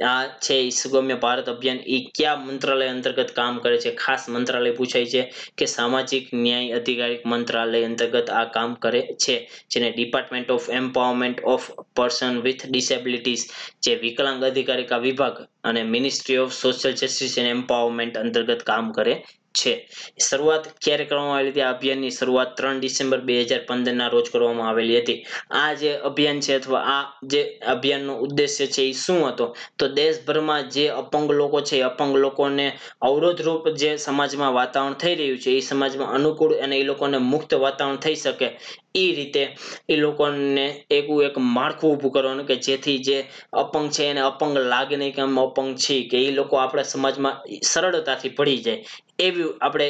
Speaker 1: આ છે એ સુગમ્ય ભારત અભિયાન એ કયા મંત્રાલય અંતર્ગત કામ કરે છે? ખાસ મંત્રાલય પૂછાય છે કે સામાજિક ન્યાય અધિકારિક મંત્રાલય અંતર્ગત આ કામ કરે છે, જેને department of empowerment of person with disabilities જે વિકલાંગ અધિકારિતા વિભાગ અને ministry of social justice and empowerment અંતર્ગત કામ કરે છે. શરૂઆત ક્યારે કરવામાં આવેલી હતી? આ અભિયાનની શરૂઆત 3 ડિસેમ્બર 2015 ના રોજ કરવામાં આવેલી હતી. આ જે અભિયાન છે અથવા આ જે અભિયાનનો ઉદ્દેશ્ય છે એ શું હતો તો દેશભરમાં જે અપંગ લોકો છે અપંગ લોકોને અવરોધરૂપ જે સમાજમાં વાતાવરણ થઈ રહ્યું છે એ સમાજમાં અનુકૂળ અને એ લોકોને મુક્ત વાતાવરણ થઈ શકે એ રીતે એ લોકોને એક માળખું ઊભું કરવાનું કે જેથી જે અપંગ છે એને અપંગ લાગે નહીં કે આમ અપંગ છે કે એ લોકો આપણા સમાજમાં સરળતાથી ભળી જાય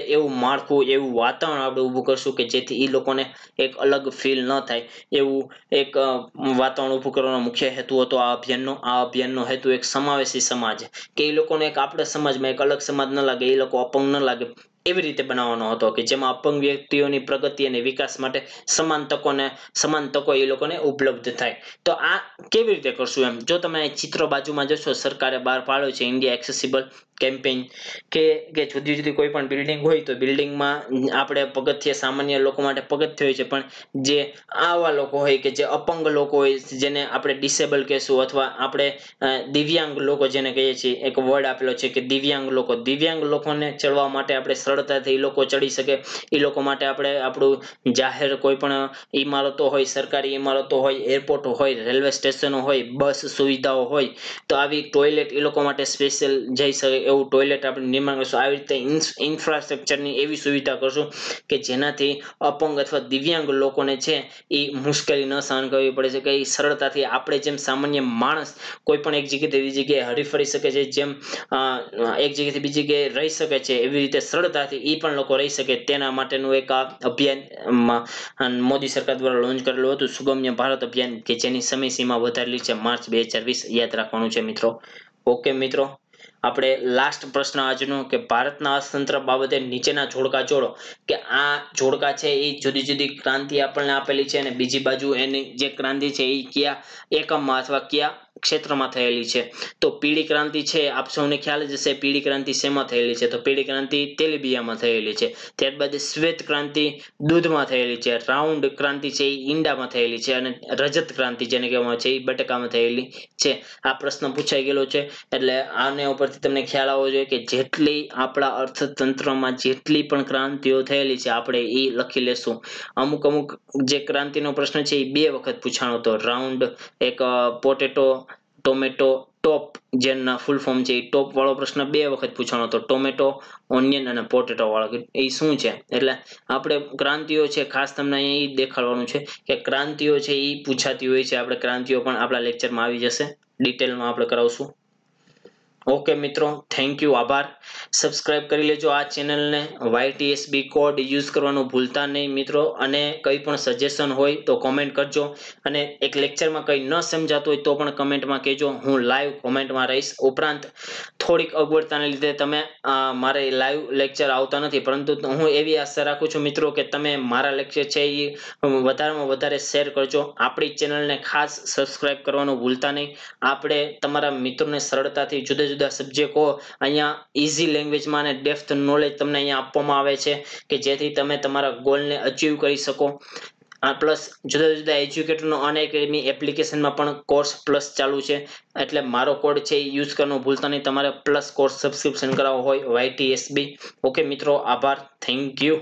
Speaker 1: એવું માળખું એવું વાતાવરણ આપણે ઊભું કરશું કે જેથી એ લોકોને એક અલગ ફીલ ન થાય એવું એક વાતાવરણ ઊભું કરવાનો મુખ્ય હેતુ હતો આ અભિયાનનો હેતુ એક સમાવેશી સમાજ કે એ લોકોને એક આપણા સમાજમાં એક અલગ સમાજ ન લાગે, એ લોકો અપંગ ન લાગે એવી રીતે બનાવવાનો હતો કે જેમાં અપંગ વ્યક્તિઓની પ્રગતિ અને વિકાસ માટે સમાન તકો એ લોકોને ઉપલબ્ધ થાય. તો આ કેવી રીતે કરશું એમ જો તમે ચિત્ર બાજુમાં જોશો સરકારે બહાર પાડ્યો છે ઇન્ડિયા એક્સેસિબલ કેમ્પેઇન કે જુદી જુદી કોઈ પણ બિલ્ડિંગ હોય તો બિલ્ડિંગમાં આપણે પગથિયા સામાન્ય લોકો માટે પગથિયા હોય છે પણ જે આવા લોકો હોય કે જે અપંગ લોકો હોય જેને આપણે ડિસેબલ કહેશું અથવા આપણે દિવ્યાંગ લોકો જેને કહીએ છીએ એક વર્ડ આપેલો છે કે દિવ્યાંગ લોકોને ચડવા માટે આપણે સરળતાથી એ લોકો ચડી શકે એ લોકો માટે આપણે આપણું જાહેર કોઈ પણ ઇમારતો હોય, સરકારી ઇમારતો હોય, એરપોર્ટ હોય, રેલવે સ્ટેશનો હોય, બસ સુવિધાઓ હોય તો આવી ટોયલેટ એ લોકો માટે સ્પેશિયલ જઈ શકે એવું ટોયલેટ આપણે નિર્માણ કરશું, આવી રીતે ઇન્ફ્રાસ્ટ્રક્ચરની એવી સુવિધા કરશું કે જેનાથી અપંગ અથવા દિવ્યાંગ લોકોને છે એ મુશ્કેલી ન સહન કરવી પડે છે, કે એ સરળતાથી આપણે જેમ સામાન્ય માણસ કોઈ પણ એક જગ્યાએથી બીજી જગ્યાએ હરીફરી શકે છે, જેમ એક જગ્યાએથી બીજી જગ્યાએ રહી શકે છે, એવી રીતે સરળતાથી એ પણ લોકો રહી શકે તેના માટેનું એક આ અભિયાન મોદી સરકાર દ્વારા લોન્ચ કરેલું હતું, સુગમ્ય ભારત અભિયાન, કે જેની સમયસીમા વધારેલી છે માર્ચ 2020, યાદ રાખવાનું છે મિત્રો. ઓકે મિત્રો, આપણે લાસ્ટ પ્રશ્ન આજનો કે ભારતના અર્થતંત્ર બાબતે નીચેના જોડકા જોડો, કે આ જોડકા છે એ જુદી જુદી ક્રાંતિ આપણને આપેલી છે અને બીજી બાજુ એની જે ક્રાંતિ છે એ કયા એકમમાં અથવા કયા ક્ષેત્રમાં થયેલી છે. તો પીળી ક્રાંતિ છે આપ સૌને ખ્યાલ જ હશે, પીળી ક્રાંતિ શેમાં થયેલી છે? તો પીળી ક્રાંતિ તેલીબિયામાં થયેલી છે. ત્યારબાદ શ્વેત ક્રાંતિ દૂધમાં થયેલી છે, રાઉન્ડ ક્રાંતિ છે એ ઈંડામાં થયેલી છે, અને રજત ક્રાંતિ જેને કહેવામાં આવે છે એ બટાકામાં થયેલી છે. આ પ્રશ્ન પૂછાઈ ગયેલો છે, એટલે આને ઉપરથી તમને ખ્યાલ આવવો જોઈએ કે જેટલી આપણા અર્થતંત્રમાં જેટલી પણ ક્રાંતિઓ થયેલી છે આપણે એ લખી લેશું. અમુક જે ક્રાંતિનો પ્રશ્ન છે એ 2 વખત પૂછાણો હતો. રાઉન્ડ એક પોટેટો ટોમેટો ટોપ, જેના ફૂલ ફોર્મ છે એ ટોપ વાળો પ્રશ્ન 2 વખત પૂછાણો હતો. ટોમેટો, ઓનિયન અને પોટેટો વાળો એ શું છે? એટલે આપણે ક્રાંતિઓ છે ખાસ તમને અહીંયા એ દેખાડવાનું છે કે ક્રાંતિઓ છે એ પૂછાતી હોય છે. આપણે ક્રાંતિઓ પણ આપણા લેક્ચરમાં આવી જશે, ડિટેલમાં આપણે કરાવશું. ઓકે મિત્રો, થેન્ક યુ, આભાર. સબસ્ક્રાઇબ કરી લેજો આ ચેનલને. YTSB કોડ યુઝ કરવાનું ભૂલતા નહીં મિત્રો, અને કંઈ પણ સજેશન હોય તો કોમેન્ટ કરજો, અને એક લેક્ચરમાં કંઈ ન સમજાતું હોય તો પણ કમેન્ટમાં કહેજો, હું લાઈવ કોમેન્ટમાં રહીશ. ઉપરાંત થોડીક અગવડતાને લીધે તમે મારે લાઈવ લેક્ચર આવતા નથી, પરંતુ હું એવી આશા રાખું છું મિત્રો કે તમે મારા લેક્ચર છે એ વધારેમાં વધારે શેર કરજો. આપણી ચેનલને ખાસ સબસ્ક્રાઇબ કરવાનું ભૂલતા નહીં. આપણે તમારા મિત્રોને સરળતાથી જુદા જુદા સબ્જેક્ટો અહીંયા ઈઝી લેંગ્વેજમાં અને ડેપ્થ નોલેજ તમને અહીંયા આપવામાં આવે છે કે જેથી તમે તમારા ગોલને અચીવ કરી શકો. પ્લસ જુદા જુદા એજ્યુકેટરનો અનએકેડમી એપ્લિકેશનમાં પણ કોર્સ પ્લસ ચાલુ છે, એટલે મારો કોડ છે એ યુઝ કરવાનું ભૂલતા નહીં તમારે પ્લસ કોર્સ સબસ્ક્રિપ્શન કરાવવો હોય YTSB. ઓકે મિત્રો, આભાર, થેન્ક યુ.